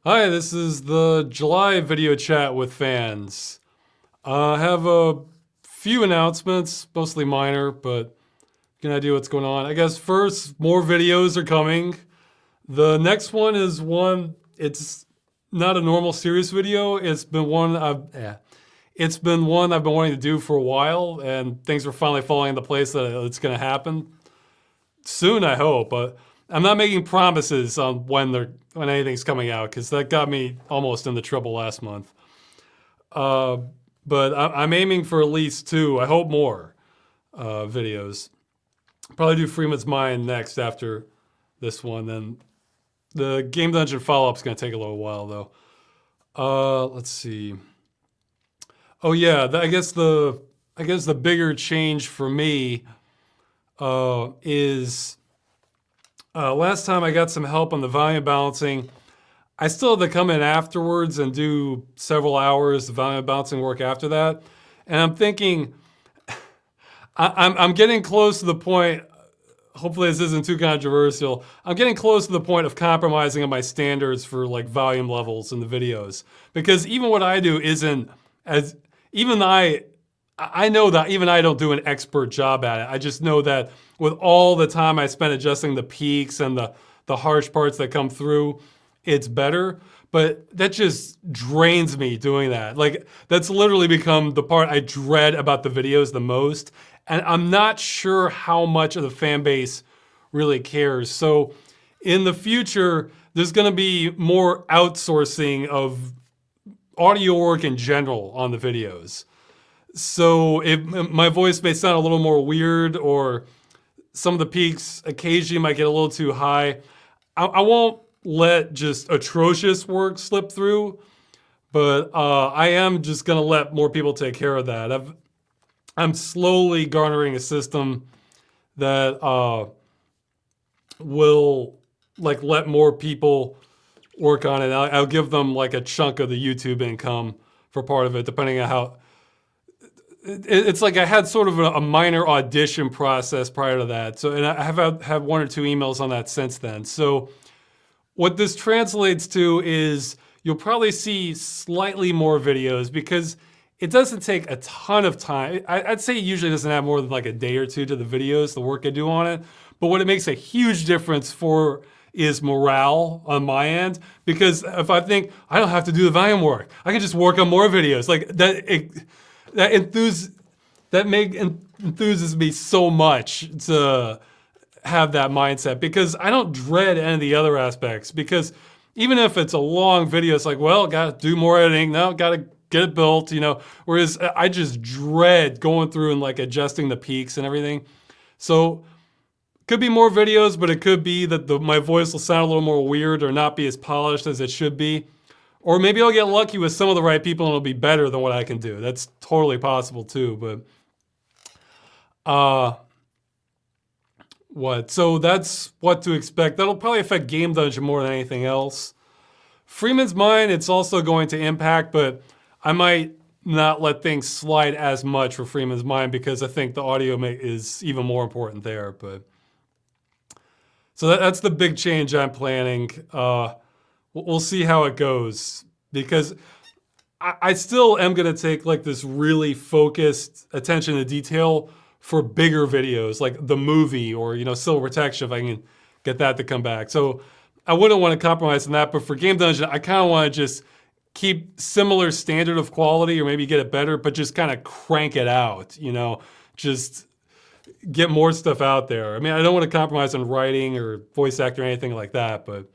Hi, this is the July video chat with fans. I have a few announcements, mostly minor, but get an idea what's going on. I guess first, more videos are coming. The next one is it's not a normal serious video. It's been one I've been wanting to do for a while, and things are finally falling into place that it's going to happen soon, I hope. But I'm not making promises on when anything's coming out because that got me almost into trouble last month. Uh, but I'm aiming for at least two. I hope more videos. Probably do Freeman's Mind next after this one. Then the Game Dungeon follow up's gonna take a little while though. Let's see. Oh yeah, I guess the bigger change for me is last time I got some help on the volume balancing. I still had to come in afterwards and do several hours of volume balancing work after that. And I'm thinking, I'm getting close to the point, hopefully this isn't too controversial, I'm getting close to the point of compromising on my standards for like volume levels in the videos. Because even what I do isn't as, even I know that even I don't do an expert job at it. I just know that with all the time I spent adjusting the peaks and the harsh parts that come through, it's better. But that just drains me doing that. Like, that's literally become the part I dread about the videos the most. And I'm not sure how much of the fan base really cares. So in the future, there's gonna be more outsourcing of audio work in general on the videos. So my voice may sound a little more weird, or some of the peaks occasionally might get a little too high. I won't let just atrocious work slip through, but I am just gonna let more people take care of that. I'm slowly garnering a system that will like let more people work on it. I'll give them like a chunk of the YouTube income for part of it, depending on how. It's like I had sort of a minor audition process prior to that. So, and I have had one or two emails on that since then. So what this translates to is you'll probably see slightly more videos because it doesn't take a ton of time. I'd say it usually doesn't have more than like a day or two to the videos, the work I do on it. But what it makes a huge difference for is morale on my end, because if I think I don't have to do the volume work, I can just work on more videos. Like that enthuses me so much to have that mindset, because I don't dread any of the other aspects. Because even if it's a long video, it's like, well, got to do more editing. Now, got to get it built, you know. Whereas I just dread going through and like adjusting the peaks and everything. So could be more videos, but it could be that my voice will sound a little more weird or not be as polished as it should be. Or maybe I'll get lucky with some of the right people and it'll be better than what I can do. That's totally possible too. But so that's what to expect. That'll probably affect Game Dungeon more than anything else. Freeman's Mind, it's also going to impact, but I might not let things slide as much for Freeman's Mind because I think the audio is even more important there. But so that's the big change I'm planning. We'll see how it goes, because I still am gonna take like this really focused attention to detail for bigger videos, like the movie or, you know, Silver Protection, if I can get that to come back. So I wouldn't want to compromise on that, but for Game Dungeon, I kind of want to just keep similar standard of quality, or maybe get it better, but just kind of crank it out, you know, just get more stuff out there. I mean, I don't want to compromise on writing or voice acting or anything like that, but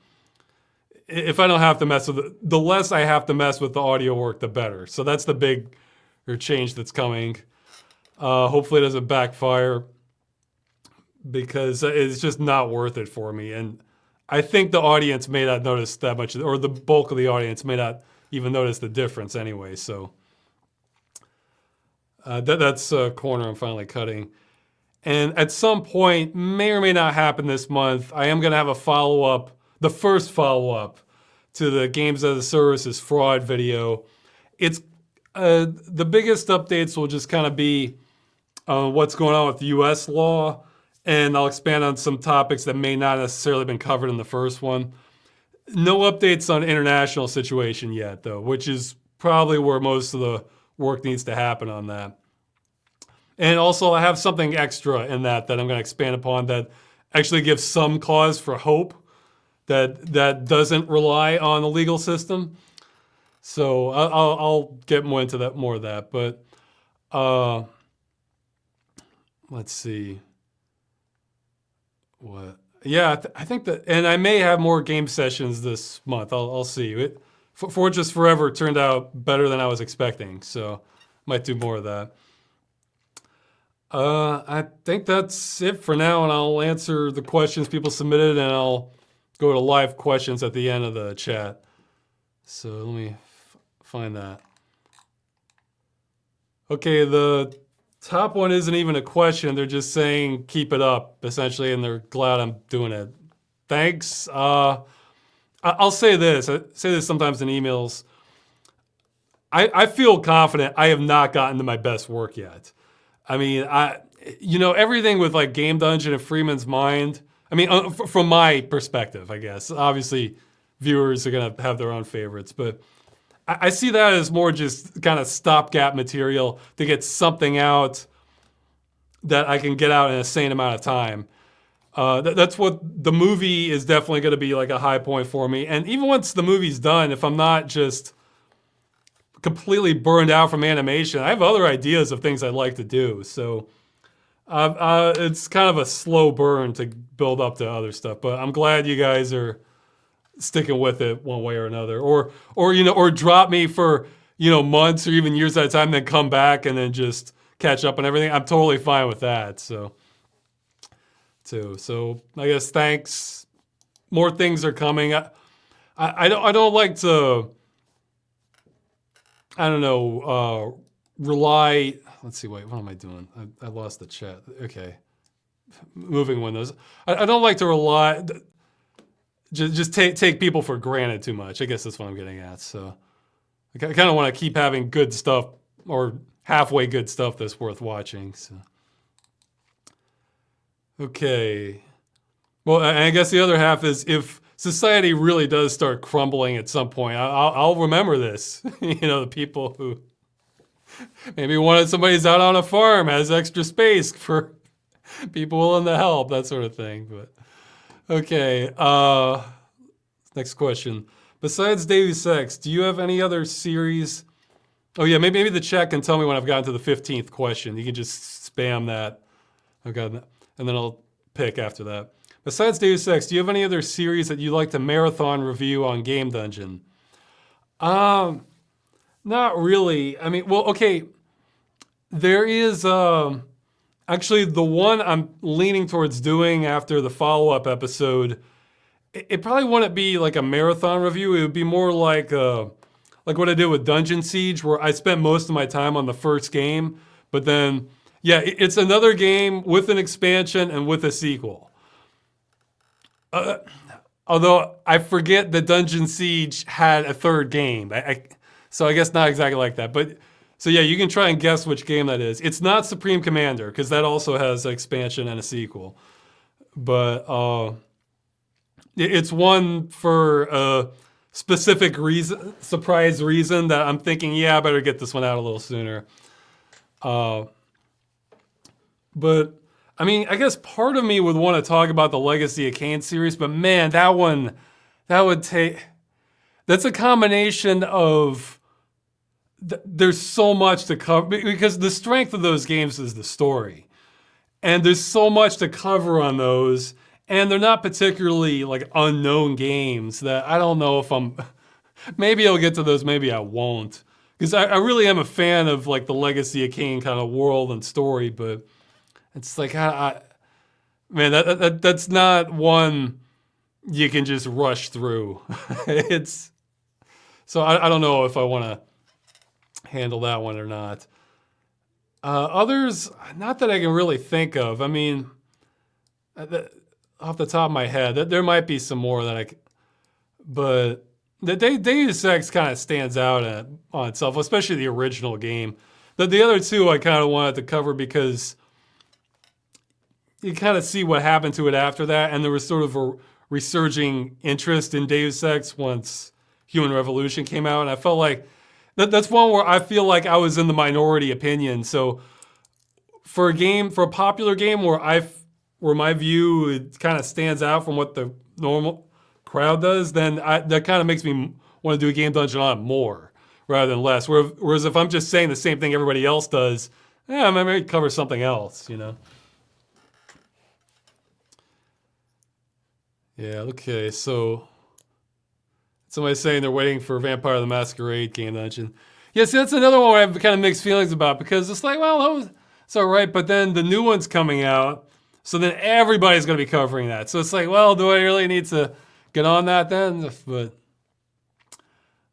if I don't have to mess with it, the less I have to mess with the audio work, the better. So that's the big change that's coming. Hopefully it doesn't backfire, because it's just not worth it for me. And I think the audience may not notice that much, or the bulk of the audience may not even notice the difference anyway. So that's a corner I'm finally cutting. And at some point, may or may not happen this month, I am going to have a follow-up, the first follow-up to the Games as a Services fraud video. It's the biggest updates will just kind of be what's going on with US law, and I'll expand on some topics that may not necessarily been covered in the first one. No updates on international situation yet, though, which is probably where most of the work needs to happen on that. And also, I have something extra in that I'm going to expand upon that actually gives some cause for hope that doesn't rely on the legal system. So I'll get more into that, more of that. But let's see. What? Yeah, I think that, and I may have more game sessions this month. I'll see. Fortress Forever turned out better than I was expecting, so might do more of that. I think that's it for now, and I'll answer the questions people submitted, and I'll go to live questions at the end of the chat. So let me find that. Okay, the top one isn't even a question. They're just saying keep it up, essentially, and they're glad I'm doing it. Thanks. I'll say this. I say this sometimes in emails. I feel confident I have not gotten to my best work yet. I mean, everything with like Game Dungeon and Freeman's Mind. I mean, from my perspective, I guess. Obviously, viewers are gonna have their own favorites, but I see that as more just kind of stopgap material to get something out that I can get out in a sane amount of time. That's what the movie is definitely going to be like a high point for me. And even once the movie's done, if I'm not just completely burned out from animation, I have other ideas of things I'd like to do. So it's kind of a slow burn to build up to other stuff. But I'm glad you guys are sticking with it one way or another, or drop me for months or even years at a time, then come back and then just catch up on everything. I'm totally fine with that. So I guess thanks. More things are coming. I don't like to, rely. Let's see. Wait, what am I doing? I lost the chat. Okay, moving windows. I don't like to rely. Just take people for granted too much. I guess that's what I'm getting at. So I kind of want to keep having good stuff, or halfway good stuff that's worth watching. So okay. Well, I guess the other half is if society really does start crumbling at some point, I'll remember this. The people who maybe wanted somebody's out on a farm, has extra space for people willing to help, that sort of thing. But okay, next question. Besides Deus Ex, do you have any other series? Oh yeah, maybe the chat can tell me when I've gotten to the 15th question. You can just spam that. I've gotten that, and then I'll pick after that. Besides Deus Ex, do you have any other series that you'd like to marathon review on Game Dungeon? Not really. I mean, well, okay. There is actually the one I'm leaning towards doing after the follow-up episode. It probably wouldn't be like a marathon review. It would be more like what I did with Dungeon Siege, where I spent most of my time on the first game, but then yeah, it's another game with an expansion and with a sequel. Although I forget that Dungeon Siege had a third game. So I guess not exactly like that. But so yeah, you can try and guess which game that is. It's not Supreme Commander, because that also has an expansion and a sequel. But it's one for a specific reason, surprise reason that I'm thinking, yeah, I better get this one out a little sooner. But I mean, I guess part of me would want to talk about the Legacy of Kain series, but man, that's a combination of, there's so much to cover, because the strength of those games is the story. And there's so much to cover on those, and they're not particularly like unknown games that I don't know if maybe I'll get to those, maybe I won't. Because I really am a fan of like the Legacy of Kain kind of world and story, but it's like, man, that's not one you can just rush through. So I don't know if I want to handle that one or not. Others, not that I can really think of. I mean, off the top of my head, there might be some more that but the Deus Ex kind of stands out on itself, especially the original game. The other two I kind of wanted to cover because you kind of see what happened to it after that, and there was sort of a resurging interest in Deus Ex once Human Revolution came out, and I felt like that's one where I feel like I was in the minority opinion. So for a popular game where my view kind of stands out from what the normal crowd does, then that kind of makes me want to do a game dungeon on it more rather than less. Whereas if I'm just saying the same thing everybody else does, I might cover something else, you know? Yeah, okay, so somebody's saying they're waiting for Vampire the Masquerade game dungeon. Yeah, see, that's another one where I have kind of mixed feelings about, because it's like, well, it's all right, but then the new one's coming out, so then everybody's going to be covering that. So it's like, well, do I really need to get on that then? But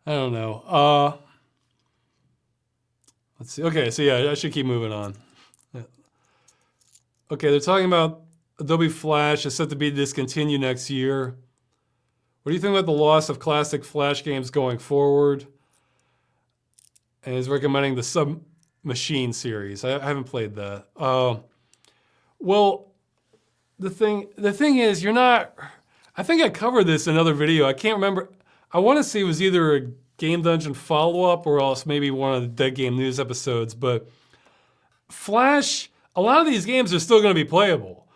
I don't know. Let's see. Okay, so yeah, I should keep moving on. Yeah. Okay, they're talking about Adobe Flash is set to be discontinued next year. What do you think about the loss of classic Flash games going forward? And he's recommending the Submachine series. I haven't played that. Well, the thing is, you're not. I think I covered this in another video. I can't remember. I want to say it was either a Game Dungeon follow-up or else maybe one of the Dead Game News episodes. But Flash, a lot of these games are still going to be playable.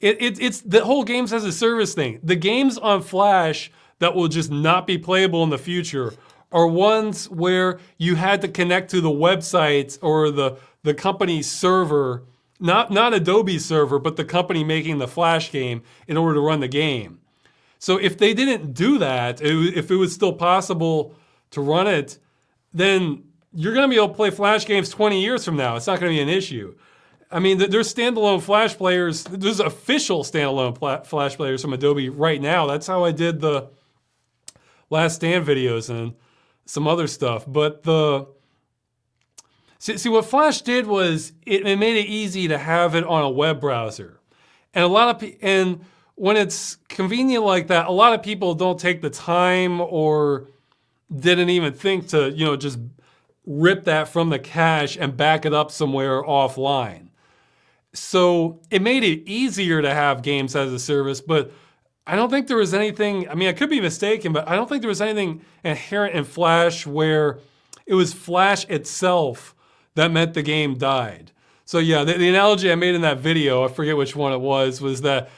It's the whole games as a service thing. The games on Flash that will just not be playable in the future are ones where you had to connect to the website or the company's server, not Adobe's server, but the company making the Flash game in order to run the game. So if they didn't do that, if it was still possible to run it, then you're going to be able to play Flash games 20 years from now. It's not going to be an issue. I mean, there's standalone Flash players. There's official standalone Flash players from Adobe right now. That's how I did the Last Stand videos and some other stuff. But see what Flash did was it made it easy to have it on a web browser, and when it's convenient like that, a lot of people don't take the time or didn't even think to just rip that from the cache and back it up somewhere offline. So it made it easier to have games as a service, but I don't think there was anything, I mean, I could be mistaken, but I don't think there was anything inherent in Flash where it was Flash itself that meant the game died. So yeah, the analogy I made in that video, I forget which one it was that,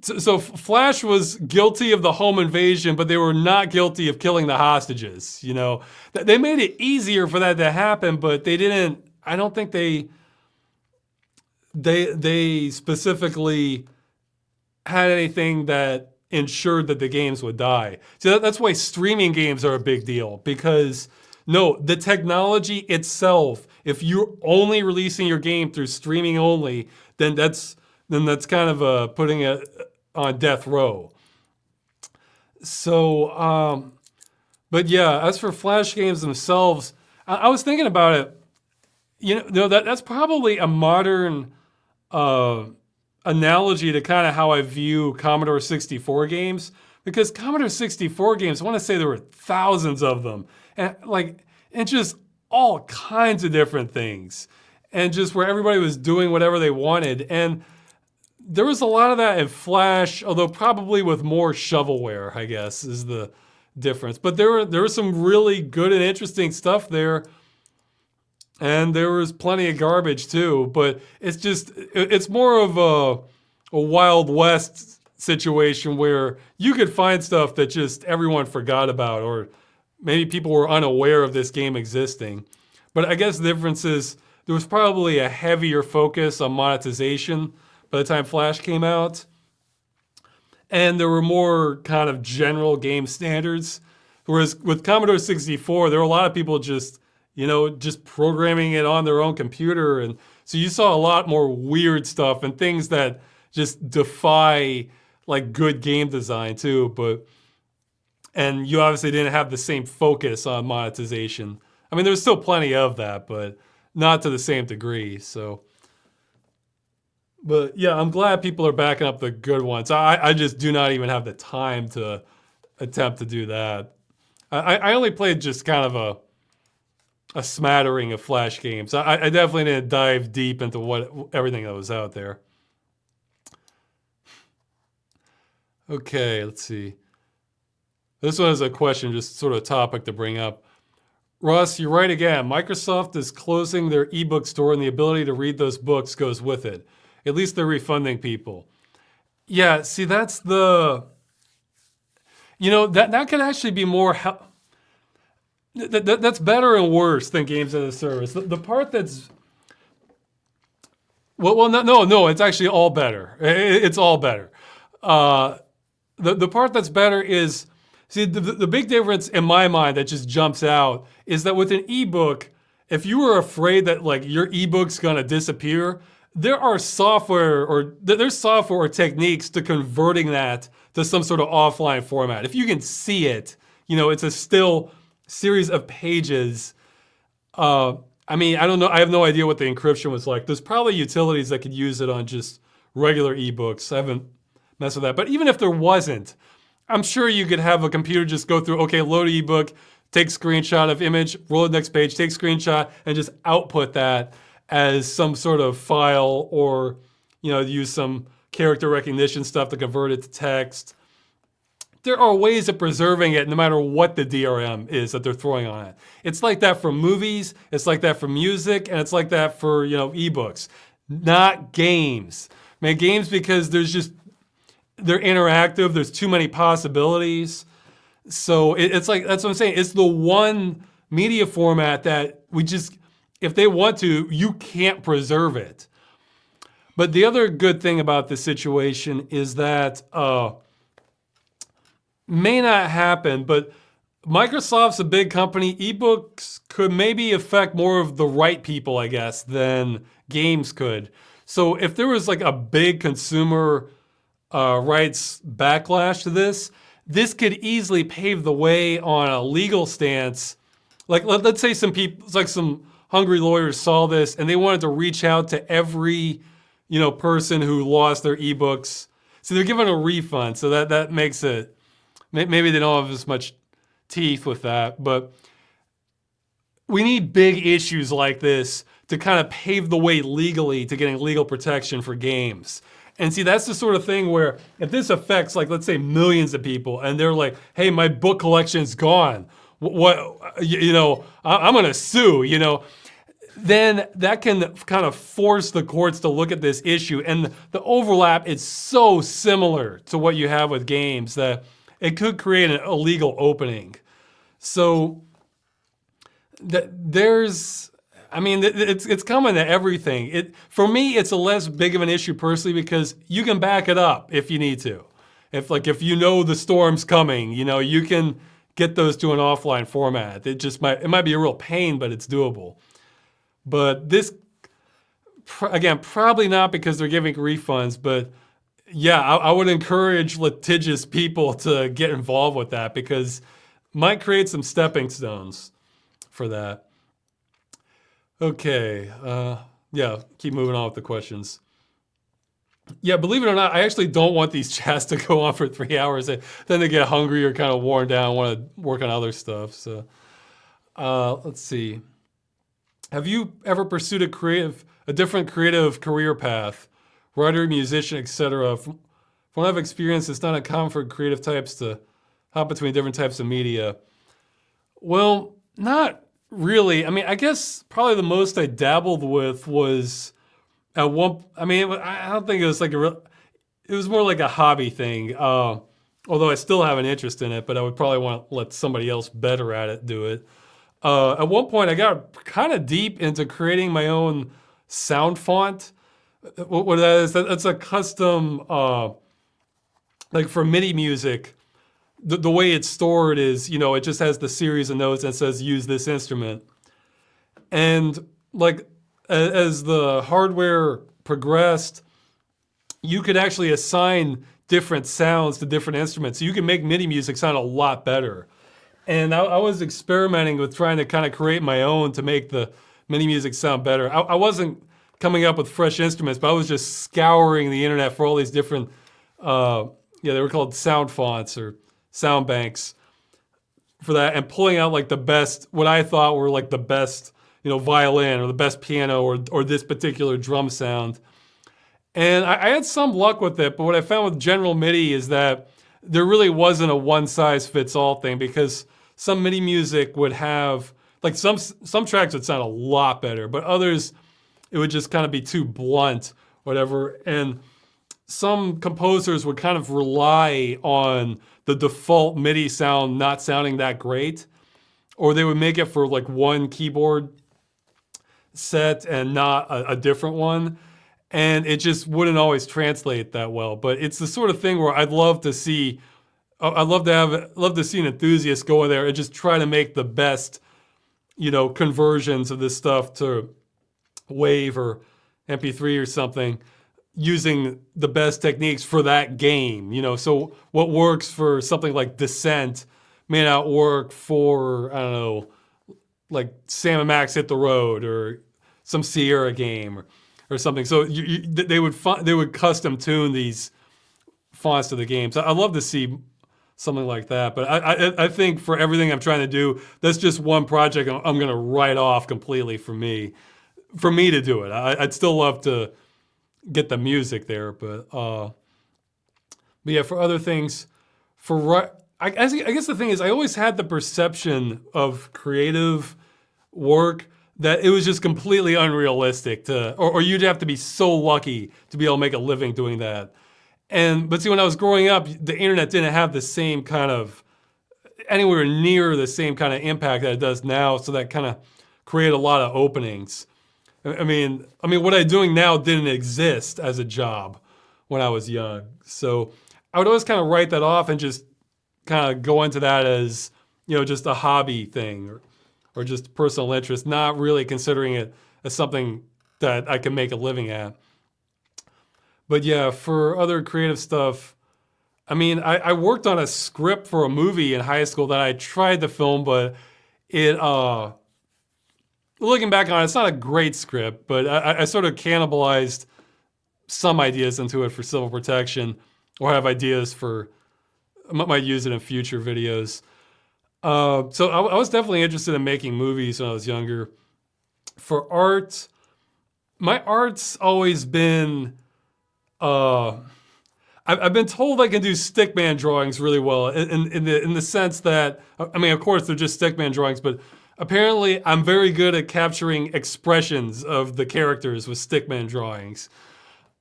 so Flash was guilty of the home invasion, but they were not guilty of killing the hostages, They made it easier for that to happen, but they didn't, I don't think they specifically had anything that ensured that the games would die. So that's why streaming games are a big deal, because no, the technology itself, if you're only releasing your game through streaming only, then that's kind of putting it on death row. So, but yeah, as for Flash games themselves, I was thinking about it. That's probably a modern analogy to kind of how I view Commodore 64 games, because Commodore 64 games, I want to say there were thousands of them, and just all kinds of different things, and just where everybody was doing whatever they wanted. And there was a lot of that in Flash, although probably with more shovelware, I guess, is the difference. But there was some really good and interesting stuff there. And there was plenty of garbage too, but it's more of a Wild West situation where you could find stuff that just everyone forgot about, or maybe people were unaware of this game existing. But I guess the difference is there was probably a heavier focus on monetization by the time Flash came out. And there were more kind of general game standards. Whereas with Commodore 64, there were a lot of people just programming it on their own computer. And so you saw a lot more weird stuff and things that just defy good game design too. And you obviously didn't have the same focus on monetization. I mean, there's still plenty of that, but not to the same degree. So, but yeah, I'm glad people are backing up the good ones. I just do not even have the time to attempt to do that. I only played just kind of a smattering of Flash games. I definitely didn't dive deep into everything that was out there. Okay, let's see. This one is a question, just sort of a topic to bring up. Ross, you're right again. Microsoft is closing their ebook store and the ability to read those books goes with it. At least they're refunding people. Yeah, see, that's the, that could actually be more, that's better and worse than games as a service. The part that's, no, it's actually all better. It's all better. The part that's better is, see, the big difference in my mind that just jumps out is that with an ebook, if you were afraid that like your ebook's gonna disappear, there's software or techniques to converting that to some sort of offline format. If you can see it, it's a still series of pages. I mean, I don't know. I have no idea what the encryption was like. There's probably utilities that could use it on just regular ebooks. I haven't messed with that. But even if there wasn't, I'm sure you could have a computer just go through, okay, load an ebook, take screenshot of image, roll the next page, take screenshot, and just output that as some sort of file, or use some character recognition stuff to convert it to text. There are ways of preserving it no matter what the DRM is that they're throwing on it. It's like that for movies, it's like that for music, and it's like that for ebooks. Not games. Man, games, because they're interactive, there's too many possibilities. So it's like, that's what I'm saying. It's the one media format that if they want to, you can't preserve it. But the other good thing about this situation is that, may not happen, but Microsoft's a big company. Ebooks could maybe affect more of the right people, I guess, than games could. So if there was like a big consumer rights backlash to this could easily pave the way on a legal stance. Like let's say some people, like some hungry lawyers saw this and they wanted to reach out to every person who lost their ebooks. So they're giving a refund. So that makes it, maybe they don't have as much teeth with that, but we need big issues like this to kind of pave the way legally to getting legal protection for games. And see, that's the sort of thing where if this affects, like, let's say millions of people and they're like, hey, my book collection's gone. I'm gonna sue, then that can kind of force the courts to look at this issue. And the overlap is so similar to what you have with games that it could create an illegal opening. So it's coming to everything. For me, it's a less big of an issue personally because you can back it up if you need to. If the storm's coming, you can get those to an offline format. It might be a real pain, but it's doable. But this, again, probably not because they're giving refunds, but yeah, I would encourage litigious people to get involved with that because it might create some stepping stones for that. Okay, yeah, keep moving on with the questions. Yeah, believe it or not, I actually don't want these chats to go on for 3 hours. Then they get hungry or kind of worn down, want to work on other stuff. So let's see. Have you ever pursued a different creative career path? Writer, musician, etc. From what I've experienced, it's not uncommon for creative types to hop between different types of media. Well, not really. I mean, I guess probably the most I dabbled with was I don't think it was like it was more like a hobby thing. Although I still have an interest in it, but I would probably want to let somebody else better at it do it. At one point, I got kind of deep into creating my own sound font. What that is, that's a custom, like for MIDI music, the way it's stored is, it just has the series of notes and says use this instrument. And like as the hardware progressed, you could actually assign different sounds to different instruments. So you can make MIDI music sound a lot better. And I was experimenting with trying to kind of create my own to make the MIDI music sound better. I wasn't coming up with fresh instruments, but I was just scouring the internet for all these different, they were called sound fonts or sound banks for that, and pulling out like the best, what I thought were like the best, violin or the best piano or this particular drum sound. And I had some luck with it, but what I found with general MIDI is that there really wasn't a one-size-fits-all thing, because some MIDI music would have, like some tracks would sound a lot better, but others, it would just kind of be too blunt, whatever. And some composers would kind of rely on the default MIDI sound not sounding that great, or they would make it for like one keyboard set and not a different one. And it just wouldn't always translate that well. But it's the sort of thing where I'd love to see an enthusiast go in there and just try to make the best, conversions of this stuff to WAV or MP3 or something, using the best techniques for that game. So what works for something like Descent may not work for, I don't know, like Sam & Max Hit the Road or some Sierra game or something. So they would custom tune these fonts to the games. I'd love to see something like that. But I think for everything I'm trying to do, that's just one project I'm going to write off completely for me to do it. I'd still love to get the music there, but yeah, for other things, I guess the thing is, I always had the perception of creative work that it was just completely unrealistic or you'd have to be so lucky to be able to make a living doing that. But see, when I was growing up, the internet didn't have the same kind of, anywhere near the same kind of impact that it does now, so that kind of created a lot of openings. I mean, what I'm doing now didn't exist as a job when I was young. So I would always kind of write that off and just kind of go into that as, just a hobby thing or just personal interest, not really considering it as something that I can make a living at. But yeah, for other creative stuff, I worked on a script for a movie in high school that I tried to film, but it, looking back on it, it's not a great script, but I sort of cannibalized some ideas into it for civil protection, or have ideas for, I might use it in future videos. So I was definitely interested in making movies when I was younger. For art, my art's always been, I've been told I can do stickman drawings really well in the sense that, of course they're just stickman drawings, but apparently I'm very good at capturing expressions of the characters with stickman drawings.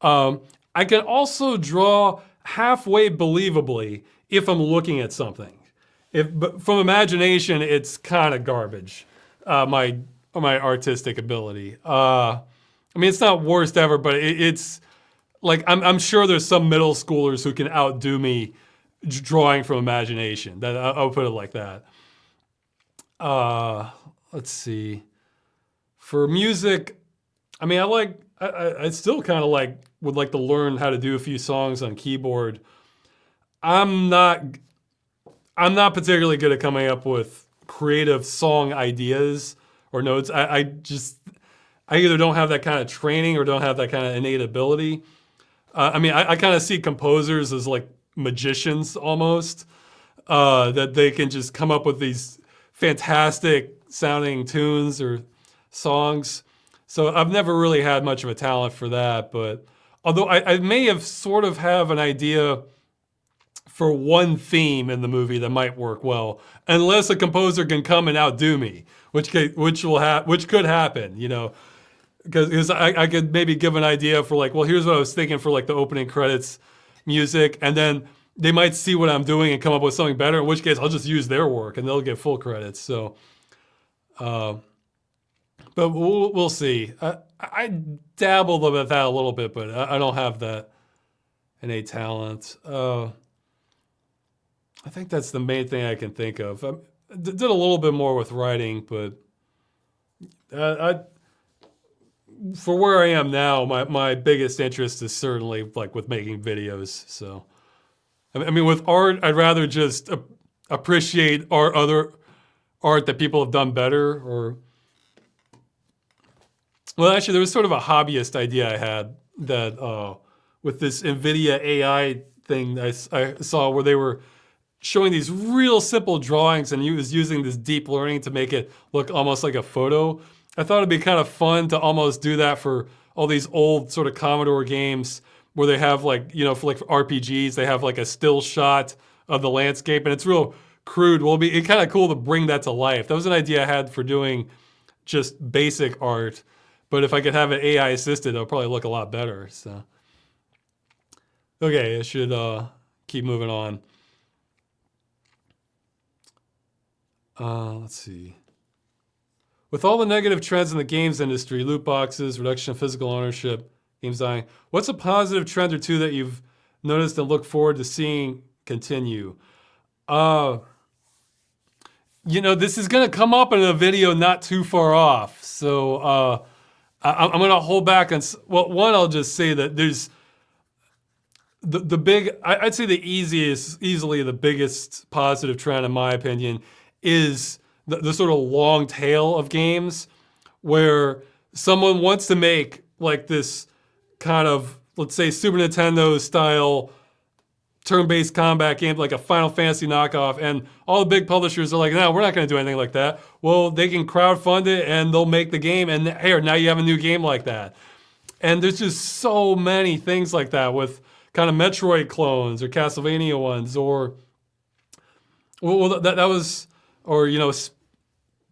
I can also draw halfway believably if I'm looking at something. But from imagination, it's kind of garbage, my artistic ability. It's not worst ever, but it's like, I'm sure there's some middle schoolers who can outdo me drawing from imagination. I'll put it like that. Let's see. For music, I still kind of would like to learn how to do a few songs on keyboard. I'm not particularly good at coming up with creative song ideas or notes. I either don't have that kind of training or don't have that kind of innate ability. I kind of see composers as like magicians almost, that they can just come up with these fantastic sounding tunes or songs. So I've never really had much of a talent for that, but although I may have sort of have an idea for one theme in the movie that might work well, unless a composer can come and outdo me, which could happen, because I could maybe give an idea for like, well, here's what I was thinking for like the opening credits music, and then they might see what I'm doing and come up with something better, in which case I'll just use their work and they'll get full credits. So, but we'll see. I dabbled with that a little bit, but I don't have that innate talent. I think that's the main thing I can think of. I did a little bit more with writing, but for where I am now, my biggest interest is certainly like with making videos. So, with art, I'd rather just appreciate other art that people have done better. Well, actually, there was sort of a hobbyist idea I had that with this NVIDIA AI thing I saw where they were showing these real simple drawings and he was using this deep learning to make it look almost like a photo. I thought it'd be kind of fun to almost do that for all these old sort of Commodore games where they have like, for RPGs, they have like a still shot of the landscape, and it's real crude. Well, it's kind of cool to bring that to life. That was an idea I had for doing just basic art, but if I could have it AI assisted, it'll probably look a lot better. So, okay, I should keep moving on. Let's see. With all the negative trends in the games industry, loot boxes, reduction of physical ownership, games dying, what's a positive trend or two that you've noticed and look forward to seeing continue? You know, this is going to come up in a video not too far off. So I'm going to hold back on, well, one, I'll just say that there's the big, I'd say easily the biggest positive trend, in my opinion, is the sort of long tail of games where someone wants to make like this kind of, let's say, Super Nintendo style turn-based combat game, like a Final Fantasy knockoff, and all the big publishers are like, no, we're not going to do anything like that. Well, they can crowdfund it and they'll make the game, and here, now you have a new game like that. And there's just so many things like that with kind of Metroid clones or Castlevania ones, or well, that was, or you know,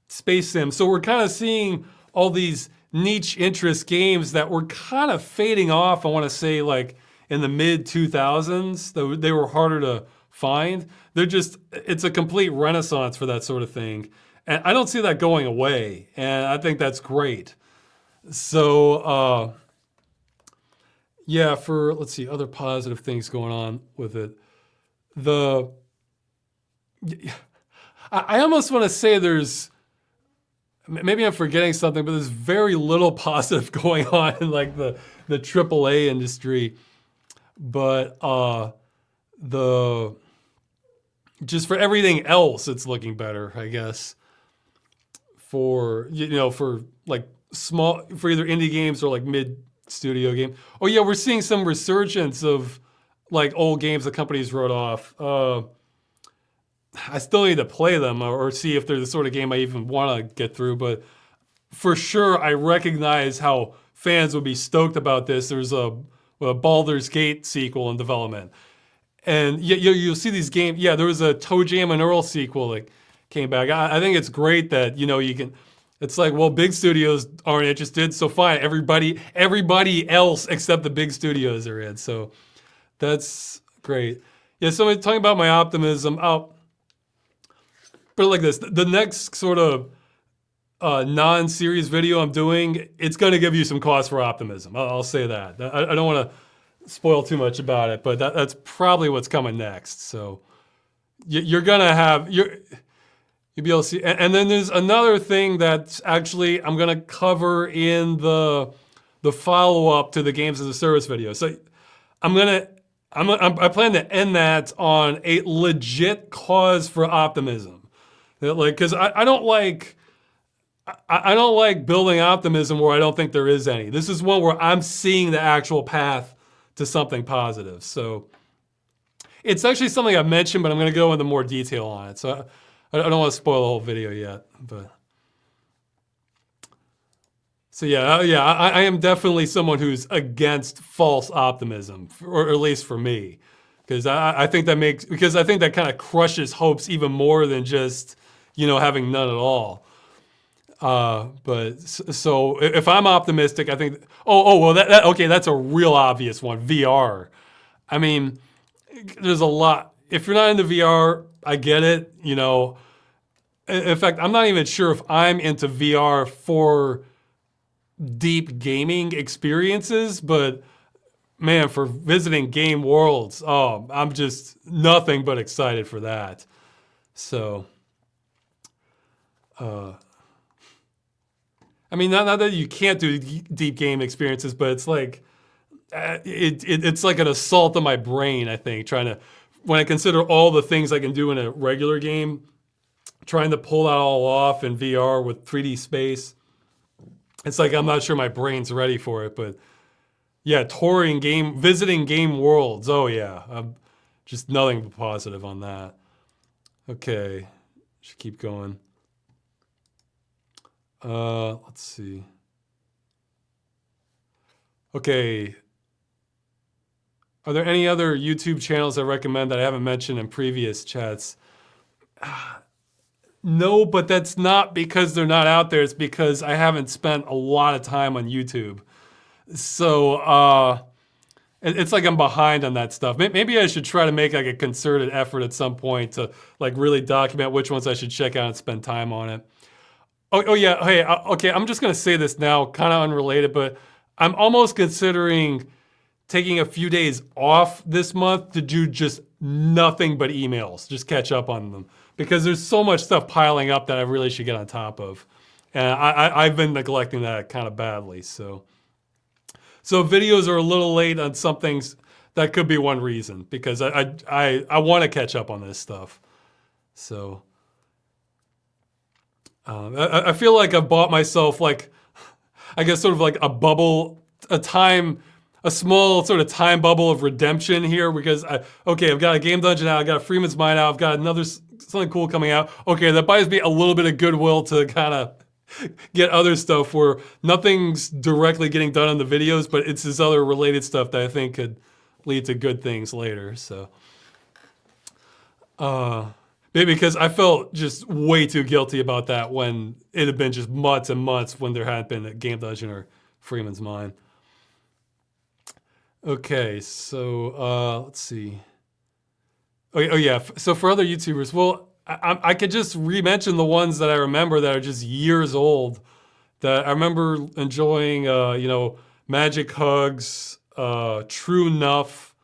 Space Sim. So we're kind of seeing all these niche interest games that were kind of fading off. I want to say like in the mid 2000s, they were harder to find. It's a complete renaissance for that sort of thing. And I don't see that going away. And I think that's great. So, yeah, let's see, other positive things going on with it. I almost want to say maybe I'm forgetting something, but there's very little positive going on in like the AAA industry. But just for everything else, it's looking better, I guess. For like for either indie games or like mid studio game. Oh yeah, we're seeing some resurgence of like old games that companies wrote off. I still need to play them or see if they're the sort of game I even want to get through, but for sure I recognize how fans would be stoked about this. There's a Baldur's Gate sequel in development. And you'll see these games. Yeah, there was a Toe Jam and Earl sequel that came back. I think it's great that, you can, it's like, well, big studios aren't interested, so fine. Everybody else except the big studios are in. So that's great. Yeah, so I'm talking about my optimism. I'll put it like this. The next sort of non-series video I'm doing, it's going to give you some cause for optimism. I'll say that. I don't want to spoil too much about it, but that's probably what's coming next. So you're going to have, you'll be able to see. And then there's another thing that's actually I'm going to cover in the follow-up to the Games as a Service video. So I plan to end that on a legit cause for optimism. Like, because I don't like building optimism where I don't think there is any. This is one where I'm seeing the actual path to something positive. So it's actually something I've mentioned, but I'm going to go into more detail on it. So I don't want to spoil the whole video yet. But so yeah, I am definitely someone who's against false optimism, or at least for me, because I think that kind of crushes hopes even more than just having none at all. But so if I'm optimistic, I think, well, okay, that's a real obvious one. VR. I mean, there's a lot. If you're not into VR, I get it. In fact, I'm not even sure if I'm into VR for deep gaming experiences, but man, for visiting game worlds, I'm just nothing but excited for that. So, I mean, not that you can't do deep game experiences, but it's like it's like an assault on my brain. I think when I consider all the things I can do in a regular game, trying to pull that all off in VR with 3D space, it's like I'm not sure my brain's ready for it. But yeah, visiting game worlds. Oh yeah, I'm just nothing but positive on that. Okay, should keep going. Let's see. Okay. Are there any other YouTube channels I recommend that I haven't mentioned in previous chats? No, but that's not because they're not out there. It's because I haven't spent a lot of time on YouTube. So it's like I'm behind on that stuff. Maybe I should try to make like a concerted effort at some point to like really document which ones I should check out and spend time on it. Oh yeah, hey, okay, I'm just gonna say this now, kind of unrelated, but I'm almost considering taking a few days off this month to do just nothing but emails, just catch up on them. Because there's so much stuff piling up that I really should get on top of. And I've been neglecting that kind of badly, so. So videos are a little late on some things. That could be one reason, because I want to catch up on this stuff. So. I feel like I've bought myself like, I guess sort of like a bubble, a small sort of time bubble of redemption here, because okay, I've got a game dungeon out, I've got a Freeman's Mine out, I've got another something cool coming out. Okay, that buys me a little bit of goodwill to kind of get other stuff where nothing's directly getting done on the videos, but it's this other related stuff that I think could lead to good things later. So, maybe because I felt just way too guilty about that when it had been just months and months when there hadn't been a game dungeon or Freeman's Mine. Okay, so let's see. Oh yeah, so for other YouTubers, well, I could just re-mention the ones that I remember that are just years old. That I remember enjoying, you know, Magic Hugs, True Nuff.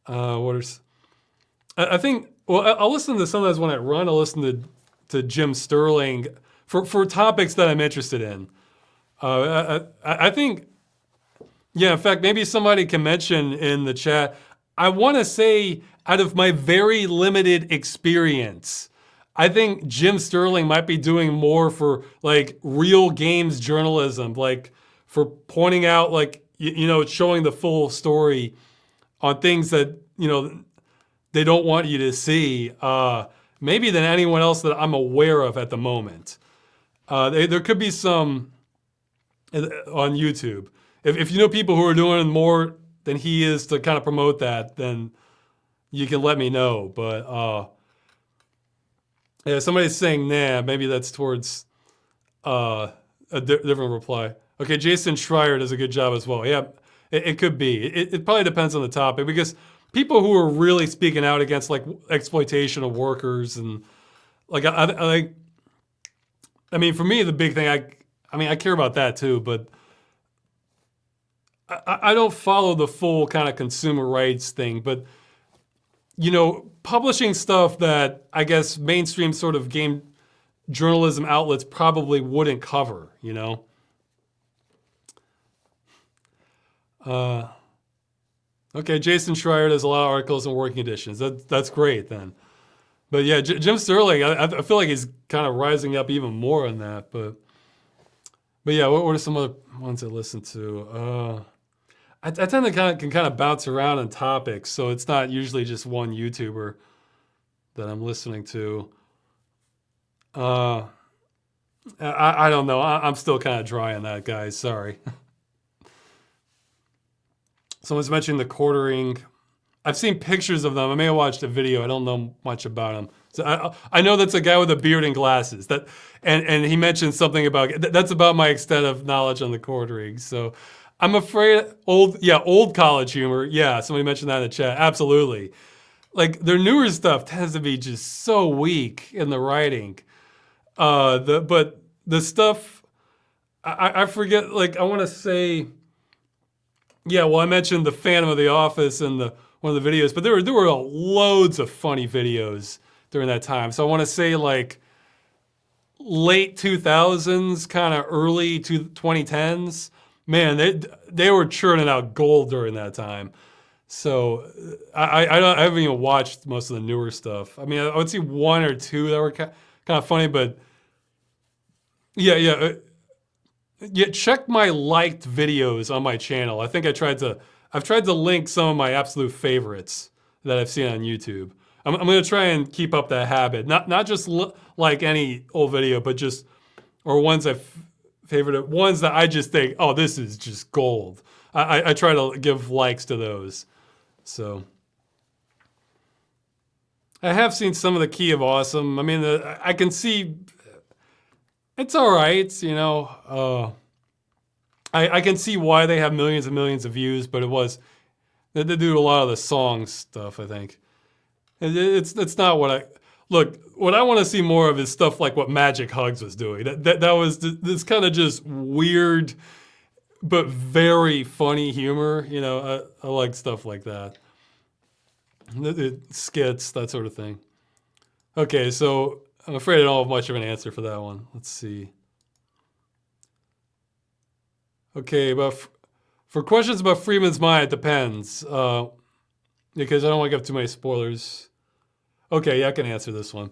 I think. Well, I'll listen to sometimes when I run. I'll listen to Jim Sterling for topics that I'm interested in. I think. Yeah, in fact, maybe somebody can mention in the chat. I want to say, out of my very limited experience, I think Jim Sterling might be doing more for like real games journalism, like for pointing out, like, you know, showing the full story on things that, you know, they don't want you to see, maybe than anyone else that I'm aware of at the moment. There could be some on YouTube. If you know people who are doing more than he is to kind of promote that, then you can let me know. But yeah, somebody's saying, nah, maybe that's towards a different reply. Okay, Jason Schreier does a good job as well. Yeah, it could be. It probably depends on the topic, because people who are really speaking out against like exploitation of workers and like, I mean, for me, the big thing, I mean, I care about that too, but I don't follow the full kind of consumer rights thing, but, you know, publishing stuff that I guess mainstream sort of game journalism outlets probably wouldn't cover, you know? Okay, Jason Schreier does a lot of articles in working conditions. That's great then. But yeah, Jim Sterling, I feel like he's kind of rising up even more on that. But yeah, what are some other ones I listen to? I tend to can kind of bounce around on topics, so it's not usually just one YouTuber that I'm listening to. I don't know. I'm still kind of dry on that, guys. Sorry. Someone's mentioning the quartering. I've seen pictures of them. I may have watched a video. I don't know much about them. So I know that's a guy with a beard and glasses. And he mentioned something about, that's about my extent of knowledge on the quartering. So I'm afraid, old college humor. Yeah, somebody mentioned that in the chat. Absolutely. Like, their newer stuff tends to be just so weak in the writing. But the stuff, I forget, like, I want to say, yeah, well, I mentioned the Phantom of the Office and one of the videos, but there were loads of funny videos during that time. So I want to say, like, late 2000s, kind of early 2010s. Man, they were churning out gold during that time. So I haven't even watched most of the newer stuff. I mean, I would see one or two that were kind of funny, but yeah. Check my liked videos on my channel. I think I've tried to link some of my absolute favorites that I've seen on YouTube. I'm gonna try and keep up that habit. Not just like any old video, but just, or ones I've favorite, ones that I just think, oh, this is just gold. I try to give likes to those. So I have seen some of the Key of Awesome. I mean, I can see it's all right, you know. I can see why they have millions and millions of views, but they do a lot of the song stuff, I think. It's not what I look. What I want to see more of is stuff like what Magic Hugs was doing. That was this kind of just weird, but very funny humor. You know, I like stuff like that. Skits, that sort of thing. Okay, so I'm afraid I don't have much of an answer for that one. Let's see. Okay, but for questions about Freeman's mind, it depends. Because I don't want to give too many spoilers. Okay, yeah, I can answer this one.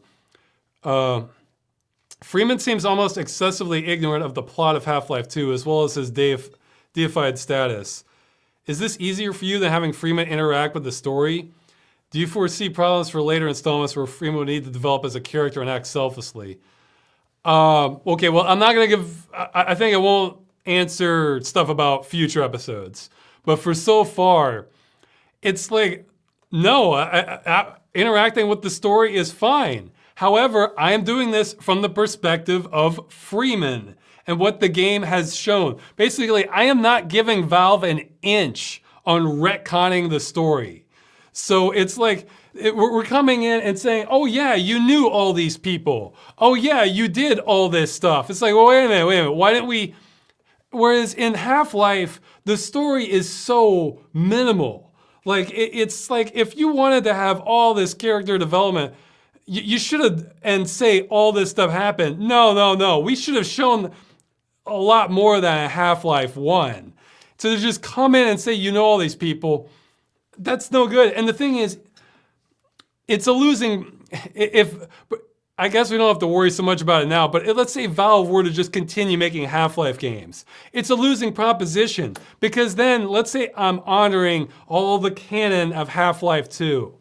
Freeman seems almost excessively ignorant of the plot of Half-Life 2, as well as his deified status. Is this easier for you than having Freeman interact with the story? Do you foresee problems for later installments where Freeman would need to develop as a character and act selflessly? Okay, well, I'm not going to give... I think I won't answer stuff about future episodes. But for so far, it's like, no, interacting with the story is fine. However, I am doing this from the perspective of Freeman and what the game has shown. Basically, I am not giving Valve an inch on retconning the story. So it's like, we're coming in and saying, oh yeah, you knew all these people. Oh yeah, you did all this stuff. It's like, well, wait a minute. Why didn't we... Whereas in Half-Life, the story is so minimal. Like, it's like if you wanted to have all this character development, you should have, and say all this stuff happened. No. We should have shown a lot more than Half-Life 1. So to just come in and say, you know all these people, that's no good. And the thing is, it's a losing, I guess we don't have to worry so much about it now, but let's say Valve were to just continue making Half-Life games. It's a losing proposition because then let's say I'm honoring all the canon of Half-Life 2.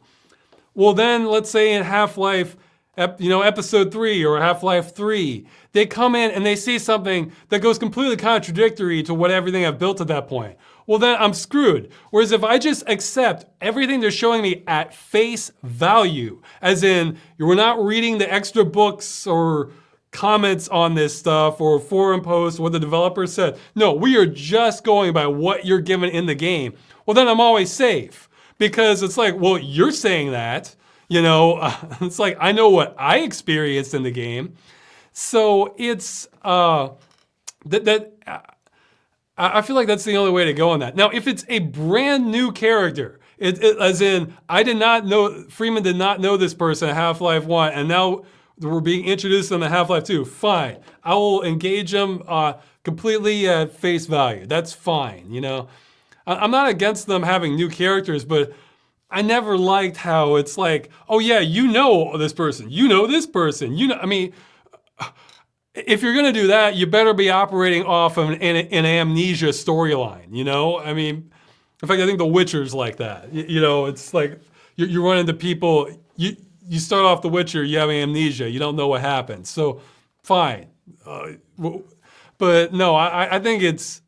Well then, let's say in Half-Life, episode 3 or Half-Life 3, they come in and they see something that goes completely contradictory to what everything I've built at that point. Well then I'm screwed. Whereas if I just accept everything they're showing me at face value, as in we're not reading the extra books or comments on this stuff or forum posts, what the developer said. No, we are just going by what you're given in the game. Well then I'm always safe because it's like, well, you're saying that, it's like, I know what I experienced in the game. So it's, I feel like that's the only way to go on that. Now, if it's a brand new character, as in, Freeman did not know this person at Half-Life 1, and now we're being introduced to them at Half-Life 2, fine. I will engage them completely at face value. That's fine, I'm not against them having new characters, but I never liked how it's like, oh yeah, you know this person, you know this person, if you're gonna do that, you better be operating off of an amnesia storyline, in fact, I think The Witcher's like that. It's like you run into people, you start off The Witcher, you have amnesia, you don't know what happened. So, fine. But no, I think it's,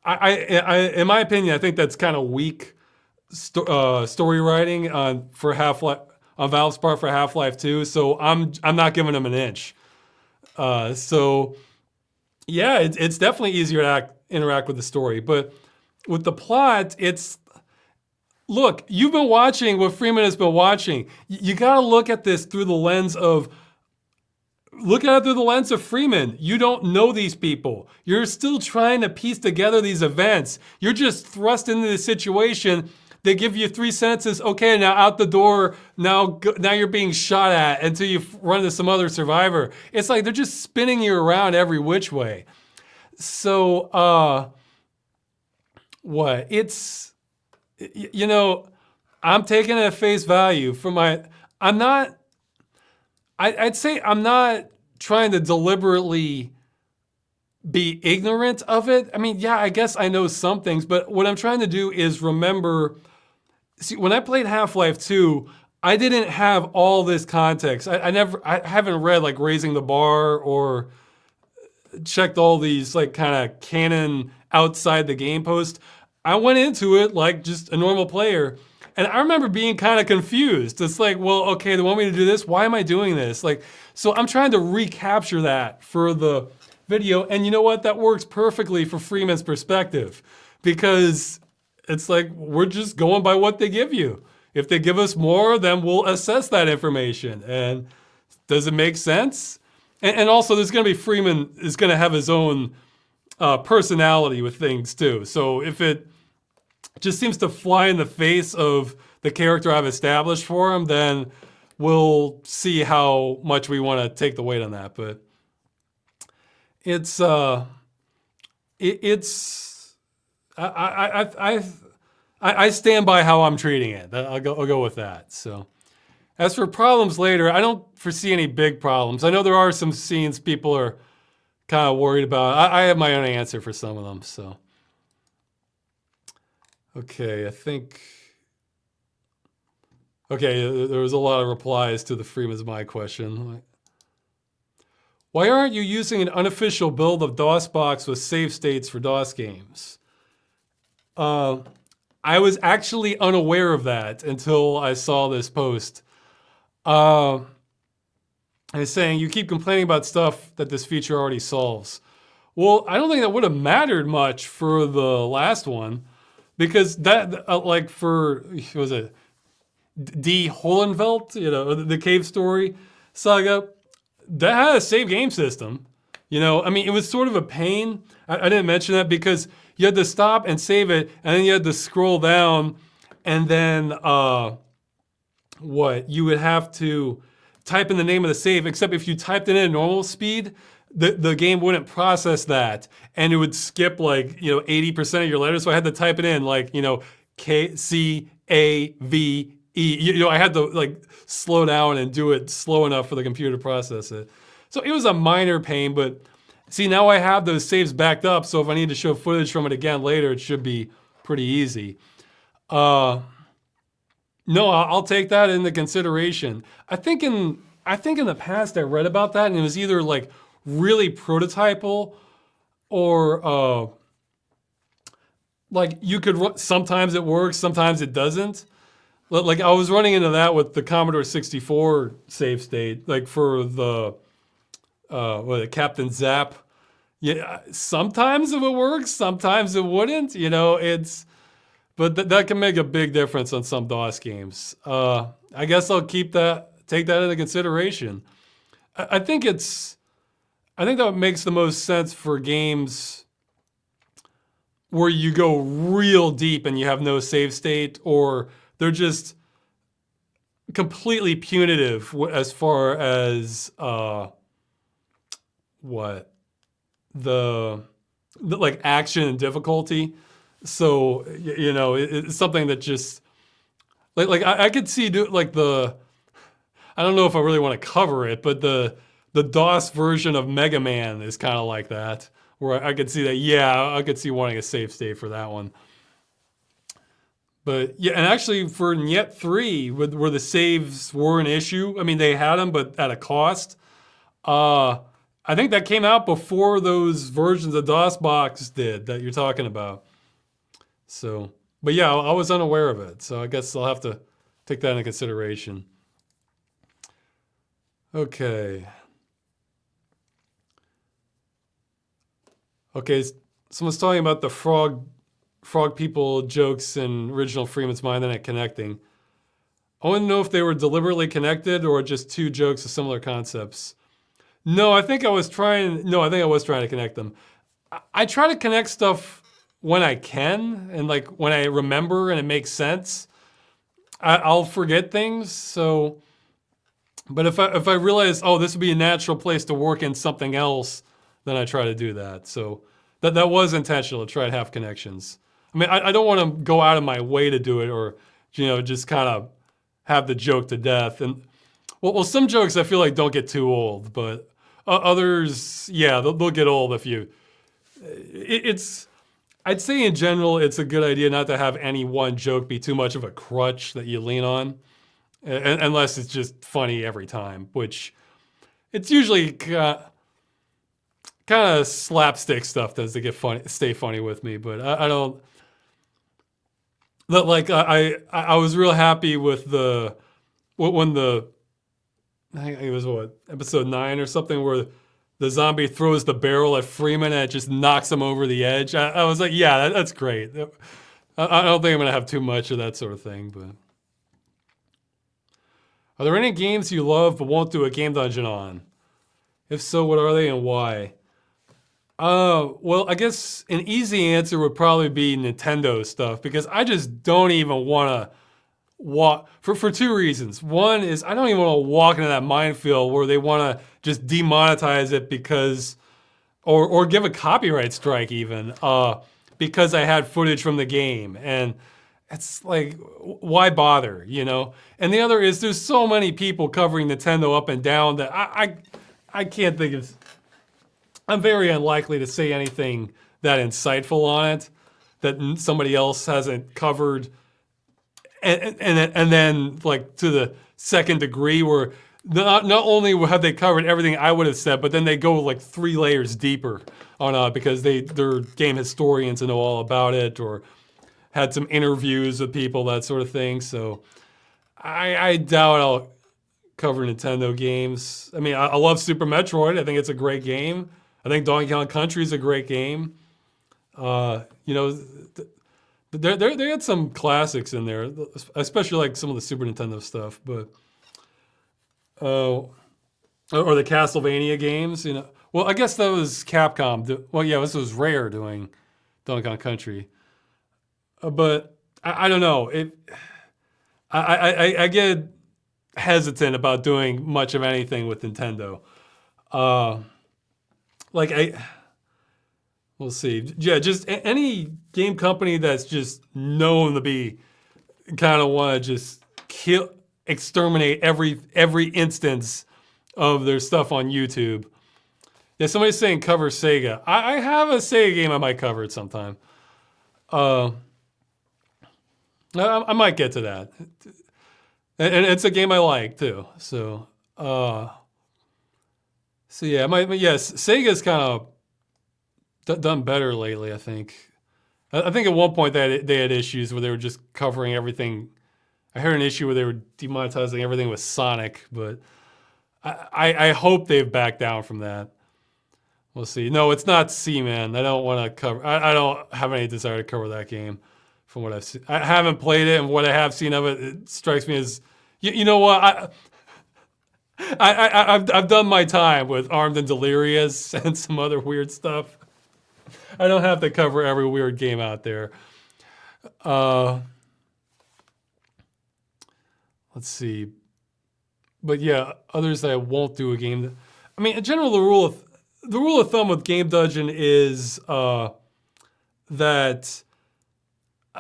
in my opinion, I think that's kind of weak story writing on Valve's part for Half-Life 2. So I'm not giving them an inch. So yeah, it's definitely easier to interact with the story, but with the plot, look, you've been watching what Freeman has been watching. You gotta look at this through the lens of Freeman. You don't know these people. You're still trying to piece together these events. You're just thrust into the situation. They give you 3 sentences. Okay, now out the door. Now you're being shot at until you run into some other survivor. It's like they're just spinning you around every which way. So, what? It's, I'm taking it at face value for I'd say I'm not trying to deliberately be ignorant of it. Yeah, I guess I know some things, but what I'm trying to do is remember. See, when I played Half-Life 2, I didn't have all this context. I haven't read like Raising the Bar or checked all these like kind of canon outside the game post. I went into it like just a normal player. And I remember being kind of confused. It's like, well, okay, they want me to do this. Why am I doing this? Like, so I'm trying to recapture that for the video. And you know what? That works perfectly for Freeman's perspective, because it's like, we're just going by what they give you. If they give us more, then we'll assess that information. And does it make sense? And also, there's going to be, Freeman is going to have his own personality with things too. So if it just seems to fly in the face of the character I've established for him, then we'll see how much we want to take the weight on that. But it's I stand by how I'm treating it. I'll go with that. So as for problems later, I don't foresee any big problems. I know there are some scenes people are kind of worried about. I have my own answer for some of them. So okay, I think. Okay, there was a lot of replies to the Freeman's My question. Why aren't you using an unofficial build of DOSBox with save states for DOS games? I was actually unaware of that until I saw this post. And it's saying, you keep complaining about stuff that this feature already solves. Well, I don't think that would have mattered much for the last one, because that, like for, what was it, D. Hohenvelt, you know, the Cave Story saga, that had a save game system. You know, I mean, it was sort of a pain. I didn't mention that because you had to stop and save it, and then you had to scroll down, and then you would have to type in the name of the save, except if you typed it in at normal speed, the game wouldn't process that, and it would skip like, you know, 80% of your letters. So I had to type it in like, you know, KCAVE. You know, I had to like slow down and do it slow enough for the computer to process it. So it was a minor pain, but see, now I have those saves backed up, so if I need to show footage from it again later, it should be pretty easy. No, I'll take that into consideration. I think in the past I read about that, and it was either like really prototypal or like you could sometimes it works, sometimes it doesn't. Like I was running into that with the Commodore 64 save state, like for the Captain Zap. Yeah, sometimes it would work, sometimes it wouldn't. You know, but that can make a big difference on some DOS games. I guess I'll take that into consideration. I think that makes the most sense for games where you go real deep and you have no save state, or they're just completely punitive as far as the like action and difficulty. So you know, it's something that just like I could see like I don't know if I really want to cover it, but the DOS version of Mega Man is kind of like that, where I could see that. Yeah, I could see wanting a save state for that one. But yeah, and actually for Niet 3, where the saves were an issue, I mean, they had them, but at a cost. I think that came out before those versions of DOSBox did that you're talking about. So, but yeah, I was unaware of it. So I guess I'll have to take that into consideration. Okay. Okay, someone's talking about the frog people jokes in original Freeman's Mind and connecting. I want to know if they were deliberately connected or just two jokes of similar concepts. No, I think I was trying to connect them. I try to connect stuff when I can, and like when I remember and it makes sense. I'll forget things, so, but if I realize, oh, this would be a natural place to work in something else, then I try to do that. So that was intentional, to try to have connections. I mean, I don't want to go out of my way to do it, or, you know, just kind of have the joke to death. And well, some jokes I feel like don't get too old, but others, yeah, they'll get old if you. I'd say in general, it's a good idea not to have any one joke be too much of a crutch that you lean on, unless it's just funny every time, which it's usually kind of slapstick stuff tends to stay funny with me, but I don't. that like I was real happy with when I think it was what, episode 9 or something, where the zombie throws the barrel at Freeman and it just knocks him over the edge. I was like, yeah, that's great. I don't think I'm gonna have too much of that sort of thing, but. Are there any games you love but won't do a game dungeon on? If so, what are they and why? Well, I guess an easy answer would probably be Nintendo stuff, because I just don't even want to walk, for two reasons. One is I don't even want to walk into that minefield where they want to just demonetize it because, or give a copyright strike even, because I had footage from the game. And it's like, why bother, you know? And the other is there's so many people covering Nintendo up and down that I can't think of, I'm very unlikely to say anything that insightful on it that somebody else hasn't covered. And then like to the second degree where not only have they covered everything I would have said, but then they go like 3 layers deeper on because they're game historians and know all about it, or had some interviews with people, that sort of thing. So I doubt I'll cover Nintendo games. I mean, I love Super Metroid. I think it's a great game. I think Donkey Kong Country is a great game. You know, they had some classics in there, especially like some of the Super Nintendo stuff. But or the Castlevania games. You know, well, I guess that was Capcom. Well, yeah, this was Rare doing Donkey Kong Country. But I don't know. I get hesitant about doing much of anything with Nintendo. We'll see. Yeah, just any game company that's just known to be kind of want to just exterminate every instance of their stuff on YouTube. Yeah, somebody's saying cover Sega. I have a Sega game I might cover at some time. I might get to that. And it's a game I like too. So yeah, yes, Sega's kind of done better lately, I think. I think at one point they had issues where they were just covering everything. I heard an issue where they were demonetizing everything with Sonic, but I hope they've backed down from that. We'll see. No, it's not Seaman. I don't want to cover. I don't have any desire to cover that game. From what I've seen, I haven't played it, and what I have seen of it, it strikes me as, you know what, I've done my time with Armed and Delirious and some other weird stuff. I don't have to cover every weird game out there. Let's see, but yeah, others that I won't do a game. I mean, in general, the rule of thumb with Game Dungeon is that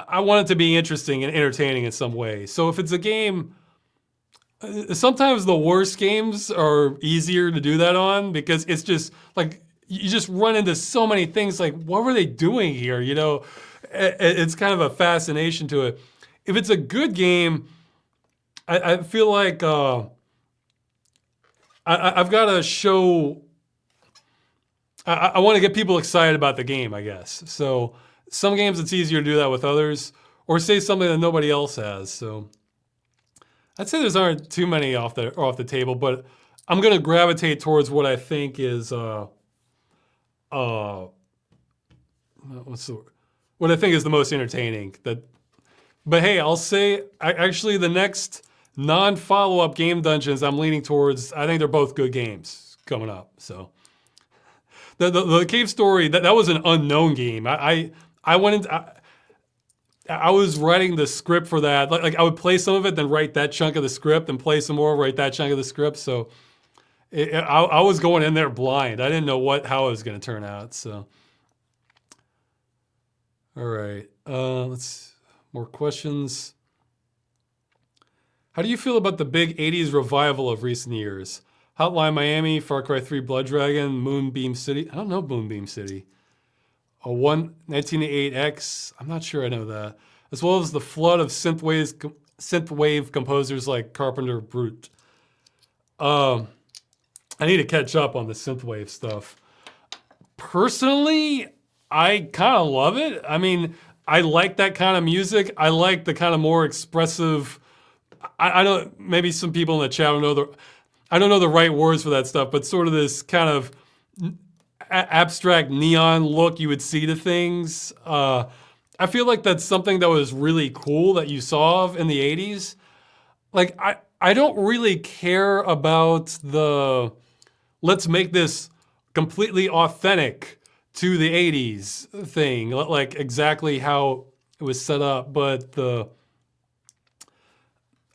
I want it to be interesting and entertaining in some way. So if it's a game, sometimes the worst games are easier to do that on, because it's just like, you just run into so many things like, what were they doing here? You know, it's kind of a fascination to it. If it's a good game, I feel like I've got to show, I want to get people excited about the game, I guess. So some games it's easier to do that with others, or say something that nobody else has. So I'd say there aren't too many off the table, but I'm gonna gravitate towards what I think is what I think is the most entertaining. But hey, I'll say actually the next non-follow-up game dungeons I'm leaning towards, I think they're both good games coming up. So the Cave Story, that was an unknown game. I went into, I was writing the script for that. Like I would play some of it, then write that chunk of the script, and play some more, write that chunk of the script. So I was going in there blind. I didn't know how it was going to turn out. So, all right, more questions. How do you feel about the big 80s revival of recent years? Hotline Miami, Far Cry 3 Blood Dragon, Moonbeam City. I don't know Moonbeam City. 1988X, I'm not sure I know that. As well as the flood of synthwave composers like Carpenter Brute. I need to catch up on the synthwave stuff. Personally, I kind of love it. I mean, I like that kind of music. I like the kind of more expressive. I don't. Maybe some people in the chat don't know the. I don't know the right words for that stuff, but sort of this kind of abstract neon look you would see to things. I feel like that's something that was really cool that you saw in the 80s. Like, I don't really care about the, let's make this completely authentic to the 80s thing, like exactly how it was set up. But the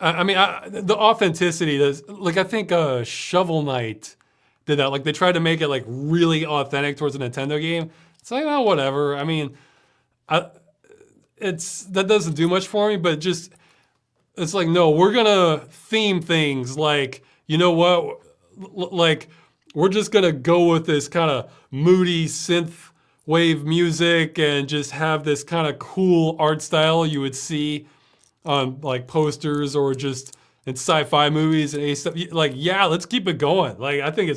authenticity, like I think Shovel Knight did that. Like they tried to make it like really authentic towards a Nintendo game. It's like, oh, whatever. I mean, that doesn't do much for me, but just, it's like, no, we're gonna theme things like, you know what, like we're just gonna go with this kind of moody synth wave music and just have this kind of cool art style you would see on like posters or just in sci-fi movies and stuff. Like, yeah, let's keep it going. Like, I think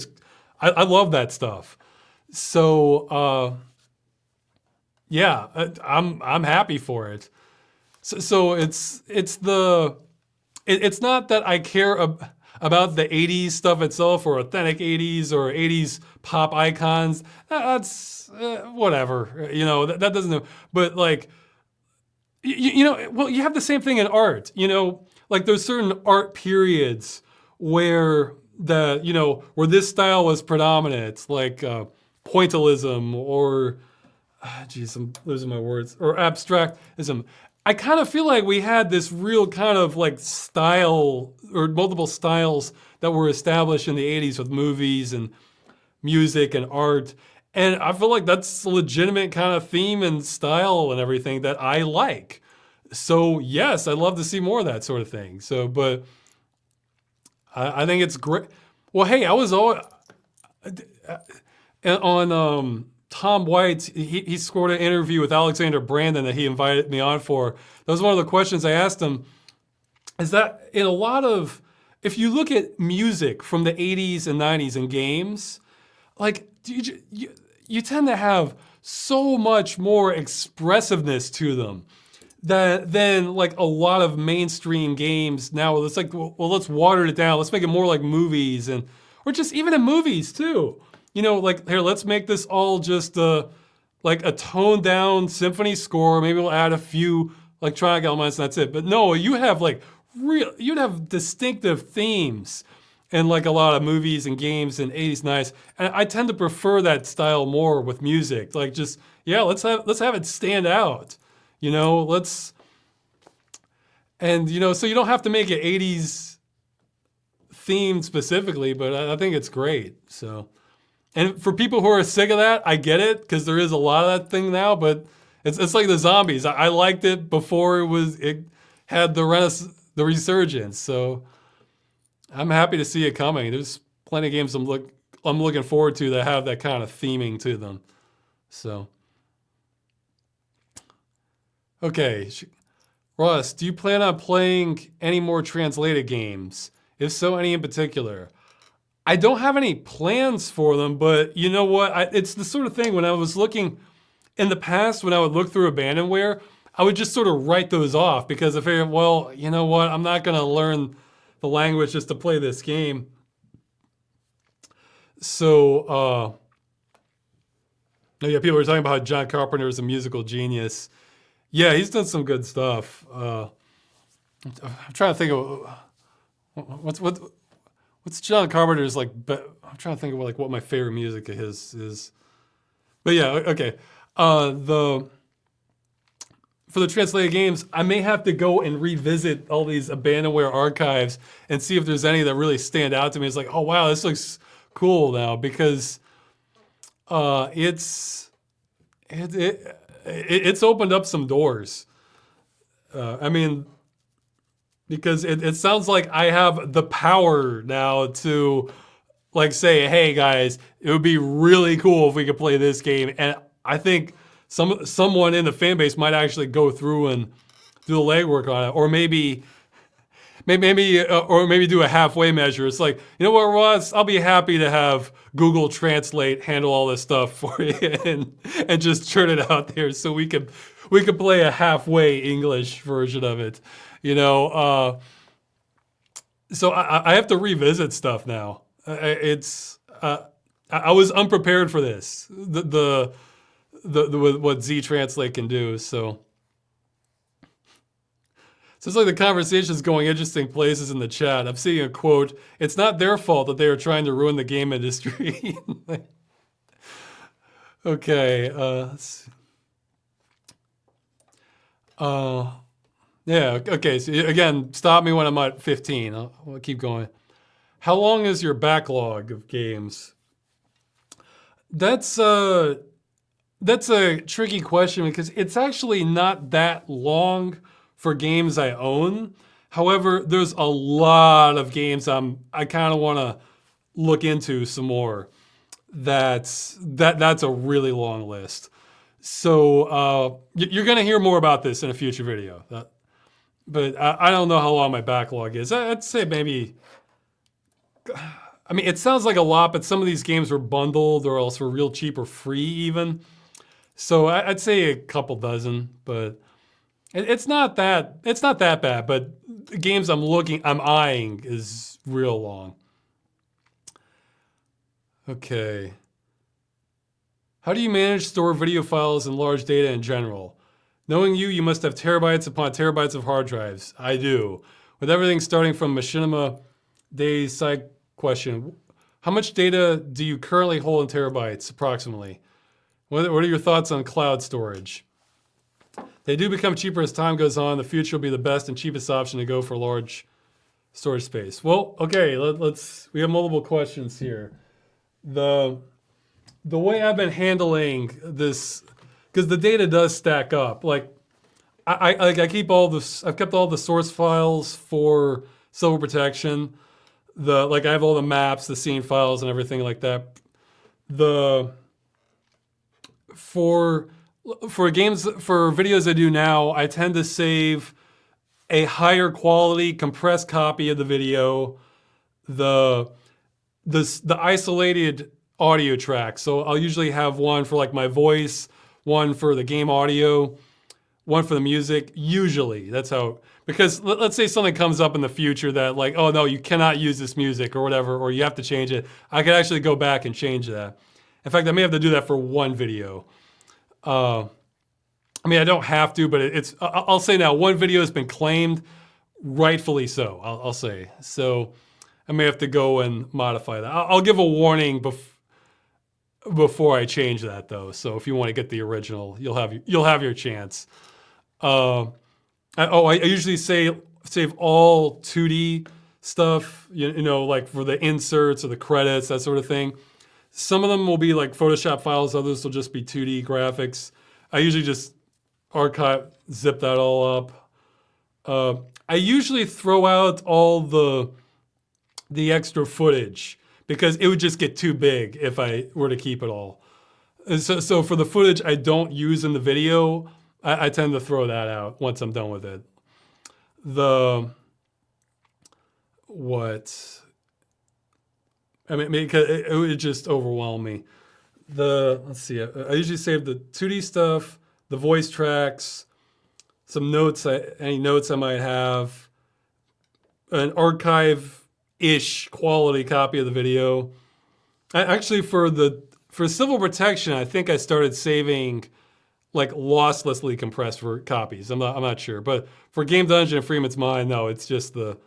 I love that stuff. So, yeah, I'm happy for it. So it's not that I care about the 80s stuff itself or authentic 80s or 80s pop icons. That's whatever, you know, that doesn't, but like, you know, well, you have the same thing in art, you know, like there's certain art periods where where this style was predominant, like pointillism or, geez, I'm losing my words, or abstractism. I kind of feel like we had this real kind of like style or multiple styles that were established in the 80s with movies and music and art. And I feel like that's a legitimate kind of theme and style and everything that I like. So yes, I'd love to see more of that sort of thing. So, but I think it's great. Well, hey, I was always on Tom White's, he scored an interview with Alexander Brandon that he invited me on for. That was one of the questions I asked him, is that in a lot of, if you look at music from the 80s and 90s in games, like you tend to have so much more expressiveness to them than like a lot of mainstream games now. It's like, well, let's water it down. Let's make it more like movies, and or just even in movies too. You know, like, here, let's make this all just like a toned down symphony score. Maybe we'll add a few electronic elements and that's it. But no, you have like you'd have distinctive themes in like a lot of movies and games in 80s, 90s. And I tend to prefer that style more with music. Like just, yeah, let's have it stand out. You know, and you know, so you don't have to make it 80s themed specifically, but I think it's great. So. And for people who are sick of that, I get it, because there is a lot of that thing now, but it's like the zombies. I liked it before it had the resurgence. So I'm happy to see it coming. There's plenty of games I'm looking forward to that have that kind of theming to them. So, okay. Ross, do you plan on playing any more translated games? If so, any in particular? I don't have any plans for them, but you know what? It's the sort of thing when I was looking in the past, when I would look through abandonware, I would just sort of write those off because I figured, well, you know what? I'm not going to learn the language just to play this game. So, yeah, people were talking about how John Carpenter is a musical genius. Yeah, he's done some good stuff. I'm trying to think of what's John Carpenter's like. I'm trying to think of like what my favorite music of his is. But yeah, okay. For the translated games, I may have to go and revisit all these abandonware archives and see if there's any that really stand out to me. It's like, oh wow, this looks cool now, because it's opened up some doors. I mean, because it sounds like I have the power now to like say, hey guys, it would be really cool if we could play this game. And I think someone in the fan base might actually go through and do the legwork on it, or maybe do a halfway measure. It's like, you know what, Ross, I'll be happy to have Google Translate handle all this stuff for you and just churn it out there so we could play a halfway English version of it, you know. So I have to revisit stuff now. I was unprepared for this. The what Z Translate can do. So it's like the conversation is going interesting places in the chat. I'm seeing a quote. It's not their fault that they are trying to ruin the game industry. Okay. Let's see. Yeah. Okay. So again, stop me when I'm at 15. I'll keep going. How long is your backlog of games? That's a tricky question because it's actually not that long for games I own. However, there's a lot of games I kind of want to look into some more. That's a really long list. So you're going to hear more about this in a future video. But I don't know how long my backlog is. I'd say maybe, I mean, it sounds like a lot, but some of these games were bundled or else were real cheap or free even. So I'd say a couple dozen, but it's not that bad. But the games I'm eyeing is real long. Okay. How do you manage store video files and large data in general? Knowing you must have terabytes upon terabytes of hard drives. I do. With everything starting from Machinima Day's side question, how much data do you currently hold in terabytes, approximately? What are your thoughts on cloud storage? They do become cheaper as time goes on. The future will be the best and cheapest option to go for large storage space. Well, okay, we have multiple questions here. The way I've been handling this, because the data does stack up. Like I keep all this. I've kept all the source files for Silver Protection. I have all the maps, the scene files, and everything like that. For videos I do now, I tend to save a higher quality compressed copy of the video, the isolated audio track. So I'll usually have one for like my voice, one for the game audio, one for the music. Usually that's how, because let's say something comes up in the future that like, oh no, you cannot use this music or whatever, or you have to change it. I could actually go back and change that. In fact, I may have to do that for one video. I mean, I don't have to, but I'll say now, one video has been claimed, rightfully so, I'll say. So I may have to go and modify that. I'll give a warning before I change that though. So if you want to get the original, you'll have your chance. I usually save all 2D stuff, you know, like for the inserts or the credits, that sort of thing. Some of them will be like Photoshop files, others will just be 2D graphics. I usually just zip that all up. I usually throw out all the extra footage because it would just get too big if I were to keep it all. So for the footage I don't use in the video, I tend to throw that out once I'm done with it. I mean, because it would just overwhelm me. Let's see, I usually save the 2D stuff, the voice tracks, some notes, any notes I might have, an archive-ish quality copy of the video. Actually, for Civil Protection, I think I started saving like losslessly compressed for copies. I'm not sure, but for Game Dungeon and Freeman's Mind, no, it's just the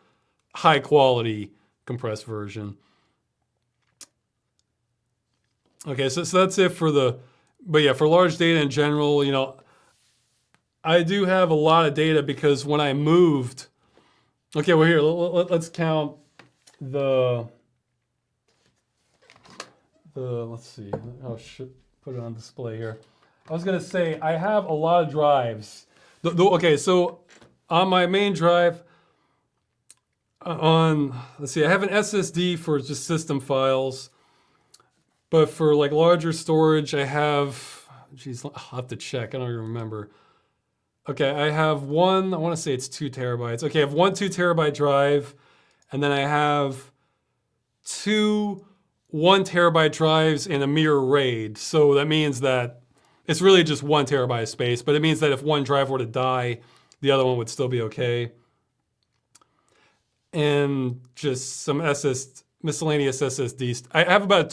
high quality compressed version. Okay, so that's it but yeah, for large data in general, you know, I do have a lot of data because when I moved, okay, well here, let's count let's see, put it on display here. I was gonna say, I have a lot of drives. Okay, so on my main drive, let's see, I have an SSD for just system files. But for like larger storage, I have, I'll have to check, I don't even remember. Okay, I have one, I wanna say it's 2 terabytes. Okay, I have one 2 terabyte drive, and then I have 2 1 terabyte drives in a mirror RAID. So that means that it's really just 1 terabyte of space, but it means that if one drive were to die, the other one would still be okay. And just some miscellaneous SSDs. I have about a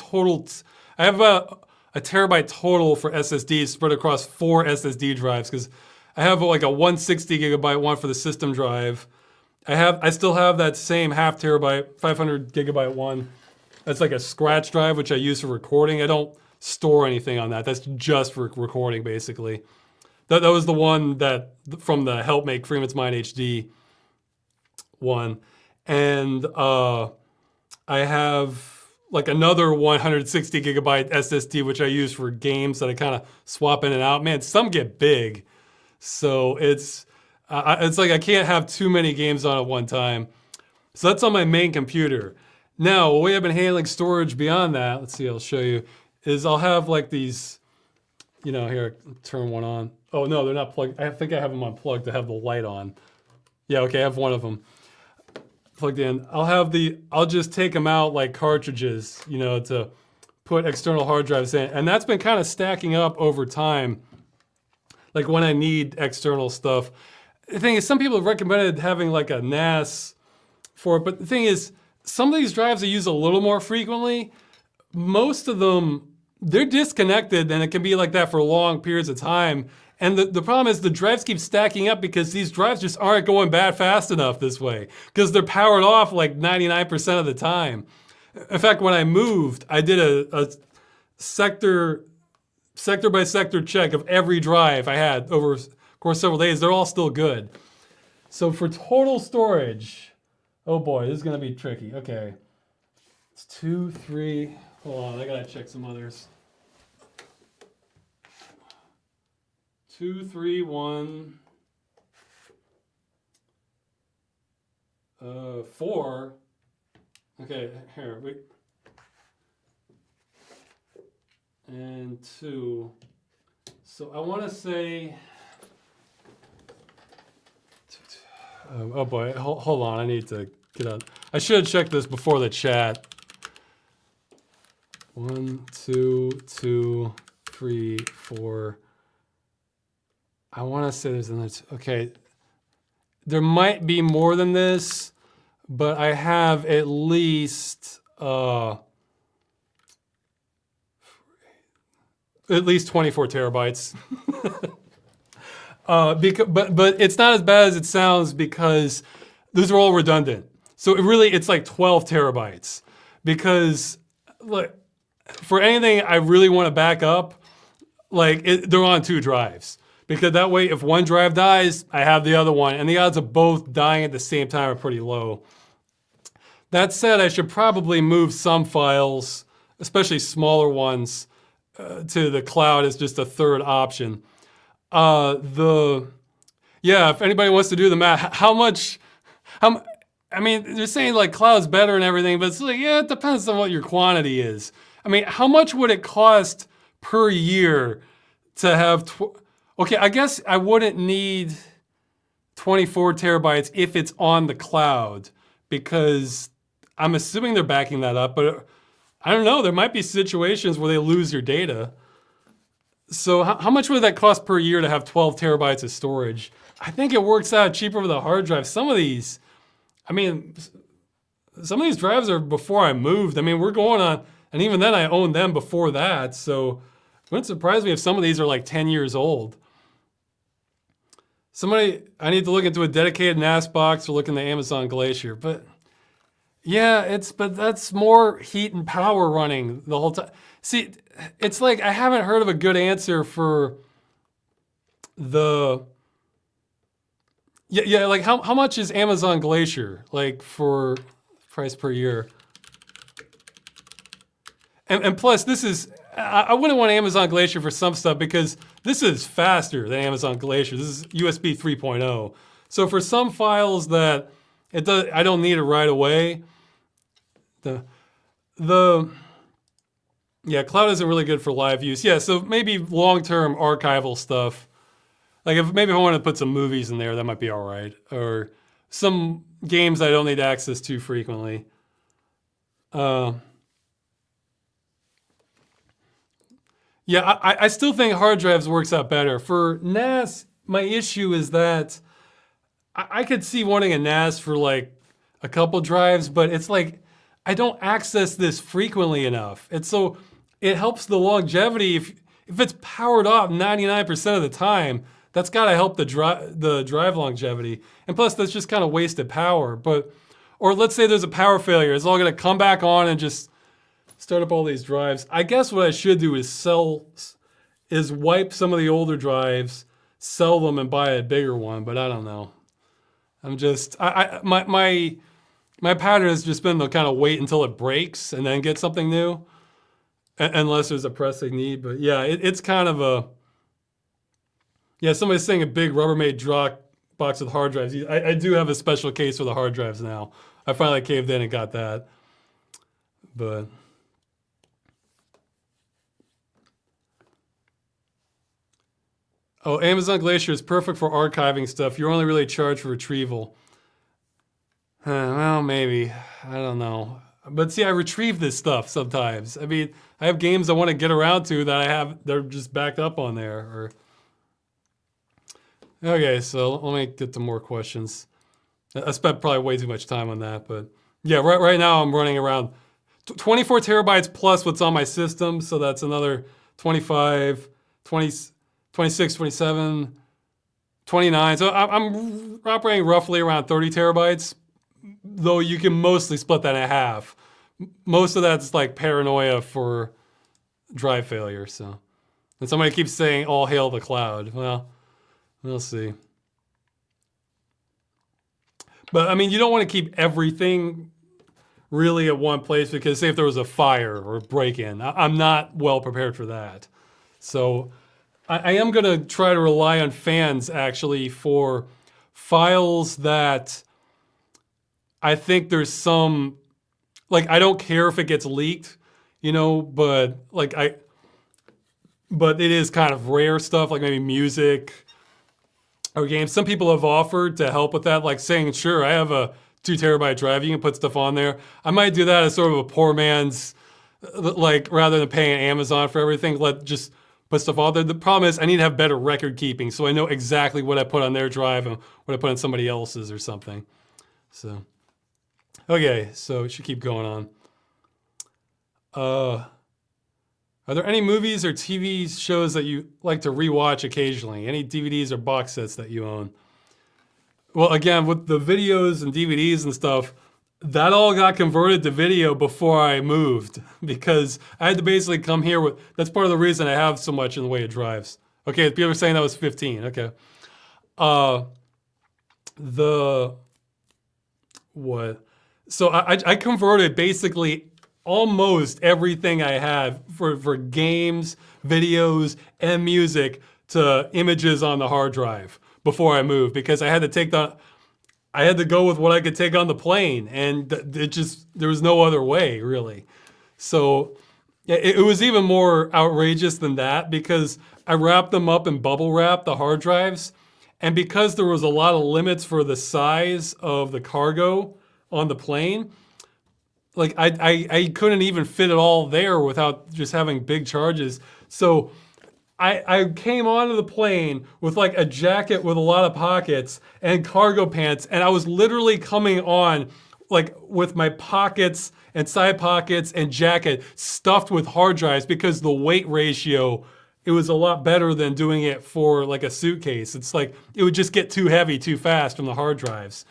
terabyte total for SSDs spread across 4 SSD drives, because I have like a 160 gigabyte one for the system drive. I still have that same half terabyte, 500 gigabyte one. That's like a scratch drive, which I use for recording. I don't store anything on that. That's just for recording, basically. That was the one that from the Help Make Freeman's Mind HD one. And I have like another 160 gigabyte SSD, which I use for games that I kind of swap in and out. Man, some get big. So it's like I can't have too many games on at one time. So that's on my main computer. Now, the way I've been handling storage beyond that, let's see, I'll show you, is I'll have like these, you know, here, turn one on. Oh no, they're not plugged. I think I have them unplugged to have the light on. Yeah, okay, I have one of them plugged in. I'll just take them out like cartridges, you know, to put external hard drives in. And that's been kind of stacking up over time, like when I need external stuff. The thing is, some people have recommended having like a NAS for it, but the thing is, some of these drives I use a little more frequently. Most of them, they're disconnected, and it can be like that for long periods of time. And the problem is the drives keep stacking up because these drives just aren't going bad fast enough this way, because they're powered off like 99% of the time. In fact, when I moved, I did a sector by sector check of every drive I had over the course of several days. They're all still good. So for total storage, oh boy, this is gonna be tricky. Okay, it's 2, 3, hold on, I gotta check some others. 2, 3, 1, 4. Okay, here, wait. And 2. So I wanna say, oh boy, hold on, I need to get out. I should have checked this before the chat. 1, 2, 2, 3, 4. I want to say there's another, okay. There might be more than this, but I have at least 24 terabytes. But it's not as bad as it sounds because those are all redundant. So it's like 12 terabytes, because look, for anything I really want to back up, like they're on 2 drives, because that way if one drive dies, I have the other one, and the odds of both dying at the same time are pretty low. That said, I should probably move some files, especially smaller ones, to the cloud as just a third option. If anybody wants to do the math, I mean, they're saying like cloud's better and everything, but it's like, yeah, it depends on what your quantity is. I mean, how much would it cost per year to have, okay, I guess I wouldn't need 24 terabytes if it's on the cloud, because I'm assuming they're backing that up, but I don't know, there might be situations where they lose your data. So how much would that cost per year to have 12 terabytes of storage? I think it works out cheaper with a hard drive. Some of these drives are before I moved. I mean, we're going on, and even then I owned them before that. So it wouldn't surprise me if some of these are like 10 years old. I need to look into a dedicated NAS box or look into Amazon Glacier. But yeah, but that's more heat and power running the whole time. See, it's like I haven't heard of a good answer for the, like how much is Amazon Glacier, like for price per year? And plus, this is, I wouldn't want Amazon Glacier for some stuff because this is faster than Amazon Glacier. This is USB 3.0. So for some files that I don't need it right away. Cloud isn't really good for live use. Yeah, so maybe long-term archival stuff. Like if I want to put some movies in there, that might be all right. Or some games I don't need access to frequently. Yeah, I still think hard drives works out better. For NAS, my issue is that I could see wanting a NAS for like a couple drives, but it's like I don't access this frequently enough. And so it helps the longevity if it's powered off 99% of the time, that's got to help the drive longevity. And plus that's just kind of wasted power. But or let's say there's a power failure, it's all going to come back on and just start up all these drives. I guess what I should do is wipe some of the older drives, sell them and buy a bigger one, but I don't know. I'm just my pattern has just been to kind of wait until it breaks and then get something new, unless there's a pressing need. But yeah, it's kind of a somebody's saying a big Rubbermaid drop box with hard drives. I do have a special case for the hard drives now. I finally caved in and got that, but. Oh, Amazon Glacier is perfect for archiving stuff. You're only really charged for retrieval. Well, maybe. I don't know. But see, I retrieve this stuff sometimes. I mean, I have games I want to get around to that they're just backed up on there. Okay, so let me get to more questions. I spent probably way too much time on that, but yeah, right now I'm running around 24 terabytes plus what's on my system, so that's another 25, 20, 26, 27, 29. So I'm operating roughly around 30 terabytes, though you can mostly split that in half. Most of that's like paranoia for drive failure. So, and somebody keeps saying, all hail the cloud. Well, we'll see. But I mean, you don't want to keep everything really at one place because say if there was a fire or a break-in, I'm not well prepared for that. So I am going to try to rely on fans actually for files that I think there's some, like I don't care if it gets leaked, you know, but but it is kind of rare stuff like maybe music or games. Some people have offered to help with that, like saying, sure, I have a 2 terabyte drive, you can put stuff on there. I might do that as sort of a poor man's, like rather than paying Amazon for everything, just put stuff on there. The problem is I need to have better record keeping so I know exactly what I put on their drive and what I put on somebody else's or something. So, okay, so it should keep going on. Are there any movies or TV shows that you like to rewatch occasionally? Any DVDs or box sets that you own? Well, again, with the videos and DVDs and stuff, that all got converted to video before I moved because I had to basically come here with, that's part of the reason I have so much in the way of drives. Okay, people are saying that was 15, okay. So I converted basically almost everything I had for games, videos, and music to images on the hard drive before I moved because I had to go with what I could take on the plane, and there was no other way, really. So it was even more outrageous than that because I wrapped them up in bubble wrap, the hard drives, and because there was a lot of limits for the size of the cargo on the plane, like I couldn't even fit it all there without just having big charges. So I came onto the plane with like a jacket with a lot of pockets and cargo pants, and I was literally coming on like with my pockets and side pockets and jacket stuffed with hard drives because the weight ratio, it was a lot better than doing it for like a suitcase. It's like it would just get too heavy too fast from the hard drives.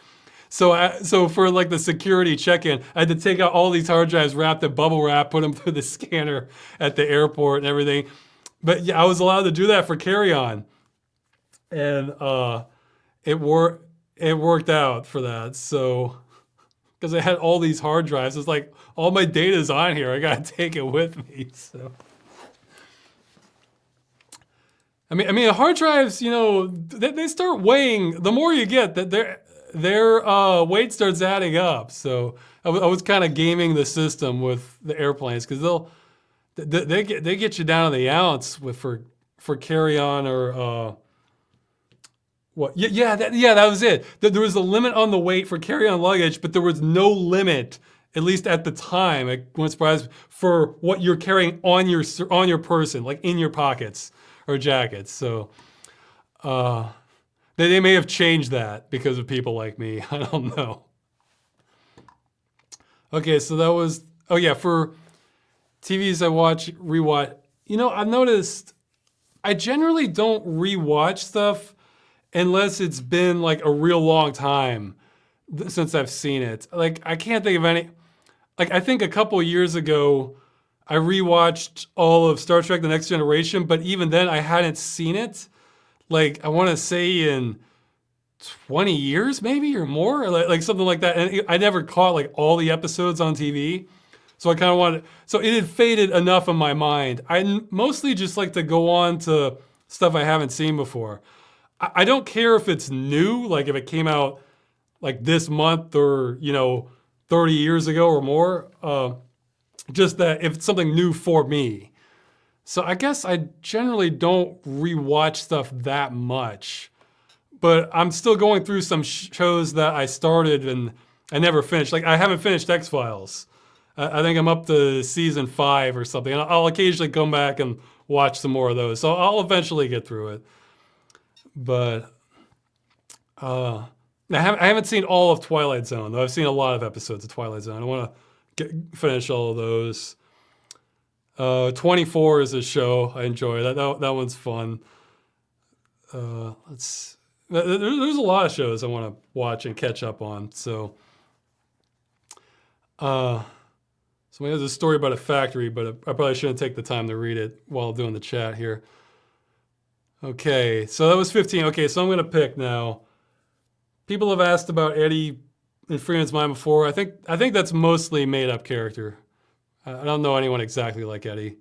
So for like the security check-in, I had to take out all these hard drives wrapped in bubble wrap, put them through the scanner at the airport and everything. But yeah, I was allowed to do that for carry-on, and it worked out for that. So because I had all these hard drives, it's like all my data's on here. I gotta take it with me. So I mean, hard drives, you know, they start weighing. The more you get, that their weight starts adding up. So I was kind of gaming the system with the airplanes because they get you down to the ounce for carry on or what? Yeah, that was it. There was a limit on the weight for carry on luggage, but there was no limit at least at the time, it wouldn't surprise for what you're carrying on your person, like in your pockets or jackets. So they may have changed that because of people like me. I don't know. Okay, so that was, oh yeah, for TVs I rewatch. I've noticed I generally don't rewatch stuff unless it's been like a real long time since I've seen it. Like, I can't think of any. Like, I think a couple of years ago, I rewatched all of Star Trek: The Next Generation, but even then, I hadn't seen it. Like, I want to say in 20 years, maybe, or more, or like something like that. And I never caught like all the episodes on TV. So I kind of wanted, so it had faded enough in my mind. I mostly just like to go on to stuff I haven't seen before. I don't care if it's new, like if it came out like this month or, 30 years ago or more, just that if it's something new for me. So I guess I generally don't rewatch stuff that much, but I'm still going through some shows that I started and I never finished. Like, I haven't finished X-Files. I think I'm up to season 5 or something. And I'll occasionally come back and watch some more of those. So I'll eventually get through it. But I haven't seen all of Twilight Zone, though. I've seen a lot of episodes of Twilight Zone. I want to finish all of those. 24 is a show I enjoy. That one's fun. There's a lot of shows I want to watch and catch up on. So somebody has a story about a factory, but I probably shouldn't take the time to read it while doing the chat here. Okay, so that was 15. Okay, so I'm going to pick now. People have asked about Eddie in Freeman's Mind before. I think that's mostly made-up character. I don't know anyone exactly like Eddie.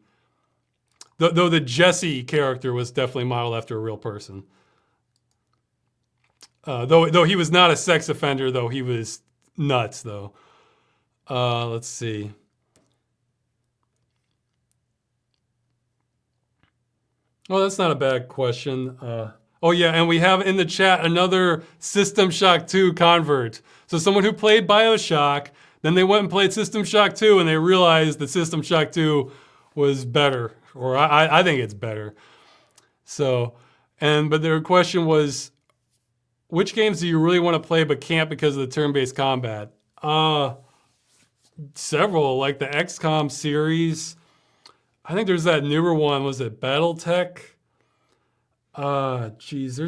Though the Jesse character was definitely modeled after a real person. Though he was not a sex offender, though he was nuts, though. Let's see. Oh, that's not a bad question. Oh yeah, and we have in the chat another System Shock 2 convert. So someone who played BioShock, then they went and played System Shock 2 and they realized that System Shock 2 was better, or I think it's better. So, but their question was, which games do you really want to play but can't because of the turn-based combat? Several, like the XCOM series. I think there's that newer one. Was it BattleTech? Geez, it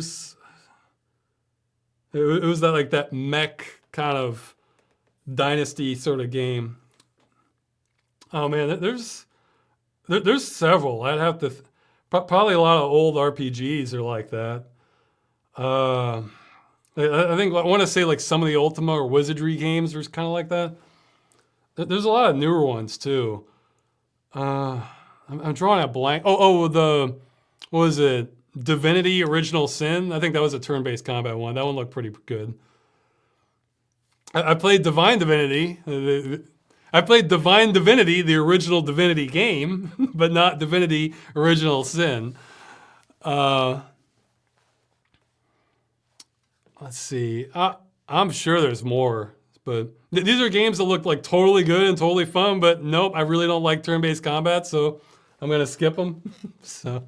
was that mech kind of dynasty sort of game. Oh man, there's several. I'd have to probably a lot of old RPGs are like that. I think I want to say like some of the Ultima or Wizardry games are kind of like that. There's a lot of newer ones too. I'm drawing a blank. What was it? Divinity Original Sin? I think that was a turn-based combat one. That one looked pretty good. I played Divine Divinity. I played Divine Divinity, the original Divinity game, but not Divinity Original Sin. Let's see. I'm sure there's more, but these are games that look like totally good and totally fun, but nope, I really don't like turn-based combat, so I'm going to skip them. So.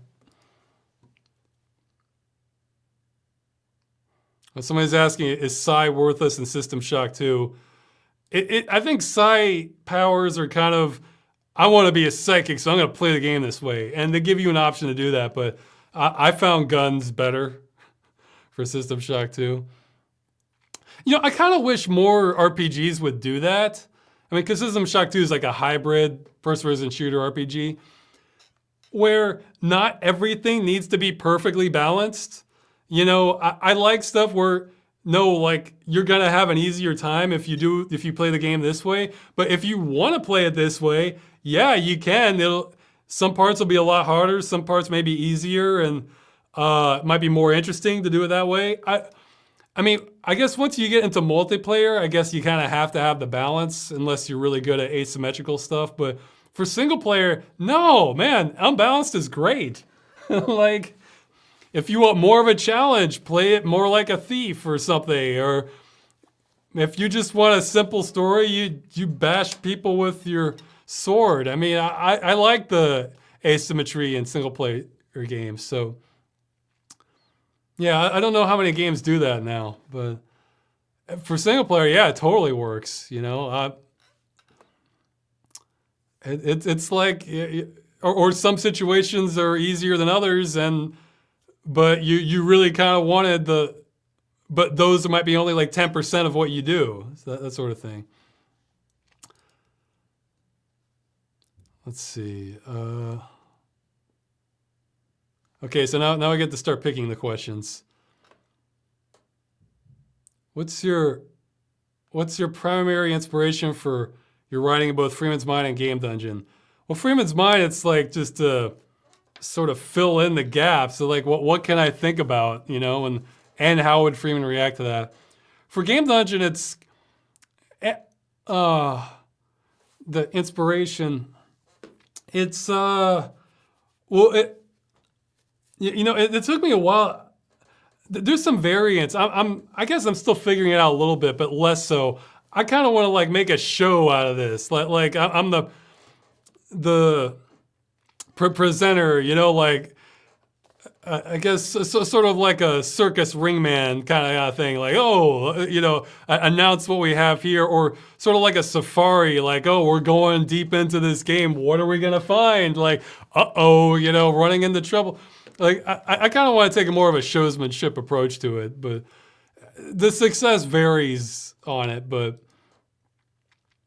Somebody's asking, is Psi worthless in System Shock 2? I think Psi powers are kind of, I want to be a psychic, so I'm going to play the game this way. And they give you an option to do that, but I found guns better for System Shock 2. I kind of wish more RPGs would do that. I mean, because System Shock 2 is like a hybrid first-person shooter RPG where not everything needs to be perfectly balanced. I like stuff where, you're going to have an easier time if you play the game this way. But if you want to play it this way, yeah, you can. Some parts will be a lot harder. Some parts may be easier and it might be more interesting to do it that way. I mean, I guess once you get into multiplayer, I guess you kind of have to have the balance unless you're really good at asymmetrical stuff. But for single player, no, man, unbalanced is great. If you want more of a challenge, play it more like a thief or something, or If you just want a simple story, you bash people with your sword. I mean, I like the asymmetry in single player games. So yeah, I don't know how many games do that now, but for single player, yeah, it totally works. You know, it's like, or some situations are easier than others, but you really kind of wanted but those might be only like 10% of what you do, so that sort of thing. Let's see. Okay, so now I get to start picking the questions. What's your primary inspiration for your writing in both Freeman's Mind and Game Dungeon? Well, Freeman's Mind, it's like just to sort of fill in the gaps. So like, what can I think about, you know, and how would Freeman react to that? For Game Dungeon, it's the inspiration. It's well, it took me a while. There's some variants. I guess I'm still figuring it out a little bit, but less so. I kind of want to like make a show out of this. Like I'm the presenter, you know, like I guess sort of like a circus ringman kind of thing. Like, oh, you know, announce what we have here, or sort of like a safari. Like, oh, we're going deep into this game. What are we gonna find? Like, uh-oh, you know, running into trouble. Like, I kind of want to take a more of a showsmanship approach to it, but the success varies on it. But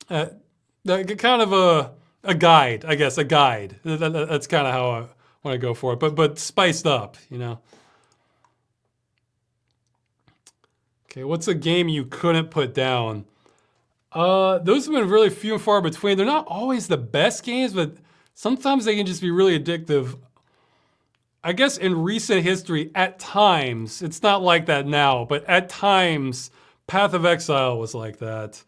kind of a guide, I guess, a guide. That's kind of how I want to go for it, but spiced up, you know. Okay, what's a game you couldn't put down? Those have been really few and far between. They're not always the best games, but sometimes they can just be really addictive. I guess in recent history, at times, it's not like that now, but at times, Path of Exile was like that.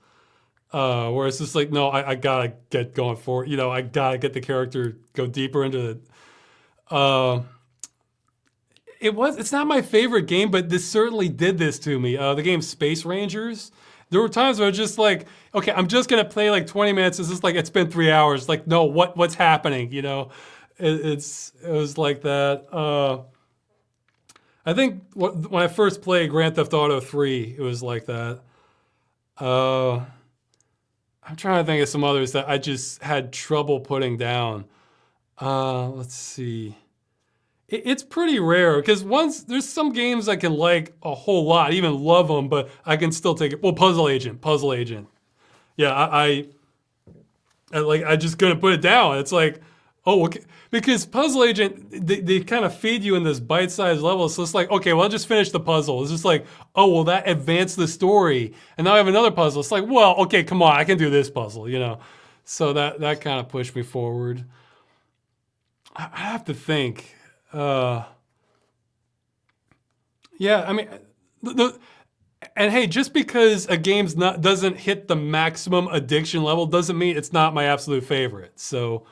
Where it's just like, no, I gotta get going for it. You know, I gotta get the character, go deeper into it. It's not my favorite game, but this certainly did this to me. The game Space Rangers. There were times where I was just like, okay, I'm just gonna play like 20 minutes. It's just like, it's been 3 hours. Like, no, what's happening? You know? It was like that. I think when I first played Grand Theft Auto 3, it was like that. I'm trying to think of some others that I just had trouble putting down. Let's see. It's pretty rare because there's some games I can like a whole lot, even love them, but I can still take it. Well, Puzzle Agent. Yeah, I just couldn't put it down. It's like, oh, okay. Because Puzzle Agent, they kind of feed you in this bite-sized level. So it's like, okay, well, I'll just finish the puzzle. It's just like, oh, well, that advanced the story. And now I have another puzzle. It's like, well, okay, come on, I can do this puzzle, you know? So that kind of pushed me forward. I have to think. Yeah, I mean, and hey, just because a game's doesn't hit the maximum addiction level doesn't mean it's not my absolute favorite. So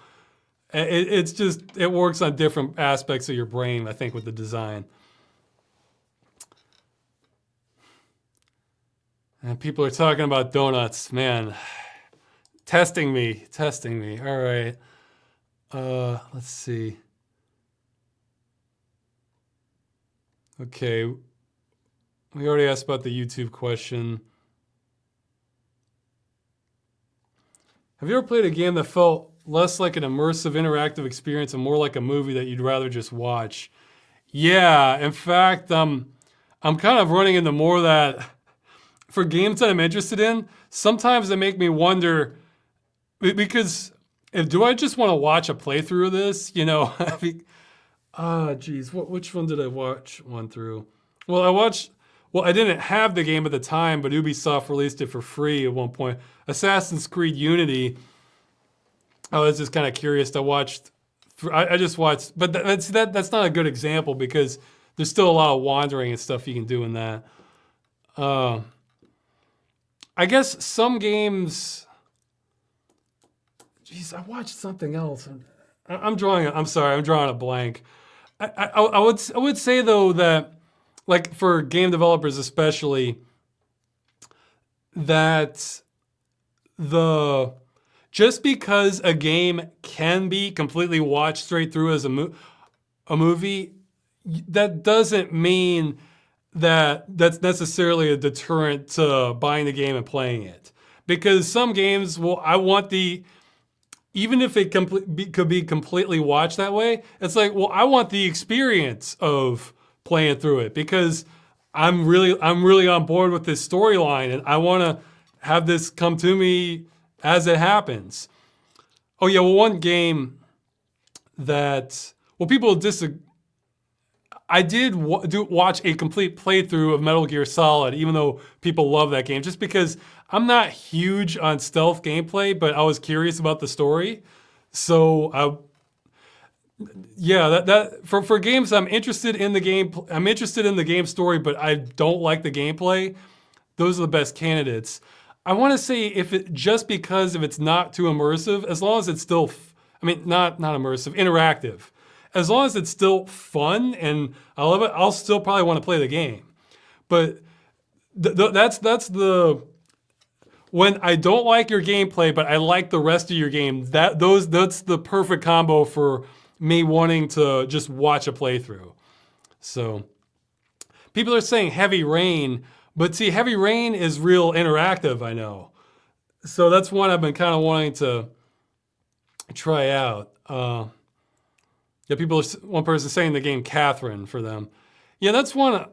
it works on different aspects of your brain, I think, with the design. And people are talking about donuts, man. Testing me. All right. Let's see. Okay. We already asked about the YouTube question. Have you ever played a game that felt less like an immersive interactive experience and more like a movie that you'd rather just watch? Yeah, in fact, I'm kind of running into more of that. For games that I'm interested in, sometimes they make me wonder, because do I just want to watch a playthrough of this? You know, geez, which one did I watch one through? Well, I didn't have the game at the time, but Ubisoft released it for free at one point. Assassin's Creed Unity. I was just kind of curious to watch. I just watched, but that's not a good example because there's still a lot of wandering and stuff you can do in that. I guess some games. Geez, I watched something else. I'm drawing a blank. I would say though that, like, for game developers especially, that just because a game can be completely watched straight through as a movie, that doesn't mean that that's necessarily a deterrent to buying the game and playing it. Because some games, even if it could be completely watched that way, it's like, well, I want the experience of playing through it because I'm really on board with this storyline and I want to have this come to me as it happens. Oh yeah, well, one game that, well, people disagree. I did watch a complete playthrough of Metal Gear Solid, even though people love that game, just because I'm not huge on stealth gameplay, but I was curious about the story. So, yeah, for games I'm interested in the game. I'm interested in the game story, but I don't like the gameplay. Those are the best candidates. I want to say just because if it's not too immersive, as long as it's still, not immersive, interactive. As long as it's still fun and I love it, I'll still probably want to play the game. But that's when I don't like your gameplay, but I like the rest of your game. That's the perfect combo for me wanting to just watch a playthrough. So people are saying Heavy Rain, but see, Heavy Rain is real interactive, I know. So that's one I've been kind of wanting to try out. Yeah, one person saying the game Catherine for them. Yeah, that's one.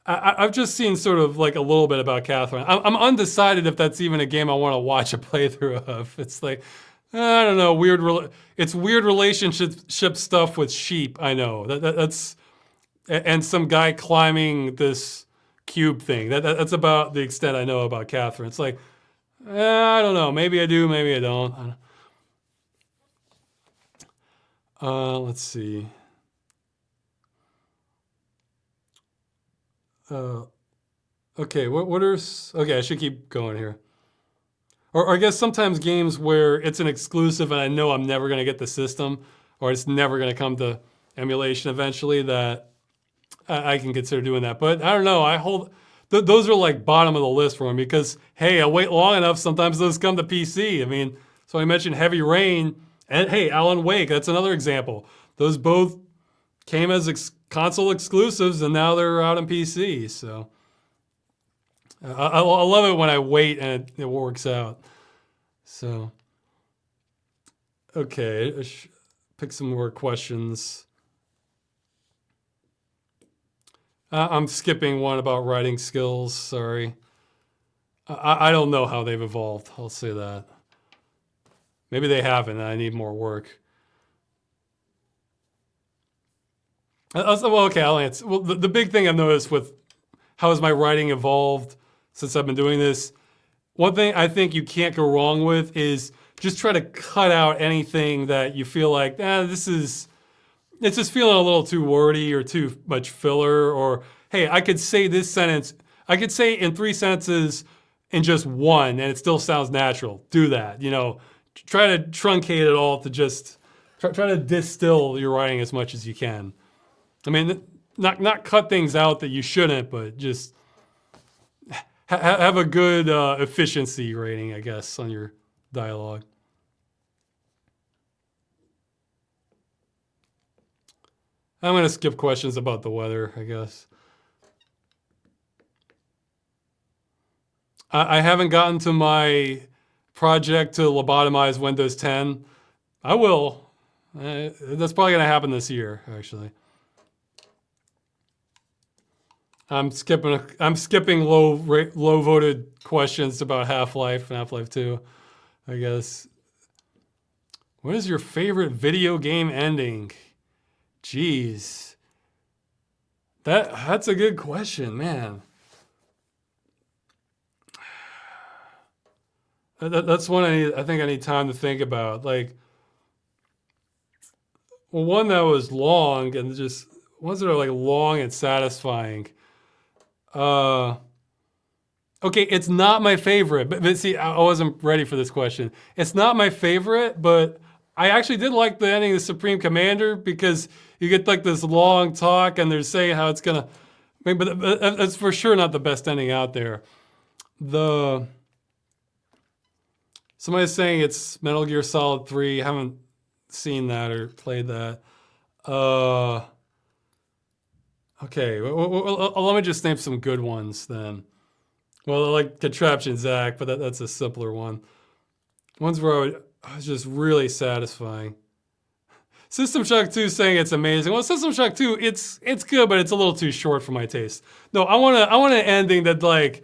I've just seen sort of like a little bit about Catherine. I'm undecided if that's even a game I want to watch a playthrough of. It's like, I don't know, it's weird relationship stuff with sheep, I know. That's, and some guy climbing this cube thing. That's about the extent I know about Catherine. It's like, I don't know, maybe I do, maybe I don't. Let's see. Okay, okay, I should keep going here. Or I guess sometimes games where it's an exclusive and I know I'm never going to get the system or it's never going to come to emulation eventually, that I can consider doing that. But I don't know, those are like bottom of the list for me because, hey, I wait long enough, sometimes those come to PC. So I mentioned Heavy Rain and, hey, Alan Wake, that's another example. Those both came as console exclusives and now they're out on PC. So I love it when I wait and it works out. So, okay, pick some more questions. I'm skipping one about writing skills, sorry. I don't know how they've evolved, I'll say that. Maybe they haven't, and I need more work. Well, okay, I'll answer. Well, the big thing I've noticed with how has my writing evolved since I've been doing this, one thing I think you can't go wrong with is just try to cut out anything that you feel like, it's just feeling a little too wordy or too much filler, or, hey, I could say this sentence, I could say in 3 sentences in just one, and it still sounds natural. Do that, try to truncate it all to just, try to distill your writing as much as you can. Not cut things out that you shouldn't, but just have a good efficiency rating, I guess, on your dialogue. I'm going to skip questions about the weather, I guess. I haven't gotten to my project to lobotomize Windows 10. I will. That's probably going to happen this year, actually. I'm skipping low voted questions about Half-Life and Half-Life 2, I guess. What is your favorite video game ending? Jeez. That's a good question, man. That's one I think I need time to think about. Like, well, one that was long and just ones that are like long and satisfying. Okay, it's not my favorite, but see, I wasn't ready for this question. It's not my favorite, but I actually did like the ending of the Supreme Commander because you get like this long talk and they're saying how it's gonna, but that's for sure not the best ending out there. The somebody's saying it's Metal Gear Solid 3. I haven't seen that or played that. Okay, let me just name some good ones then. Well, I like Contraption Zach, but that's a simpler one. Ones where I was just really satisfying. System Shock 2 saying it's amazing. Well, System Shock 2, it's good, but it's a little too short for my taste. No, I want an ending that, like,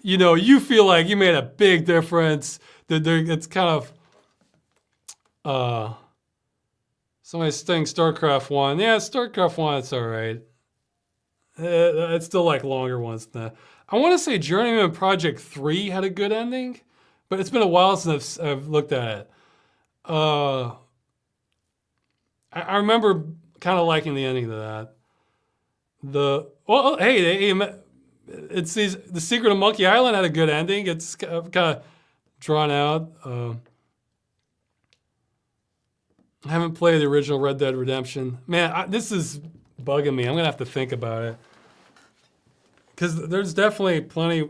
you know, you feel like you made a big difference. That it's kind of somebody's saying StarCraft 1. Yeah, StarCraft 1, it's all right. It's still like longer ones than that. I want to say Journeyman Project 3 had a good ending, but it's been a while since I've looked at it. I remember kind of liking the ending to that. It's the Secret of Monkey Island had a good ending. It's kind of drawn out. I haven't played the original Red Dead Redemption. Man, this is bugging me. I'm gonna have to think about it because there's definitely plenty.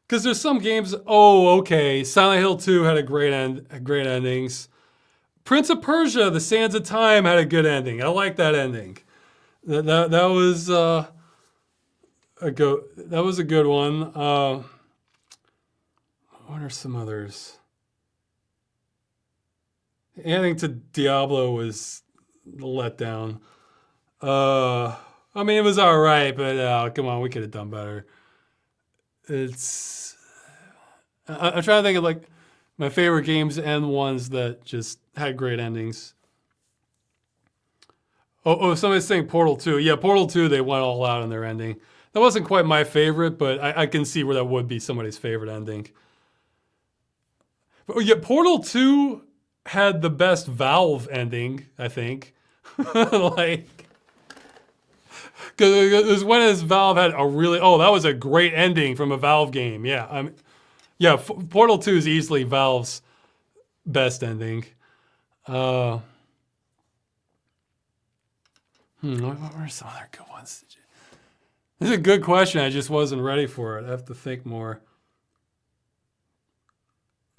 Because there's some games. Oh, okay. Silent Hill 2 had great endings. Prince of Persia: The Sands of Time had a good ending. I like that ending. That was a good one. What are some others? Ending to Diablo was a letdown. I mean, it was all right, but come on, we could have done better. I'm trying to think of like my favorite games and ones that just had great endings. Oh, somebody's saying Portal 2. Yeah, Portal 2, they went all out in their ending. That wasn't quite my favorite, but I can see where that would be somebody's favorite ending. But yeah, Portal 2 had the best Valve ending, I think. Like, because it was when Valve had a really, that was a great ending from a Valve game. Yeah, Portal 2 is easily Valve's best ending. What were some other good ones? This is a good question. I just wasn't ready for it. I have to think more.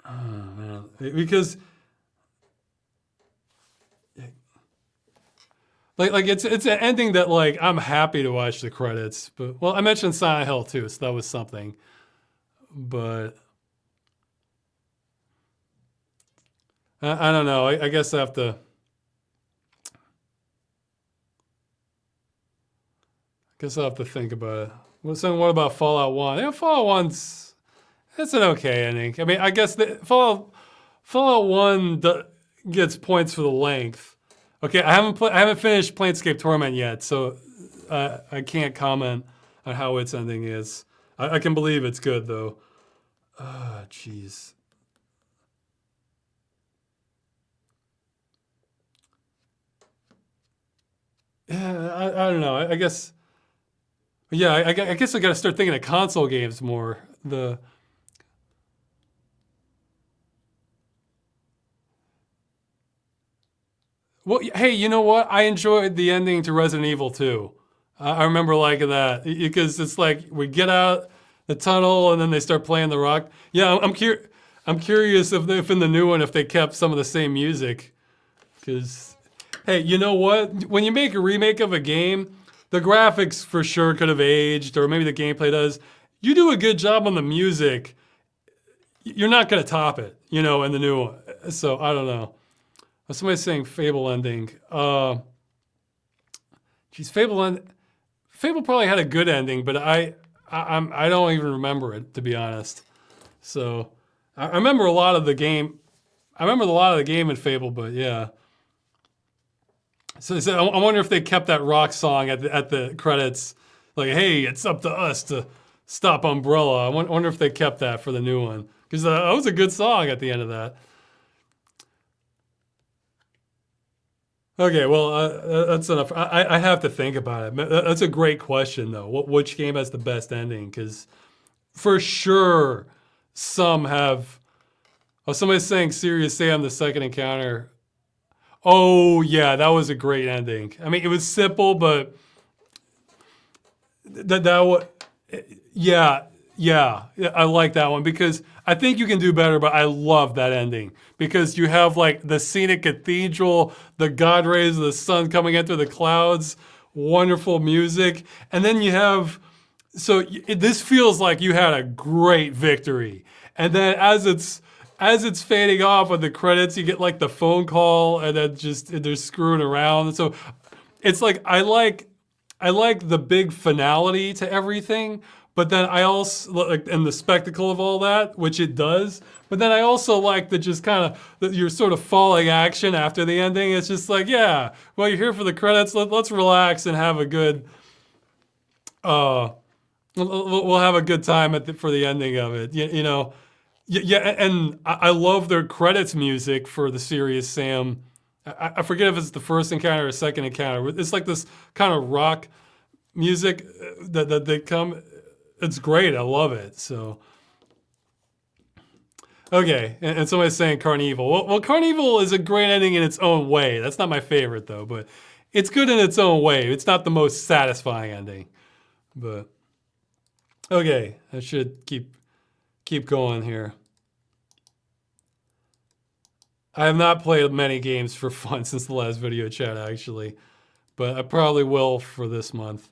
Oh, man. Because like it's an ending that, like, I'm happy to watch the credits. But, well, I mentioned Silent Hill too, so that was something. But I don't know. I guess I have to. Guess I'll have to think about it. What about Fallout 1? Yeah, Fallout 1's it's an okay ending. I mean, I guess Fallout 1 gets points for the length. Okay, I haven't finished Planescape Torment yet, so I can't comment on how its ending is. I can believe it's good though. Jeez. Yeah, I don't know. I guess. Yeah, I guess I got to start thinking of console games more. Well, hey, you know what? I enjoyed the ending to Resident Evil 2. I remember liking that because it's like we get out the tunnel and then they start playing the rock. Yeah, I'm curious if in the new one if they kept some of the same music. Because, hey, you know what? When you make a remake of a game, the graphics for sure could have aged, or maybe the gameplay does. You do a good job on the music, you're not going to top it, in the new one. So I don't know. Somebody's saying Fable ending. Fable probably had a good ending, but I don't even remember it, to be honest. So I remember a lot of the game. I remember a lot of the game in Fable, but yeah. So I wonder if they kept that rock song at the credits, like, "Hey, it's up to us to stop Umbrella." I wonder if they kept that for the new one, because that was a good song at the end of that. Okay, well, that's enough. I have to think about it. That's a great question, though. Which game has the best ending? Because for sure, some have. Oh, somebody's saying Serious Sam, the second encounter. Oh, yeah, that was a great ending. I mean, it was simple, but yeah, Yeah, I like that one because I think you can do better, but I love that ending because you have like the scenic cathedral, the god rays of the sun coming in through the clouds, wonderful music, and then you have this feels like you had a great victory, and then as it's fading off with the credits, you get like the phone call, and then just they're screwing around. So it's like I like the big finality to everything, but then I also like and the spectacle of all that, which it does. But then I also like the just kind of your sort of falling action after the ending. It's just like, yeah, well, you're here for the credits. Let's relax and have a good. Uh, we'll have a good time for the ending of it. You know, yeah, and I love their credits music for the Serious Sam. I forget if it's the first encounter or second encounter. It's like this kind of rock music that they come. It's great. I love it. So okay, and somebody's saying Carnival. Well, Carnival is a great ending in its own way. That's not my favorite though, but it's good in its own way. It's not the most satisfying ending, but okay. I should keep going here. I have not played many games for fun since the last video chat, actually, but I probably will for this month.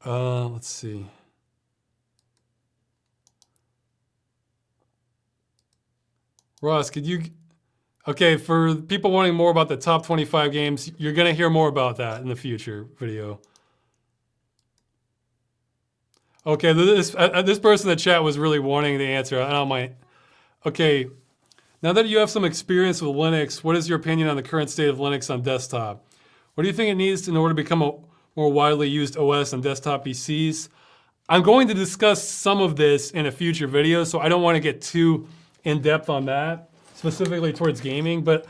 Let's see. Ross, could you... Okay, for people wanting more about the top 25 games, you're going to hear more about that in the future video. Okay, this person in the chat was really wanting the answer. I don't mind. Okay, now that you have some experience with Linux, what is your opinion on the current state of Linux on desktop? What do you think it needs in order to become a more widely used OS on desktop PCs? I'm going to discuss some of this in a future video, so I don't want to get too in-depth on that, specifically towards gaming, but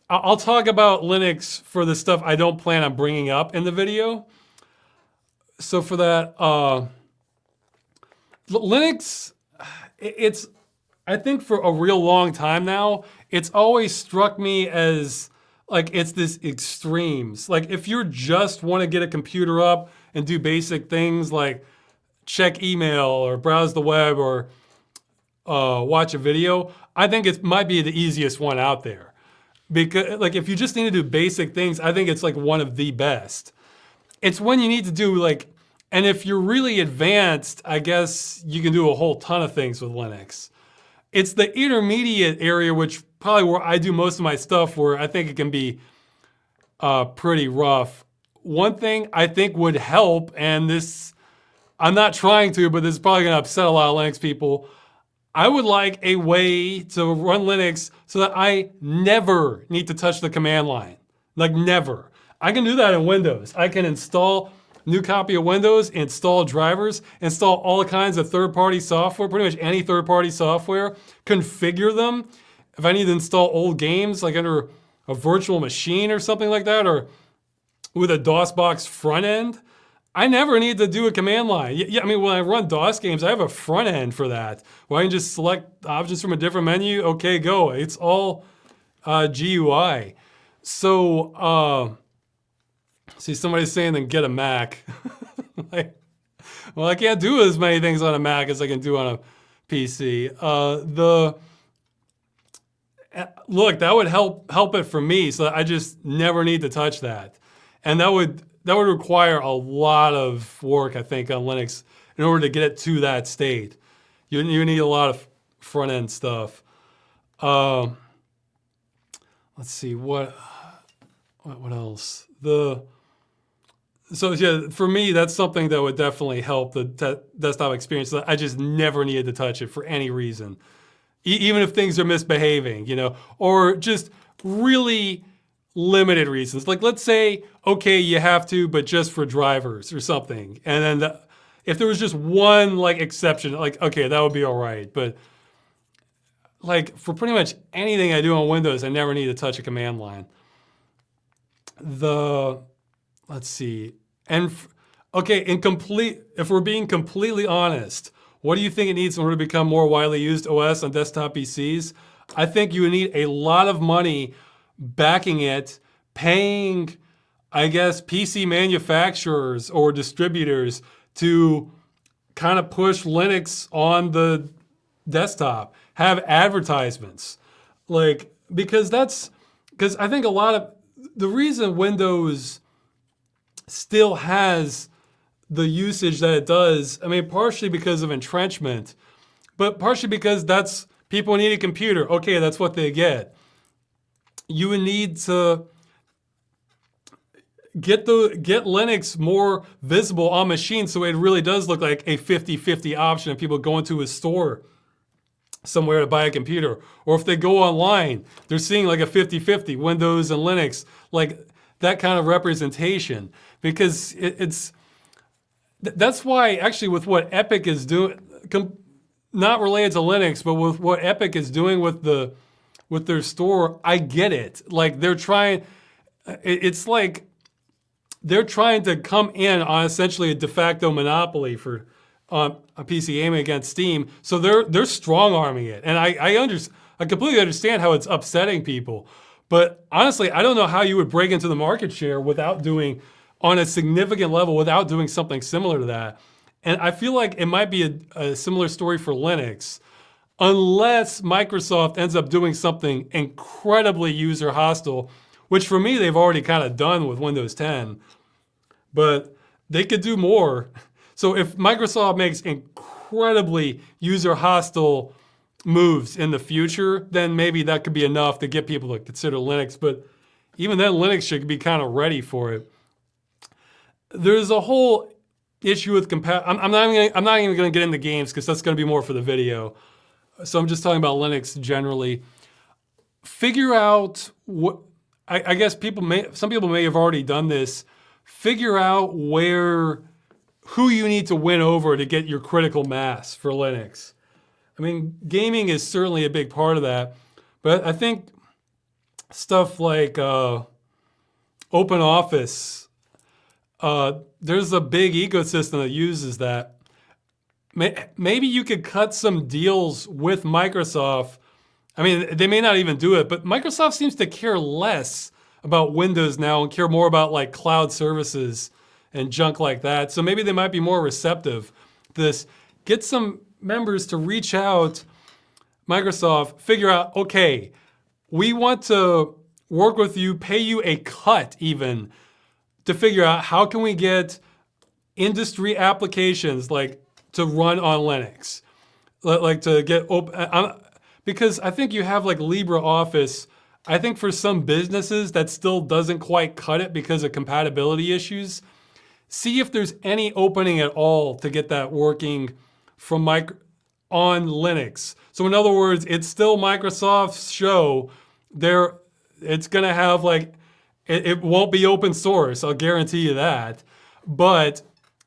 I'll talk about Linux for the stuff I don't plan on bringing up in the video. So for that, Linux, it's, I think for a real long time now, it's always struck me as like it's this extremes. Like if you just want to get a computer up and do basic things like check email or browse the web or watch a video, I think it might be the easiest one out there. Because like if you just need to do basic things, I think it's like one of the best. It's when you need to do like, and if you're really advanced, I guess you can do a whole ton of things with Linux. It's the intermediate area, which probably where I do most of my stuff, where I think it can be pretty rough. One thing I think would help, and this, I'm not trying to, but this is probably gonna upset a lot of Linux people. I would like a way to run Linux so that I never need to touch the command line. Like never. I can do that in Windows. I can install new copy of Windows, install drivers, install all kinds of third-party software, pretty much any third-party software, configure them. If I need to install old games, like under a virtual machine or something like that, or with a DOSBox front end, I never need to do a command line. Yeah, I mean, when I run DOS games, I have a front end for that, where I can just select options from a different menu, okay, go. It's all GUI. So, see, somebody's saying then get a Mac. Like, well, I can't do as many things on a Mac as I can do on a PC. Look, that would help it for me, so that I just never need to touch that, and that would require a lot of work, I think, on Linux in order to get it to that state. You need a lot of front end stuff. Let's see what else. So yeah, for me, that's something that would definitely help the desktop experience. I just never needed to touch it for any reason, even if things are misbehaving, you know, or just really limited reasons. Like let's say, okay, you have to, but just for drivers or something. And then if there was just one like exception, like, okay, that would be all right. But like for pretty much anything I do on Windows, I never need to touch a command line. Let's see. And okay, if we're being completely honest, what do you think it needs in order to become more widely used OS on desktop PCs? I think you would need a lot of money backing it, paying, I guess, PC manufacturers or distributors to kind of push Linux on the desktop, have advertisements, like, because I think a lot of the reason Windows still has the usage that it does, I mean, partially because of entrenchment, but partially because that's people need a computer. Okay, that's what they get. You would need to get Linux more visible on machines so it really does look like a 50-50 option if people go into a store somewhere to buy a computer. Or if they go online, they're seeing like a 50-50, Windows and Linux, like that kind of representation. Because that's why actually with what Epic is doing, not related to Linux, but with what Epic is doing with their store, I get it. Like they're trying, it's like they're trying to come in on essentially a de facto monopoly for a PC aiming against Steam. So they're strong arming it, and I completely understand how it's upsetting people. But honestly, I don't know how you would break into the market share without doing, on a significant level, without doing something similar to that. And I feel like it might be a similar story for Linux, unless Microsoft ends up doing something incredibly user hostile, which for me they've already kind of done with Windows 10. But they could do more. So if Microsoft makes incredibly user hostile moves in the future, then maybe that could be enough to get people to consider Linux. But even then, Linux should be kind of ready for it. There's a whole issue with I'm not even going to get into games because that's going to be more for the video. So I'm just talking about Linux generally. Figure out what I guess some people may have already done this. Figure out who you need to win over to get your critical mass for Linux. I mean, gaming is certainly a big part of that, but I think stuff like OpenOffice, there's a big ecosystem that uses that. Maybe you could cut some deals with Microsoft. I mean, they may not even do it, but Microsoft seems to care less about Windows now and care more about like cloud services and junk like that. So maybe they might be more receptive to this. Get some members to reach out, Microsoft, figure out, okay, we want to work with you, pay you a cut even, to figure out how can we get industry applications like to run on Linux, like to get open, because I think you have like LibreOffice. I think for some businesses that still doesn't quite cut it because of compatibility issues. See if there's any opening at all to get that working from on Linux. So in other words, it's still Microsoft's show. It's gonna have like, it won't be open source, I'll guarantee you that. But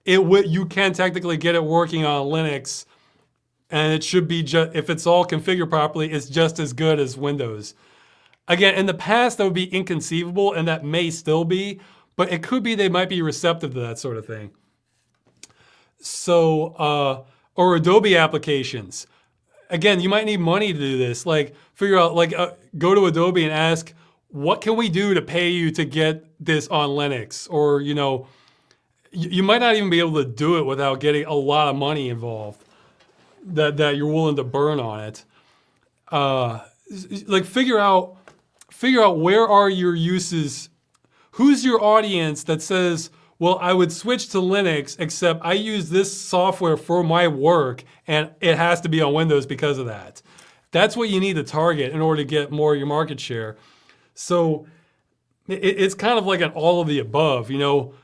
you can technically get it working on Linux, and it should be if it's all configured properly, it's just as good as Windows. Again, in the past that would be inconceivable, and that may still be, but it could be they might be receptive to that sort of thing. So, or Adobe applications. Again, you might need money to do this. Like figure out, like go to Adobe and ask, what can we do to pay you to get this on Linux? Or, you know, you might not even be able to do it without getting a lot of money involved that you're willing to burn on it. Like figure out where are your uses, who's your audience that says, well, I would switch to Linux, except I use this software for my work, and it has to be on Windows because of that. That's what you need to target in order to get more of your market share. So it's kind of like an all of the above, you know,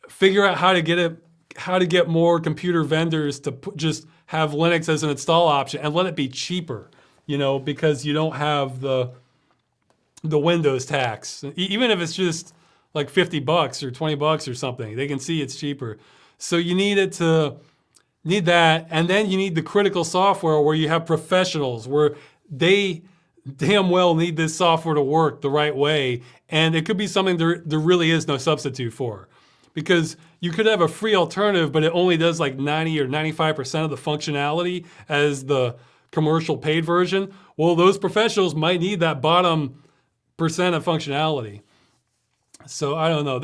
figure out how to get more computer vendors to just have Linux as an install option and let it be cheaper, you know, because you don't have the Windows tax. Even if it's just like $50 or $20 or something, they can see it's cheaper. So you need that, and then you need the critical software where you have professionals where they damn well need this software to work the right way, and it could be something there really is no substitute for. Because you could have a free alternative, but it only does like 90 or 95% of the functionality as the commercial paid version. Well, those professionals might need that bottom % of functionality. So I don't know.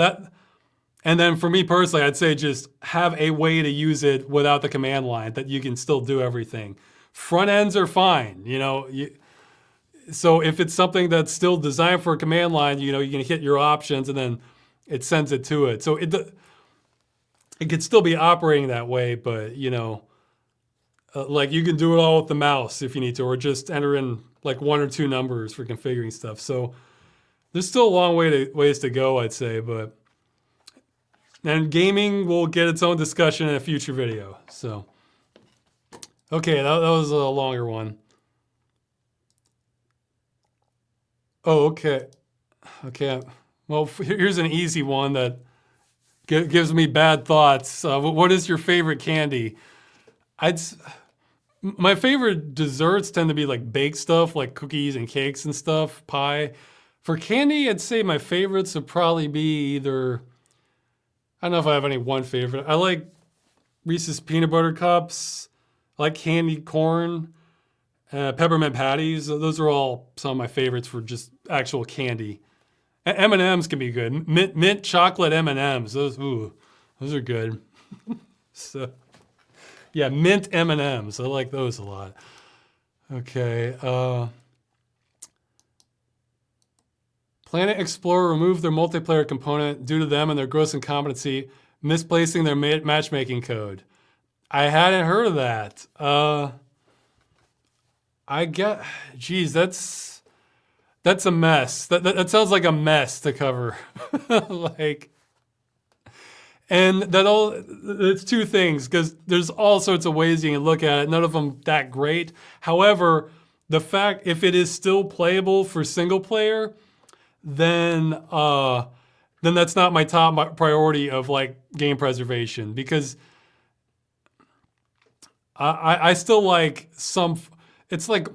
And then for me personally, I'd say just have a way to use it without the command line that you can still do everything. Front ends are fine, so if it's something that's still designed for a command line, you can hit your options and then it sends it to it. So it could still be operating that way, but like you can do it all with the mouse if you need to, or just enter in like 1 or 2 numbers for configuring stuff. So there's still a long ways to go, I'd say, but and gaming will get its own discussion in a future video. So okay, that was a longer one. Oh, okay. Okay. Well, here's an easy one that gives me bad thoughts. What is your favorite candy? My favorite desserts tend to be like baked stuff, like cookies and cakes and stuff, pie. For candy, I'd say my favorites would probably be either, I don't know if I have any one favorite. I like Reese's peanut butter cups. I like candy corn. Peppermint patties, those are all some of my favorites for just actual candy. M&Ms can be good. Mint chocolate M&Ms, those are good. So, yeah, mint M&Ms, I like those a lot. Okay. Planet Explorer removed their multiplayer component due to them and their gross incompetency, misplacing their matchmaking code. I hadn't heard of that. Geez, that's a mess. That sounds like a mess to cover. It's 2 things, because there's all sorts of ways you can look at it, none of them that great. However, the fact, if it is still playable for single player, then that's not my top priority of like game preservation, because I still like it's like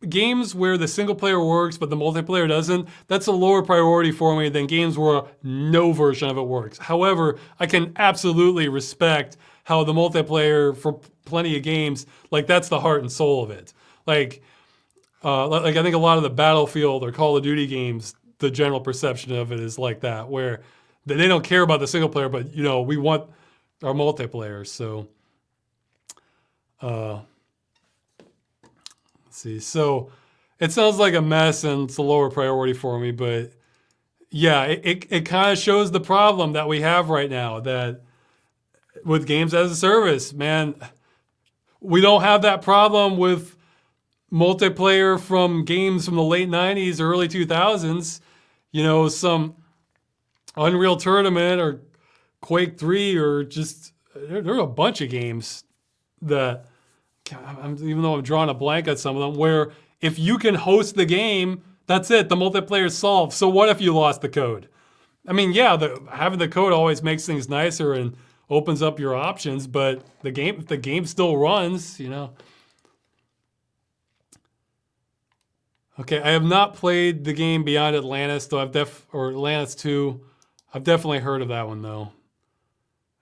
games where the single player works but the multiplayer doesn't. That's a lower priority for me than games where no version of it works. However, I can absolutely respect how the multiplayer for plenty of games, like that's the heart and soul of it. Like I think a lot of the Battlefield or Call of Duty games, the general perception of it is like that, where they don't care about the single player, but we want our multiplayer. So let's see. So it sounds like a mess and it's a lower priority for me, but yeah, it kind of shows the problem that we have right now, that with games as a service, man, we don't have that problem with multiplayer from games from the late 90s, early 2000s, some Unreal Tournament or Quake 3, or just, there are a bunch of games that, even though I'm drawing a blank at some of them, where if you can host the game, that's it, the multiplayer's solved. So what if you lost the code? I mean, yeah, having the code always makes things nicer and opens up your options, but the game still runs, Okay, I have not played the game Beyond Atlantis, though or Atlantis 2. I've definitely heard of that one, though.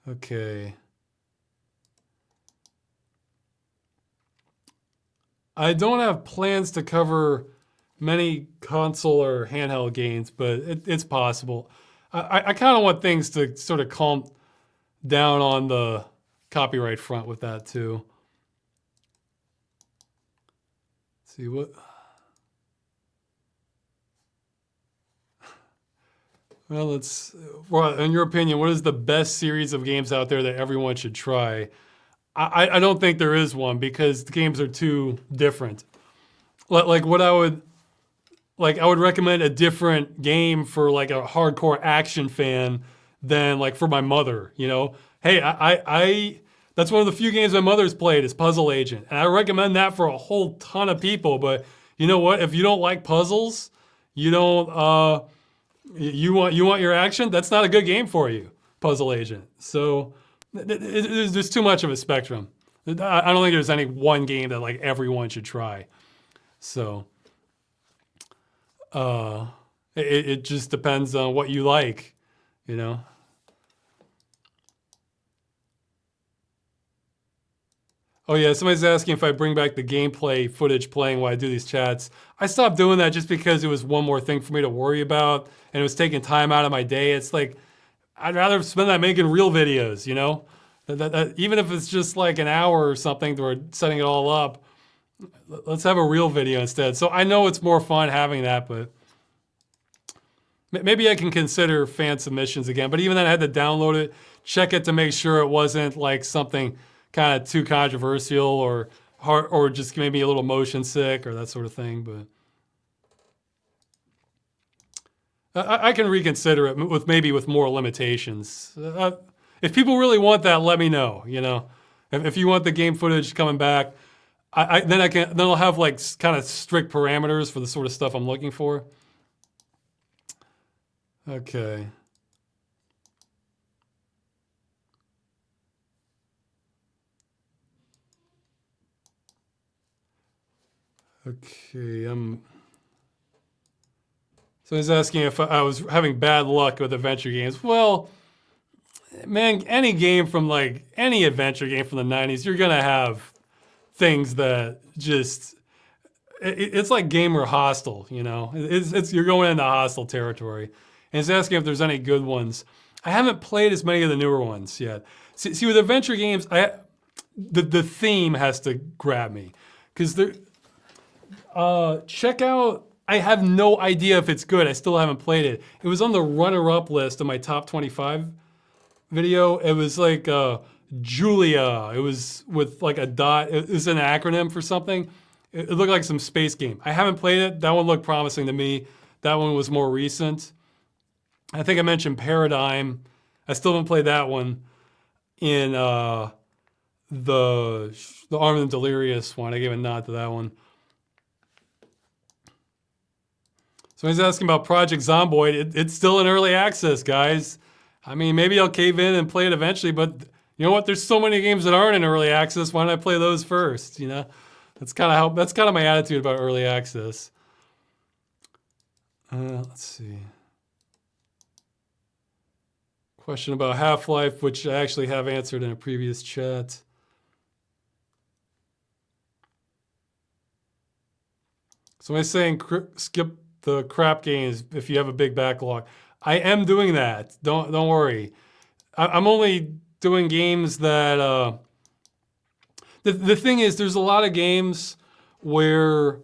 Okay. I don't have plans to cover many console or handheld games, but it's possible. I kind of want things to sort of calm down on the copyright front with that, too. Let's see what... Well, in your opinion, what is the best series of games out there that everyone should try? I don't think there is one, because the games are too different. Like what I would recommend a different game for like a hardcore action fan than like for my mother, Hey, I that's one of the few games my mother's played is Puzzle Agent. And I recommend that for a whole ton of people, but you know what? If you don't like puzzles, you don't you want your action, that's not a good game for you, Puzzle Agent. So there's too much of a spectrum. I don't think there's any one game that like everyone should try. So it just depends on what you like, Oh yeah, somebody's asking if I bring back the gameplay footage playing while I do these chats. I stopped doing that just because it was one more thing for me to worry about, and it was taking time out of my day. It's like, I'd rather spend that making real videos, you know? Even if it's just like an hour or something where we're setting it all up, let's have a real video instead. So I know it's more fun having that, but maybe I can consider fan submissions again. But even then I had to download it, check it to make sure it wasn't like something kind of too controversial or hard, or just maybe a little motion sick or that sort of thing. But I can reconsider it with maybe with more limitations. If people really want that, let me know. You know, if you want the game footage coming back, then I'll have like kind of strict parameters for the sort of stuff I'm looking for. Okay. Okay. So he's asking if I was having bad luck with adventure games. Well, man, any game from like any adventure game from the 90s, you're gonna have things that just it's like gamer hostile, you know. It's you're going into hostile territory. And he's asking if there's any good ones. I haven't played as many of the newer ones yet. See with adventure games, the theme has to grab me because check out. I have no idea if it's good. I still haven't played it. It was on the runner-up list of my top 25 video. It was like Julia. It was with like a dot. It was an acronym for something. It looked like some space game. I haven't played it. That one looked promising to me. That one was more recent. I think I mentioned Paradigm. I still haven't played that one. In the Armed and Delirious one, I gave a nod to that one. So he's asking about Project Zomboid. It's still in early access, guys. I mean, maybe I'll cave in and play it eventually, but you know what? There's so many games that aren't in early access. Why don't I play those first? You know, that's kind of my attitude about early access. Let's see. Question about Half-Life, which I actually have answered in a previous chat. So I'm saying skip the crap games if you have a big backlog. I am doing that. Don't worry. I'm only doing games that. The thing is, there's a lot of games where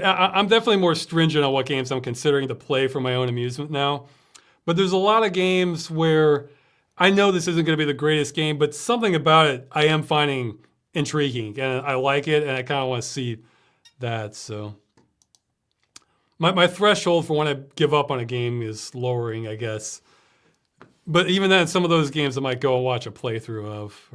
I'm definitely more stringent on what games I'm considering to play for my own amusement now. But there's a lot of games where I know this isn't going to be the greatest game, but something about it I am finding intriguing, and I like it, and I kind of want to see that. So my threshold for when I give up on a game is lowering, I guess. But even then, some of those games I might go and watch a playthrough of.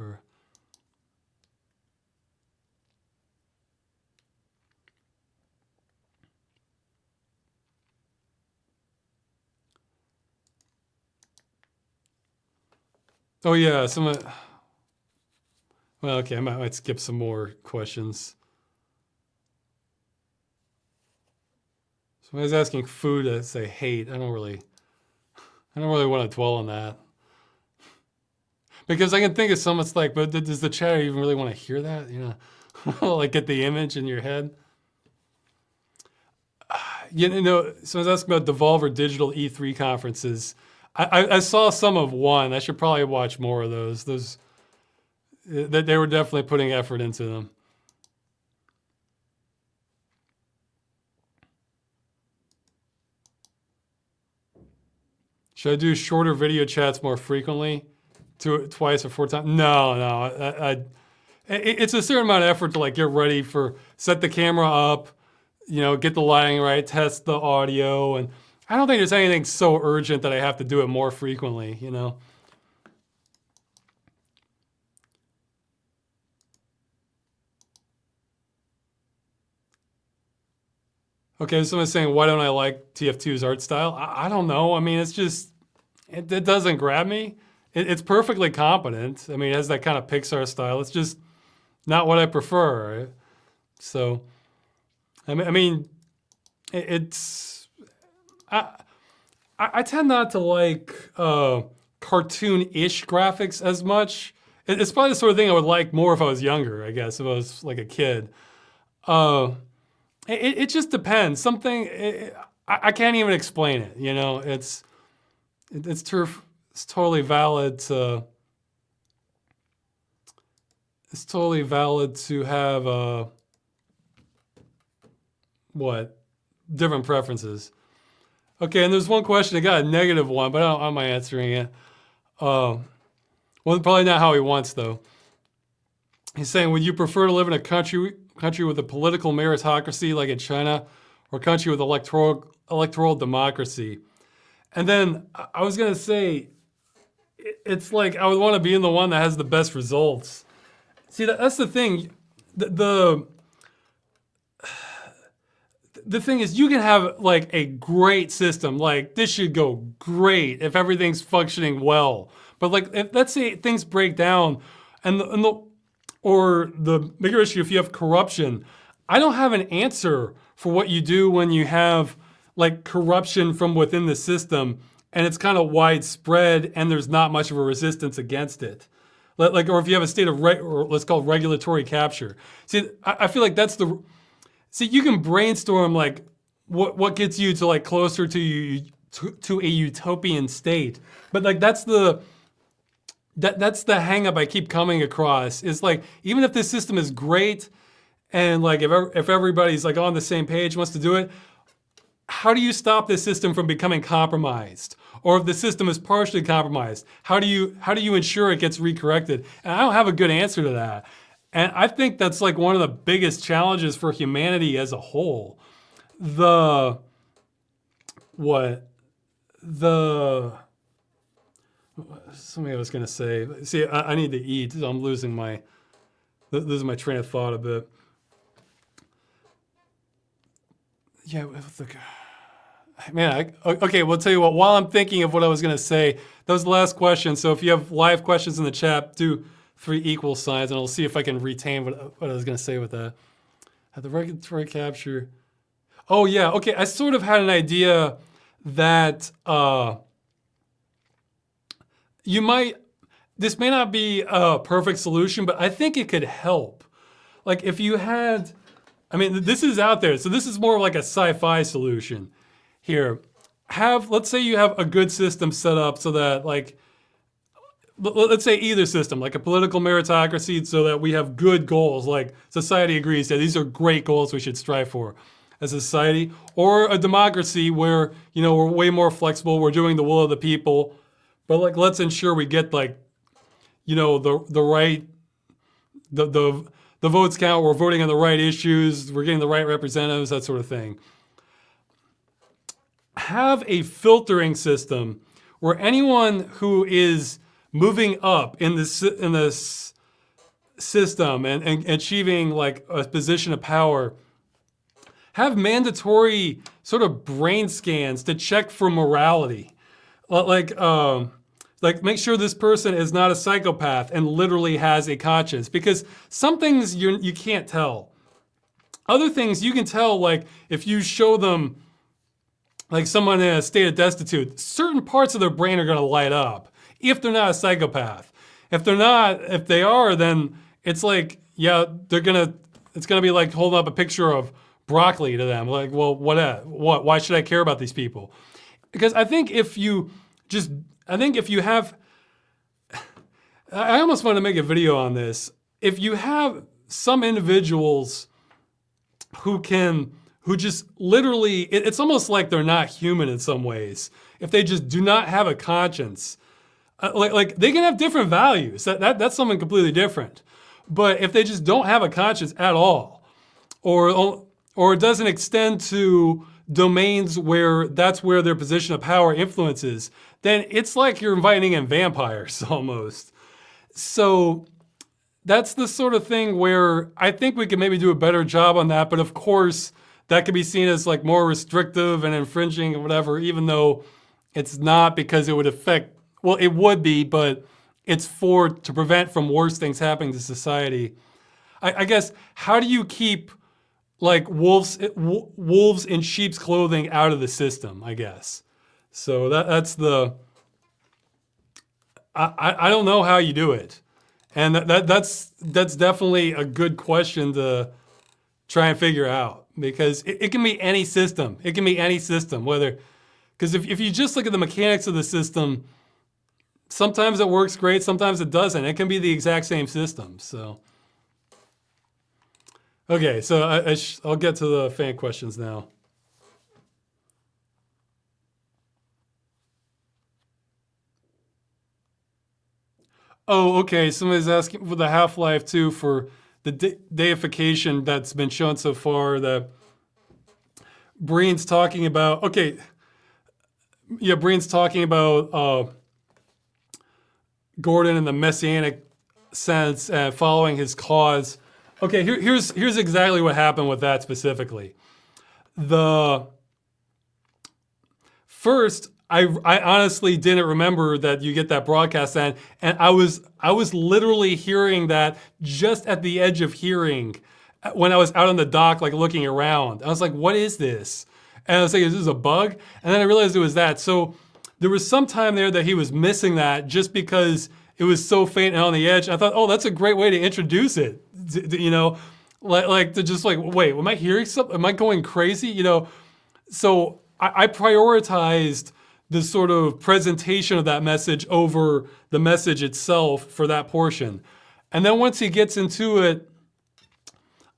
Oh yeah, well, okay, I might skip some more questions. Somebody's asking food that they hate. I don't really want to dwell on that. Because I can think of some, it's like, but does the chat even really want to hear that? You know, like get the image in your head. You know, someone's asking about Devolver Digital E3 conferences. I saw some of one. I should probably watch more of those. They were definitely putting effort into them. Should I do shorter video chats more frequently? Twice or 4 times? No. It's a certain amount of effort to like get ready for, set the camera up, you know, get the lighting right, test the audio, and I don't think there's anything so urgent that I have to do it more frequently, you know. Okay, someone's saying, why don't I like TF2's art style? I don't know. I mean, it's just, it doesn't grab me. It's perfectly competent. I mean, it has that kind of Pixar style. It's just not what I prefer. Right? So, I mean, it's, I tend not to like cartoon-ish graphics as much. It's probably the sort of thing I would like more if I was younger, I guess, if I was like a kid. It just depends. I can't even explain it, you know? it's totally valid to have different preferences. Okay, and there's one question. I got a negative one, but I'm not answering it. Well, probably not how he wants though. He's saying, would you prefer to live in a country with a political meritocracy like in China, or a country with electoral democracy? And then I was gonna say, it's like I would want to be in the one that has the best results. See, that's the thing. The thing is, you can have like a great system, like this should go great if everything's functioning well. But like, if, let's say things break down, or the bigger issue, if you have corruption, I don't have an answer for what you do when you have like corruption from within the system and it's kind of widespread and there's not much of a resistance against it. Like, or if you have a state of, or let's call it regulatory capture. See, I feel like that's see, you can brainstorm like what gets you to like closer to a utopian state. But like that's the hang up I keep coming across is like, even if this system is great and like if everybody's like on the same page, wants to do it, how do you stop this system from becoming compromised? Or if the system is partially compromised, how do you ensure it gets recorrected? And I don't have a good answer to that. And I think that's like one of the biggest challenges for humanity as a whole. Something I was gonna say. See, I need to eat. So I'm losing my train of thought a bit. Yeah, man. Okay, well, I'll tell you what. While I'm thinking of what I was gonna say, that was the last question. So if you have live questions in the chat, do 3 equal signs, and I'll see if I can retain what I was gonna say with that. At the regulatory capture. Oh yeah. Okay, I sort of had an idea that. This may not be a perfect solution, but I think it could help. Like if you had, I mean, this is out there, so this is more like a sci-fi solution here. Let's say you have a good system set up so that like, let's say either system, like a political meritocracy so that we have good goals, like society agrees that these are great goals we should strive for as a society, or a democracy where, you know, we're way more flexible, we're doing the will of the people. But like, let's ensure we get like, you know, the votes count. We're voting on the right issues. We're getting the right representatives, that sort of thing. Have a filtering system where anyone who is moving up in this system and achieving like a position of power, have mandatory sort of brain scans to check for morality, like make sure this person is not a psychopath and literally has a conscience, because some things you can't tell. Other things you can tell, like if you show them like someone in a state of destitute, certain parts of their brain are gonna light up if they're not a psychopath. If they are, then it's like, yeah, it's gonna be like holding up a picture of broccoli to them. Like, well, why should I care about these people? Because I think if you have, I almost want to make a video on this. If you have some individuals who just literally, it's almost like they're not human in some ways. If they just do not have a conscience, like they can have different values. That's something completely different. But if they just don't have a conscience at all, or it doesn't extend to domains where that's where their position of power influences, then it's like you're inviting in vampires almost. So that's the sort of thing where I think we can maybe do a better job on that. But of course, that could be seen as like more restrictive and infringing or whatever, even though it's not, because it would affect, well, it would be, but it's to prevent from worse things happening to society. I guess, how do you keep like wolves in sheep's clothing out of the system, I guess. So that's I don't know how you do it. And that's definitely a good question to try and figure out, because it can be any system. It can be any system, whether Because if you just look at the mechanics of the system, sometimes it works great, sometimes it doesn't. It can be the exact same system. So, okay, so I'll get to the fan questions now. Oh, okay. Somebody's asking for the Half-Life 2 for the deification that's been shown so far. That Breen's talking about. Okay, yeah, Breen's talking about Gordon in the messianic sense and following his cause. Okay, here's exactly what happened with that specifically. The first, I honestly didn't remember that you get that broadcast and I was literally hearing that just at the edge of hearing when I was out on the dock, like looking around. I was like, what is this? And I was like, is this a bug? And then I realized it was that. So there was some time there that he was missing that just because it was so faint and on the edge. I thought, oh, that's a great way to introduce it. You know, like to just like, wait, am I hearing something? Am I going crazy? You know, so I prioritized the sort of presentation of that message over the message itself for that portion. And then once he gets into it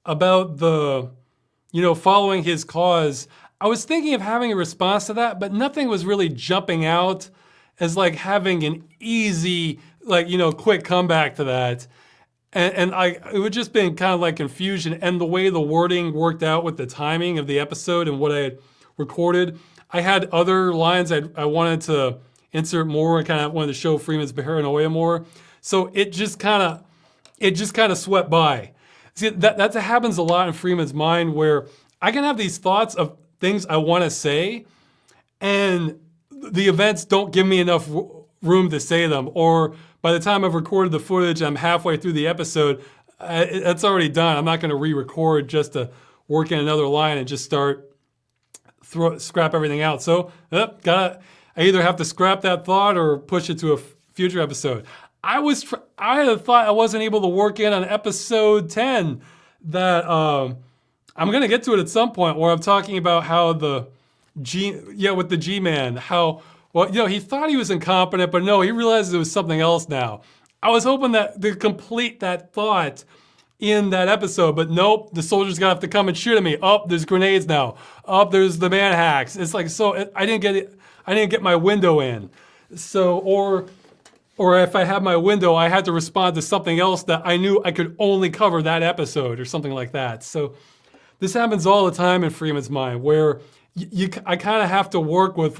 about the, you know, following his cause, I was thinking of having a response to that, but nothing was really jumping out as like having an easy, like, you know, quick comeback to that. And it would just been kind of like confusion, and the way the wording worked out with the timing of the episode and what I had recorded. I had other lines I wanted to insert more and kind of wanted to show Freeman's paranoia more. So it just kind of swept by. See, that happens a lot in Freeman's mind, where I can have these thoughts of things I want to say, and the events don't give me enough room to say them, or by the time I've recorded the footage, I'm halfway through the episode, it's already done. I'm not going to re-record just to work in another line and just start scrap everything out. So I either have to scrap that thought or push it to a future episode. I had thought I wasn't able to work in on episode 10 that I'm going to get to it at some point, where I'm talking about how with the G-Man, how, well, you know, he thought he was incompetent, but no, he realized it was something else now. I was hoping that to complete that thought in that episode, but nope, the soldiers gonna have to come and shoot at me. Oh, there's grenades now. Oh, there's the man hacks. It's like, so I didn't get my window in. So, or if I had my window, I had to respond to something else that I knew I could only cover that episode or something like that. So this happens all the time in Freeman's mind, where I kind of have to work with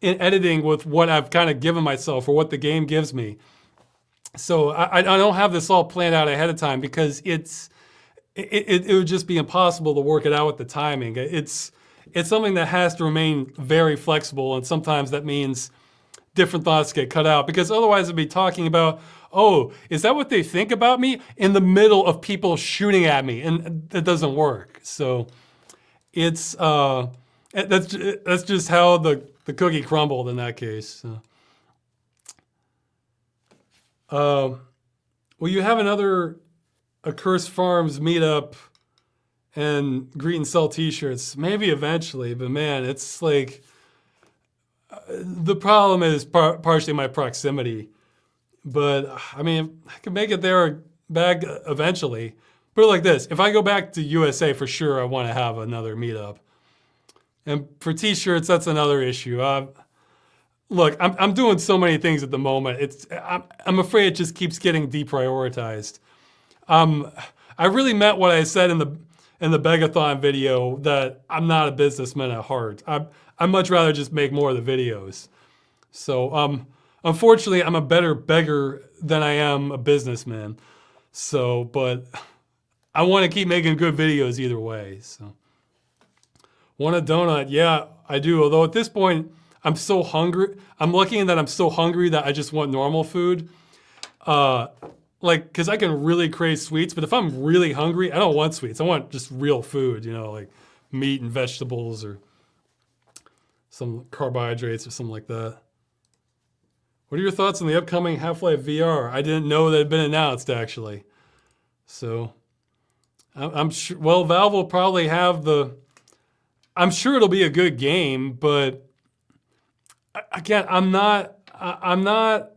in editing with what I've kind of given myself or what the game gives me. So I don't have this all planned out ahead of time, because it would just be impossible to work it out with the timing. It's something that has to remain very flexible, and sometimes that means different thoughts get cut out, because otherwise I'd be talking about, oh, is that what they think about me, in the middle of people shooting at me, and that doesn't work. So it's that's just how the cookie crumbled in that case. So. Will you have another Accursed Farms meetup and greet and sell t-shirts? Maybe eventually, but man, it's like, the problem is partially my proximity. But I mean, I can make it there back eventually. Put it like this, if I go back to USA, for sure I want to have another meetup. And for t-shirts, that's another issue. Look, I'm doing so many things at the moment. I'm afraid it just keeps getting deprioritized. I really meant what I said in the Begathon video, that I'm not a businessman at heart. I'd much rather just make more of the videos. So unfortunately, I'm a better beggar than I am a businessman. So, but I want to keep making good videos either way. So, want a donut? Yeah, I do. Although at this point, I'm so hungry. I'm lucky in that I'm so hungry that I just want normal food. Because I can really crave sweets, but if I'm really hungry, I don't want sweets. I want just real food, you know, like meat and vegetables or some carbohydrates or something like that. What are your thoughts on the upcoming Half-Life VR? I didn't know that had been announced, actually. So, I'm sure, well, Valve will probably have I'm sure it'll be a good game, but again, I'm not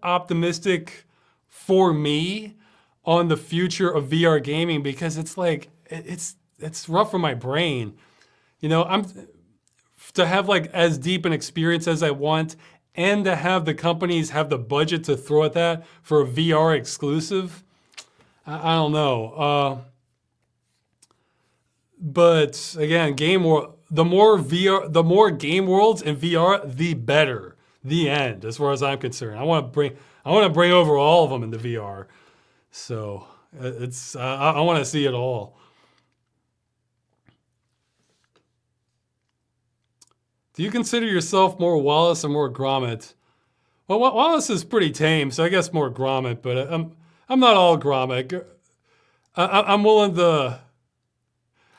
optimistic for me on the future of VR gaming because it's like it's rough for my brain. You know, I'm to have like as deep an experience as I want and to have the companies have the budget to throw at that for a VR exclusive. I don't know. But again, the more VR, the more game worlds in VR, the better. The end, as far as I'm concerned. I want to bring over all of them into VR. So I want to see it all. Do you consider yourself more Wallace or more Gromit? Well, Wallace is pretty tame, so I guess more Gromit. But I'm not all Gromit. I'm willing to.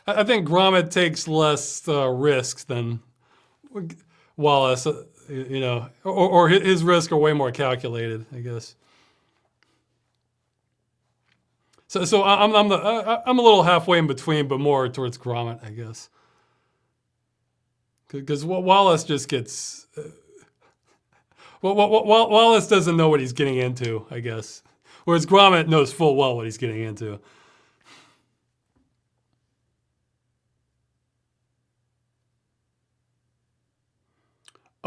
I think Gromit takes less risks than Wallace. You know, or his risks are way more calculated, I guess. So I'm a little halfway in between, but more towards Gromit, I guess. Because Wallace just gets. Wallace doesn't know what he's getting into, I guess. Whereas Gromit knows full well what he's getting into.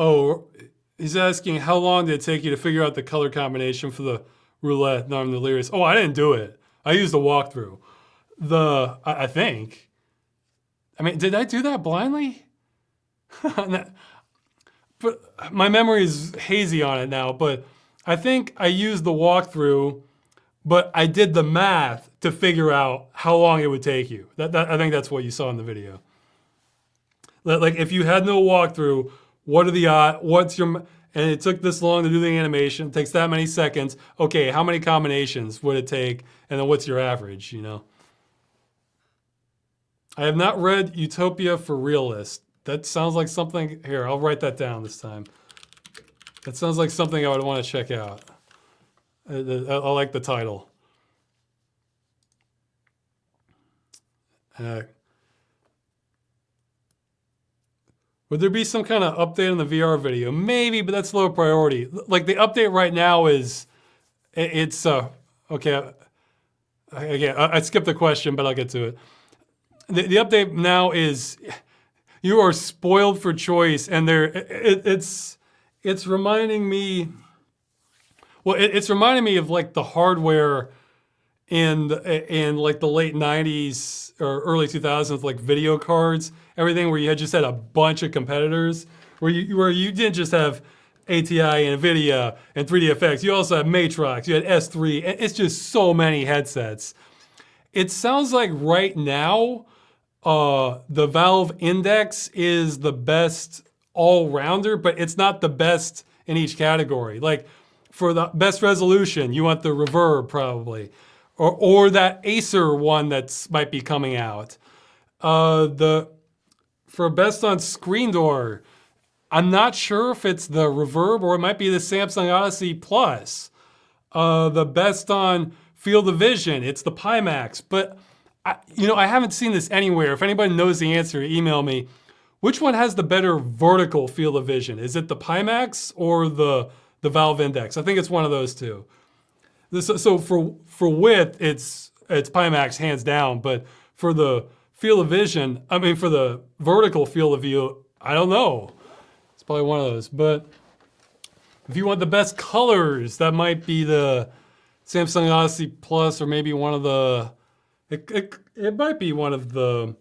Oh, he's asking how long did it take you to figure out the color combination for the roulette? No, I'm delirious. Oh, I didn't do it. I used the walkthrough. I think. I mean, did I do that blindly? But my memory is hazy on it now. But I think I used the walkthrough, but I did the math to figure out how long it would take you. I think that's what you saw in the video. Like if you had no walkthrough, what are the odds? And it took this long to do the animation. It takes that many seconds. Okay, how many combinations would it take? And then what's your average, you know? I have not read Utopia for Realist. That sounds like something, here, I'll write that down this time. That sounds like something I would want to check out. I like the title. Would there be some kind of update on the VR video? Maybe, but that's low priority. Like the update right now is, it's, okay. Again, I skipped the question, but I'll get to it. The update now is, you are spoiled for choice, and it's reminding me, well, it's reminding me of like the hardware in like the late 90s or early 2000s, like video cards, everything where you just had a bunch of competitors, where you didn't just have ATI and NVIDIA and 3DFX, you also had Matrox, you had S3, and it's just so many headsets. It sounds like right now, the Valve Index is the best all-rounder, but it's not the best in each category. Like for the best resolution, you want the Reverb probably, or that Acer one that's might be coming out. For best on screen door, I'm not sure if it's the Reverb or it might be the Samsung Odyssey Plus. The best on field of vision, it's the Pimax, but I haven't seen this anywhere. If anybody knows the answer, email me. Which one has the better vertical field of vision? Is it the Pimax or the Valve Index? I think it's one of those two. So for width, it's Pimax hands down, but for the field of vision, I mean for the vertical field of view, I don't know. It's probably one of those. But if you want the best colors, that might be the Samsung Odyssey Plus, or maybe one of the. It might be one of the.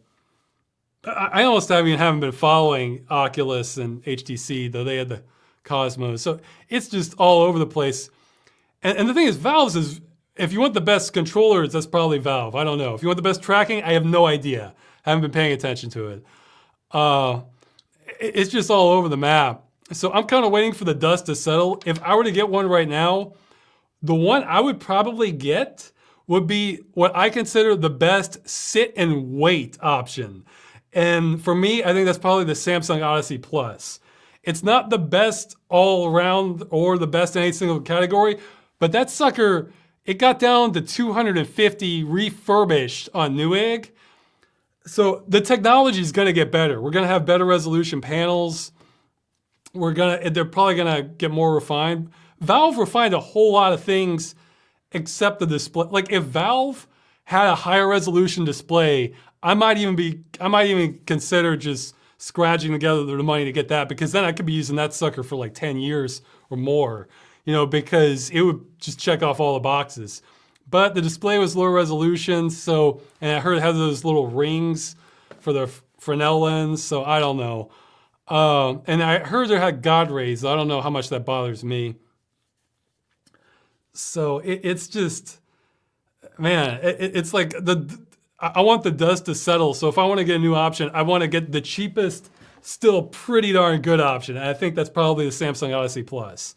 I almost haven't been following Oculus and HTC, though they had the Cosmos. So it's just all over the place. And the thing is, Valve's is, if you want the best controllers, that's probably Valve. I don't know. If you want the best tracking, I have no idea. I haven't been paying attention to it. It's just all over the map. So I'm kind of waiting for the dust to settle. If I were to get one right now, the one I would probably get would be what I consider the best sit and wait option. And for me, I think that's probably the Samsung Odyssey Plus. It's not the best all around or the best in any single category, but that sucker, it got down to 250 refurbished on Newegg. So the technology is gonna get better. We're gonna have better resolution panels. they're probably gonna get more refined. Valve refined a whole lot of things except the display. Like if Valve had a higher resolution display, I might even consider just scratching together the money to get that, because then I could be using that sucker for like 10 years or more, because it would just check off all the boxes. But the display was lower resolution, so, and I heard it had those little rings for the Fresnel lens, so I don't know. And I heard it had God rays. I don't know how much that bothers me. So it's just, man, it's like I want the dust to settle. So if I want to get a new option, I want to get the cheapest, still pretty darn good option. And I think that's probably the Samsung Odyssey Plus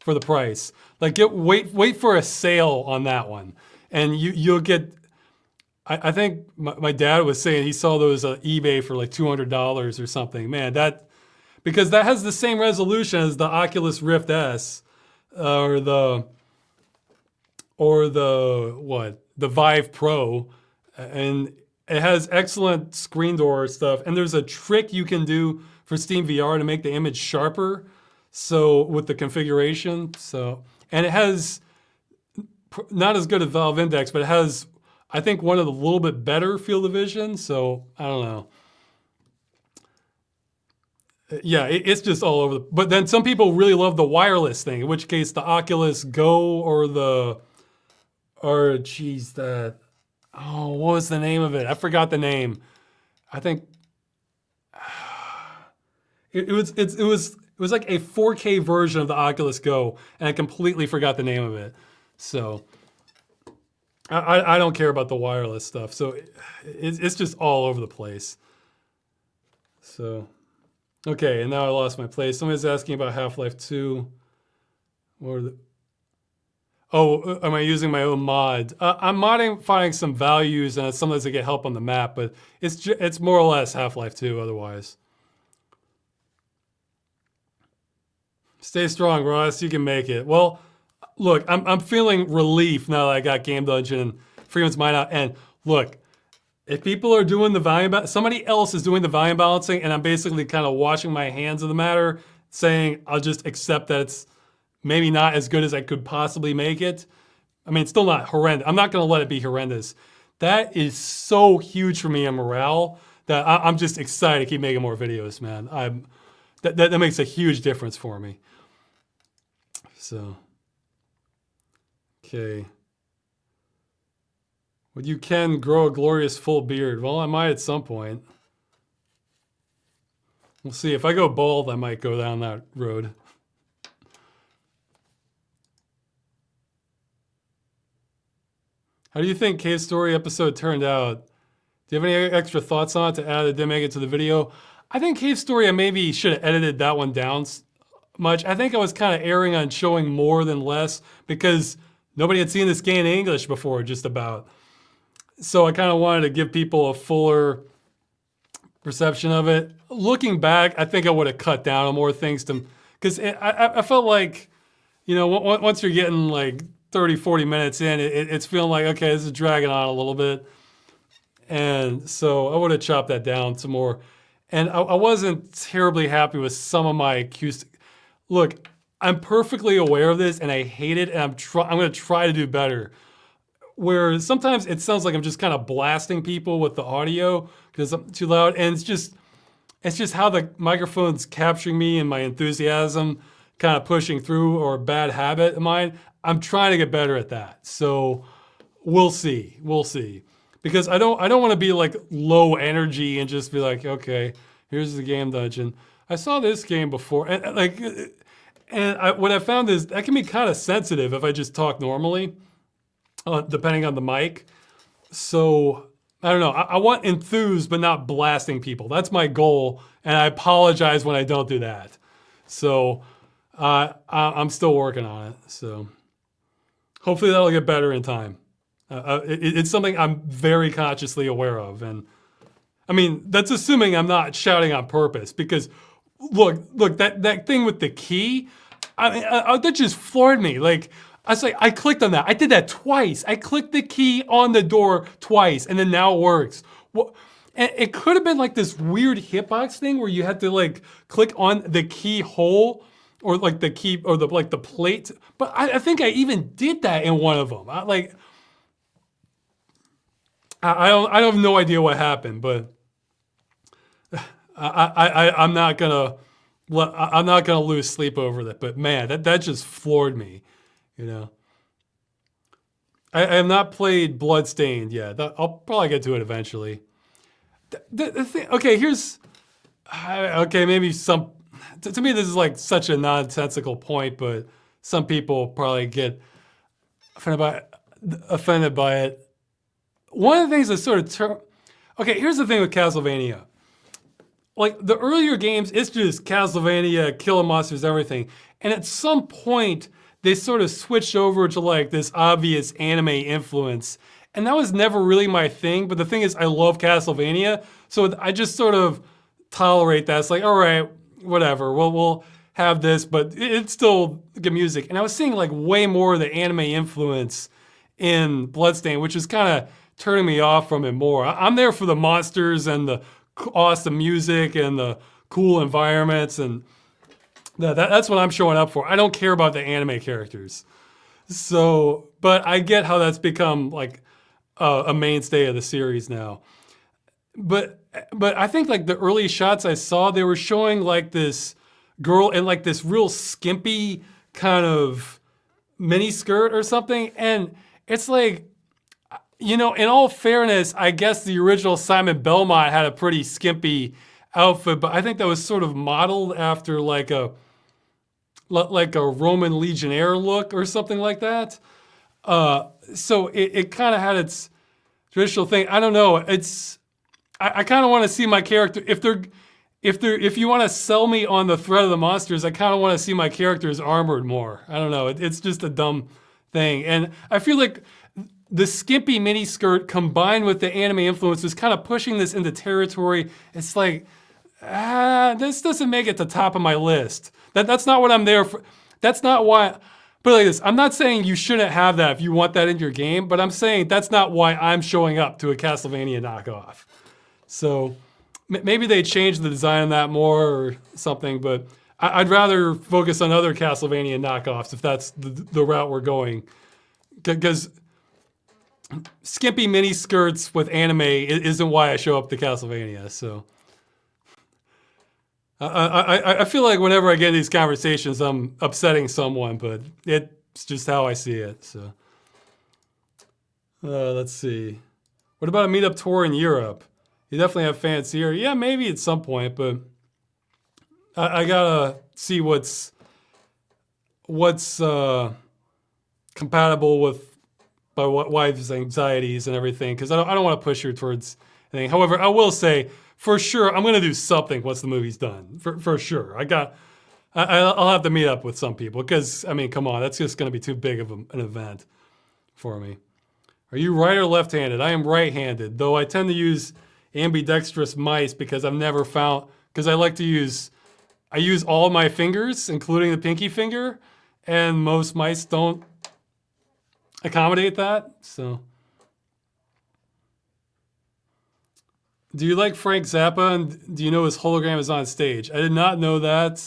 for the price. Like wait for a sale on that one, and you'll get. I think my dad was saying he saw those on eBay for like $200 or something. Man, because that has the same resolution as the Oculus Rift S, or the Vive Pro, and it has excellent screen door stuff. And there's a trick you can do for Steam VR to make the image sharper. So with the configuration, and it has not as good as Valve Index, but it has, I think, one of the little bit better field of vision. So I don't know. Yeah, it's just all over. But then some people really love the wireless thing, in which case the Oculus Go what was the name of it? I forgot the name. I think it was like a 4K version of the Oculus Go, and I completely forgot the name of it. So I don't care about the wireless stuff. So it's just all over the place. So, okay, and now I lost my place. Somebody's asking about Half-Life 2. Am I using my own mod? I'm modifying some values, and sometimes I get help on the map, but it's more or less Half-Life 2 otherwise. Stay strong, Ross. You can make it. Well, look, I'm feeling relief now that I got Game Dungeon and Freeman's Mind out. And look, if people are doing the volume, somebody else is doing the volume balancing, and I'm basically kind of washing my hands of the matter, saying I'll just accept that it's maybe not as good as I could possibly make it. I mean, it's still not horrendous. I'm not going to let it be horrendous. That is so huge for me in morale that I'm just excited to keep making more videos, man. That makes a huge difference for me. So, okay. Well, you can grow a glorious full beard. Well, I might at some point. We'll see. If I go bald, I might go down that road. How do you think Cave Story episode turned out? Do you have any extra thoughts on it to add that didn't make it to the video? I think Cave Story, I maybe should have edited that one down much. I think I was kind of erring on showing more than less, because nobody had seen this game in English before, just about. So I kind of wanted to give people a fuller perception of it. Looking back, I think I would have cut down on more things because I felt like, once you're getting like 30, 40 minutes in, it's feeling like, okay, this is dragging on a little bit. And so I would have chopped that down some more. And I wasn't terribly happy with some of my acoustic. Look, I'm perfectly aware of this, and I hate it, and I'm going to try to do better. Where sometimes it sounds like I'm just kind of blasting people with the audio because I'm too loud, and it's just how the microphone's capturing me and my enthusiasm kind of pushing through, or a bad habit of mine. I'm trying to get better at that. So we'll see. Because I don't want to be like low energy and just be like, okay, here's the Game Dungeon. I saw this game before, and what I found is that can be kind of sensitive if I just talk normally, depending on the mic. So I don't know. I want enthused, but not blasting people. That's my goal, and I apologize when I don't do that. So I'm still working on it. So hopefully that'll get better in time. It's something I'm very consciously aware of, and I mean that's assuming I'm not shouting on purpose. Because look, that thing with the key, that just floored me. Like I clicked on that. I did that twice. I clicked the key on the door twice, and then now it works. Well, And it could have been like this weird hitbox thing where you had to like click on the keyhole or like the key or the like the plate. But I think I even did that in one of them. I have no idea what happened, but I'm not gonna lose sleep over that. But man, that just floored me, you know. I have not played Bloodstained yet. I'll probably get to it eventually. The thing, okay, maybe to me this is like such a nonsensical point, but some people probably get offended by it. One of the things that sort of okay, here's the thing with Castlevania. Like the earlier games, it's just Castlevania, killing monsters, everything. And at some point, they sort of switched over to like this obvious anime influence. And that was never really my thing. But the thing is, I love Castlevania. So I just sort of tolerate that. It's like, all right, whatever. We'll have this, but it's still good music. And I was seeing like way more of the anime influence in Bloodstained, which is kind of turning me off from it more. I'm there for the monsters and the awesome music and the cool environments, and that's what I'm showing up for. I don't care about the anime characters. So, but I get how that's become like a mainstay of the series now. But I think like the early shots I saw, they were showing like this girl in like this real skimpy kind of mini skirt or something, and it's like, you know, in all fairness, I guess the original Simon Belmont had a pretty skimpy outfit, but I think that was sort of modeled after like a Roman legionnaire look or something like that. So it kind of had its traditional thing. I don't know. I kind of want to see my character if you want to sell me on the threat of the monsters. I kind of want to see my characters armored more. I don't know. It's just a dumb thing, and I feel like the skimpy miniskirt combined with the anime influence was kind of pushing this into territory. It's like, this doesn't make it to the top of my list. That's not what I'm there for. That's not why. But like this, I'm not saying you shouldn't have that if you want that in your game, but I'm saying that's not why I'm showing up to a Castlevania knockoff. So maybe they change the design on that more or something, but I'd rather focus on other Castlevania knockoffs if that's the route we're going. Because skimpy mini skirts with anime isn't why I show up to Castlevania. So I feel like whenever I get in these conversations, I'm upsetting someone, but it's just how I see it. So let's see. What about a meetup tour in Europe? You definitely have fans here. Yeah, maybe at some point, but I gotta see what's compatible with my wife's anxieties and everything, because I don't want to push her towards anything. However, I will say, for sure, I'm going to do something once the movie's done. For sure. I'll have to meet up with some people, because, I mean, come on, that's just going to be too big of an event for me. Are you right or left-handed? I am right-handed, though I tend to use ambidextrous mice because I use all my fingers, including the pinky finger, and most mice don't accommodate that. So, do you like Frank Zappa, and do you know his hologram is on stage? I did not know that.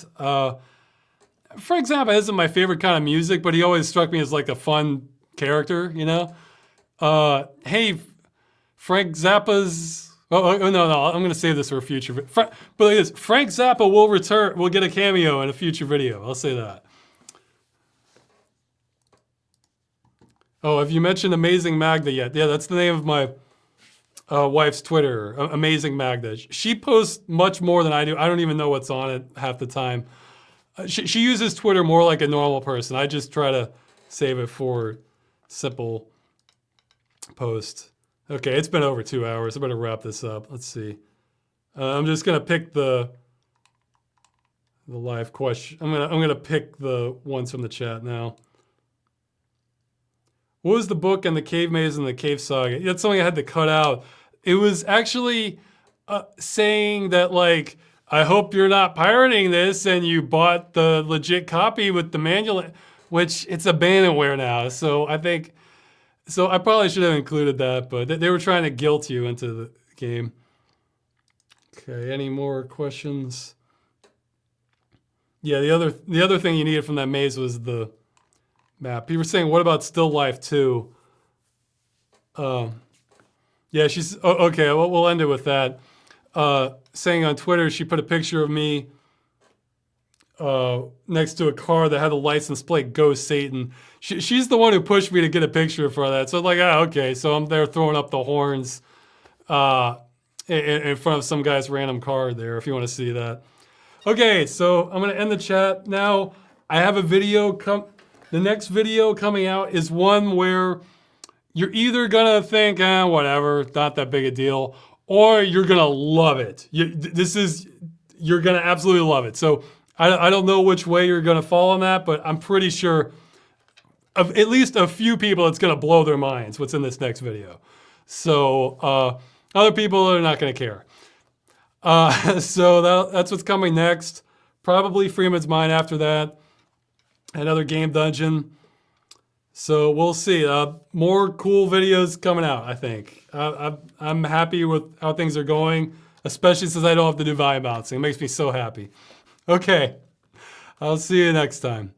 Frank Zappa isn't my favorite kind of music, but he always struck me as like a fun character, you know? Hey, Frank Zappa's... Oh, no, I'm going to save this for a future... But like this, Frank Zappa will get a cameo in a future video. I'll say that. Oh, have you mentioned Amazing Magda yet? Yeah, that's the name of my wife's Twitter, Amazing Magda. She posts much more than I do. I don't even know what's on it half the time. She uses Twitter more like a normal person. I just try to save it for simple posts. Okay, it's been over 2 hours. I better wrap this up. Let's see. I'm just gonna pick the live question. I'm gonna pick the ones from the chat now. What was the book and the cave maze and the cave saga? That's something I had to cut out. It was actually saying that, like, I hope you're not pirating this and you bought the legit copy with the manual, which it's abandonware now. So I probably should have included that, but they were trying to guilt you into the game. Okay, any more questions? Yeah, the other thing you needed from that maze was the map. People were saying, what about still life too? Yeah, she's okay. Well, we'll end it with that. Saying on Twitter, she put a picture of me next to a car that had the license plate "Go Satan." She's the one who pushed me to get a picture for that. So like, okay. So I'm there throwing up the horns in front of some guy's random car there. If you want to see that. Okay, so I'm gonna end the chat now. I have a video the next video coming out is one where you're either gonna think, whatever, not that big a deal, or you're gonna love it. You're gonna absolutely love it. So I don't know which way you're gonna fall on that, but I'm pretty sure of at least a few people it's gonna blow their minds what's in this next video. So other people are not gonna care. So that's what's coming next. Probably Freeman's Mind after that. Another game dungeon. So we'll see. More cool videos coming out, I think. I'm happy with how things are going, especially since I don't have to do volume balancing. It makes me so happy. Okay, I'll see you next time.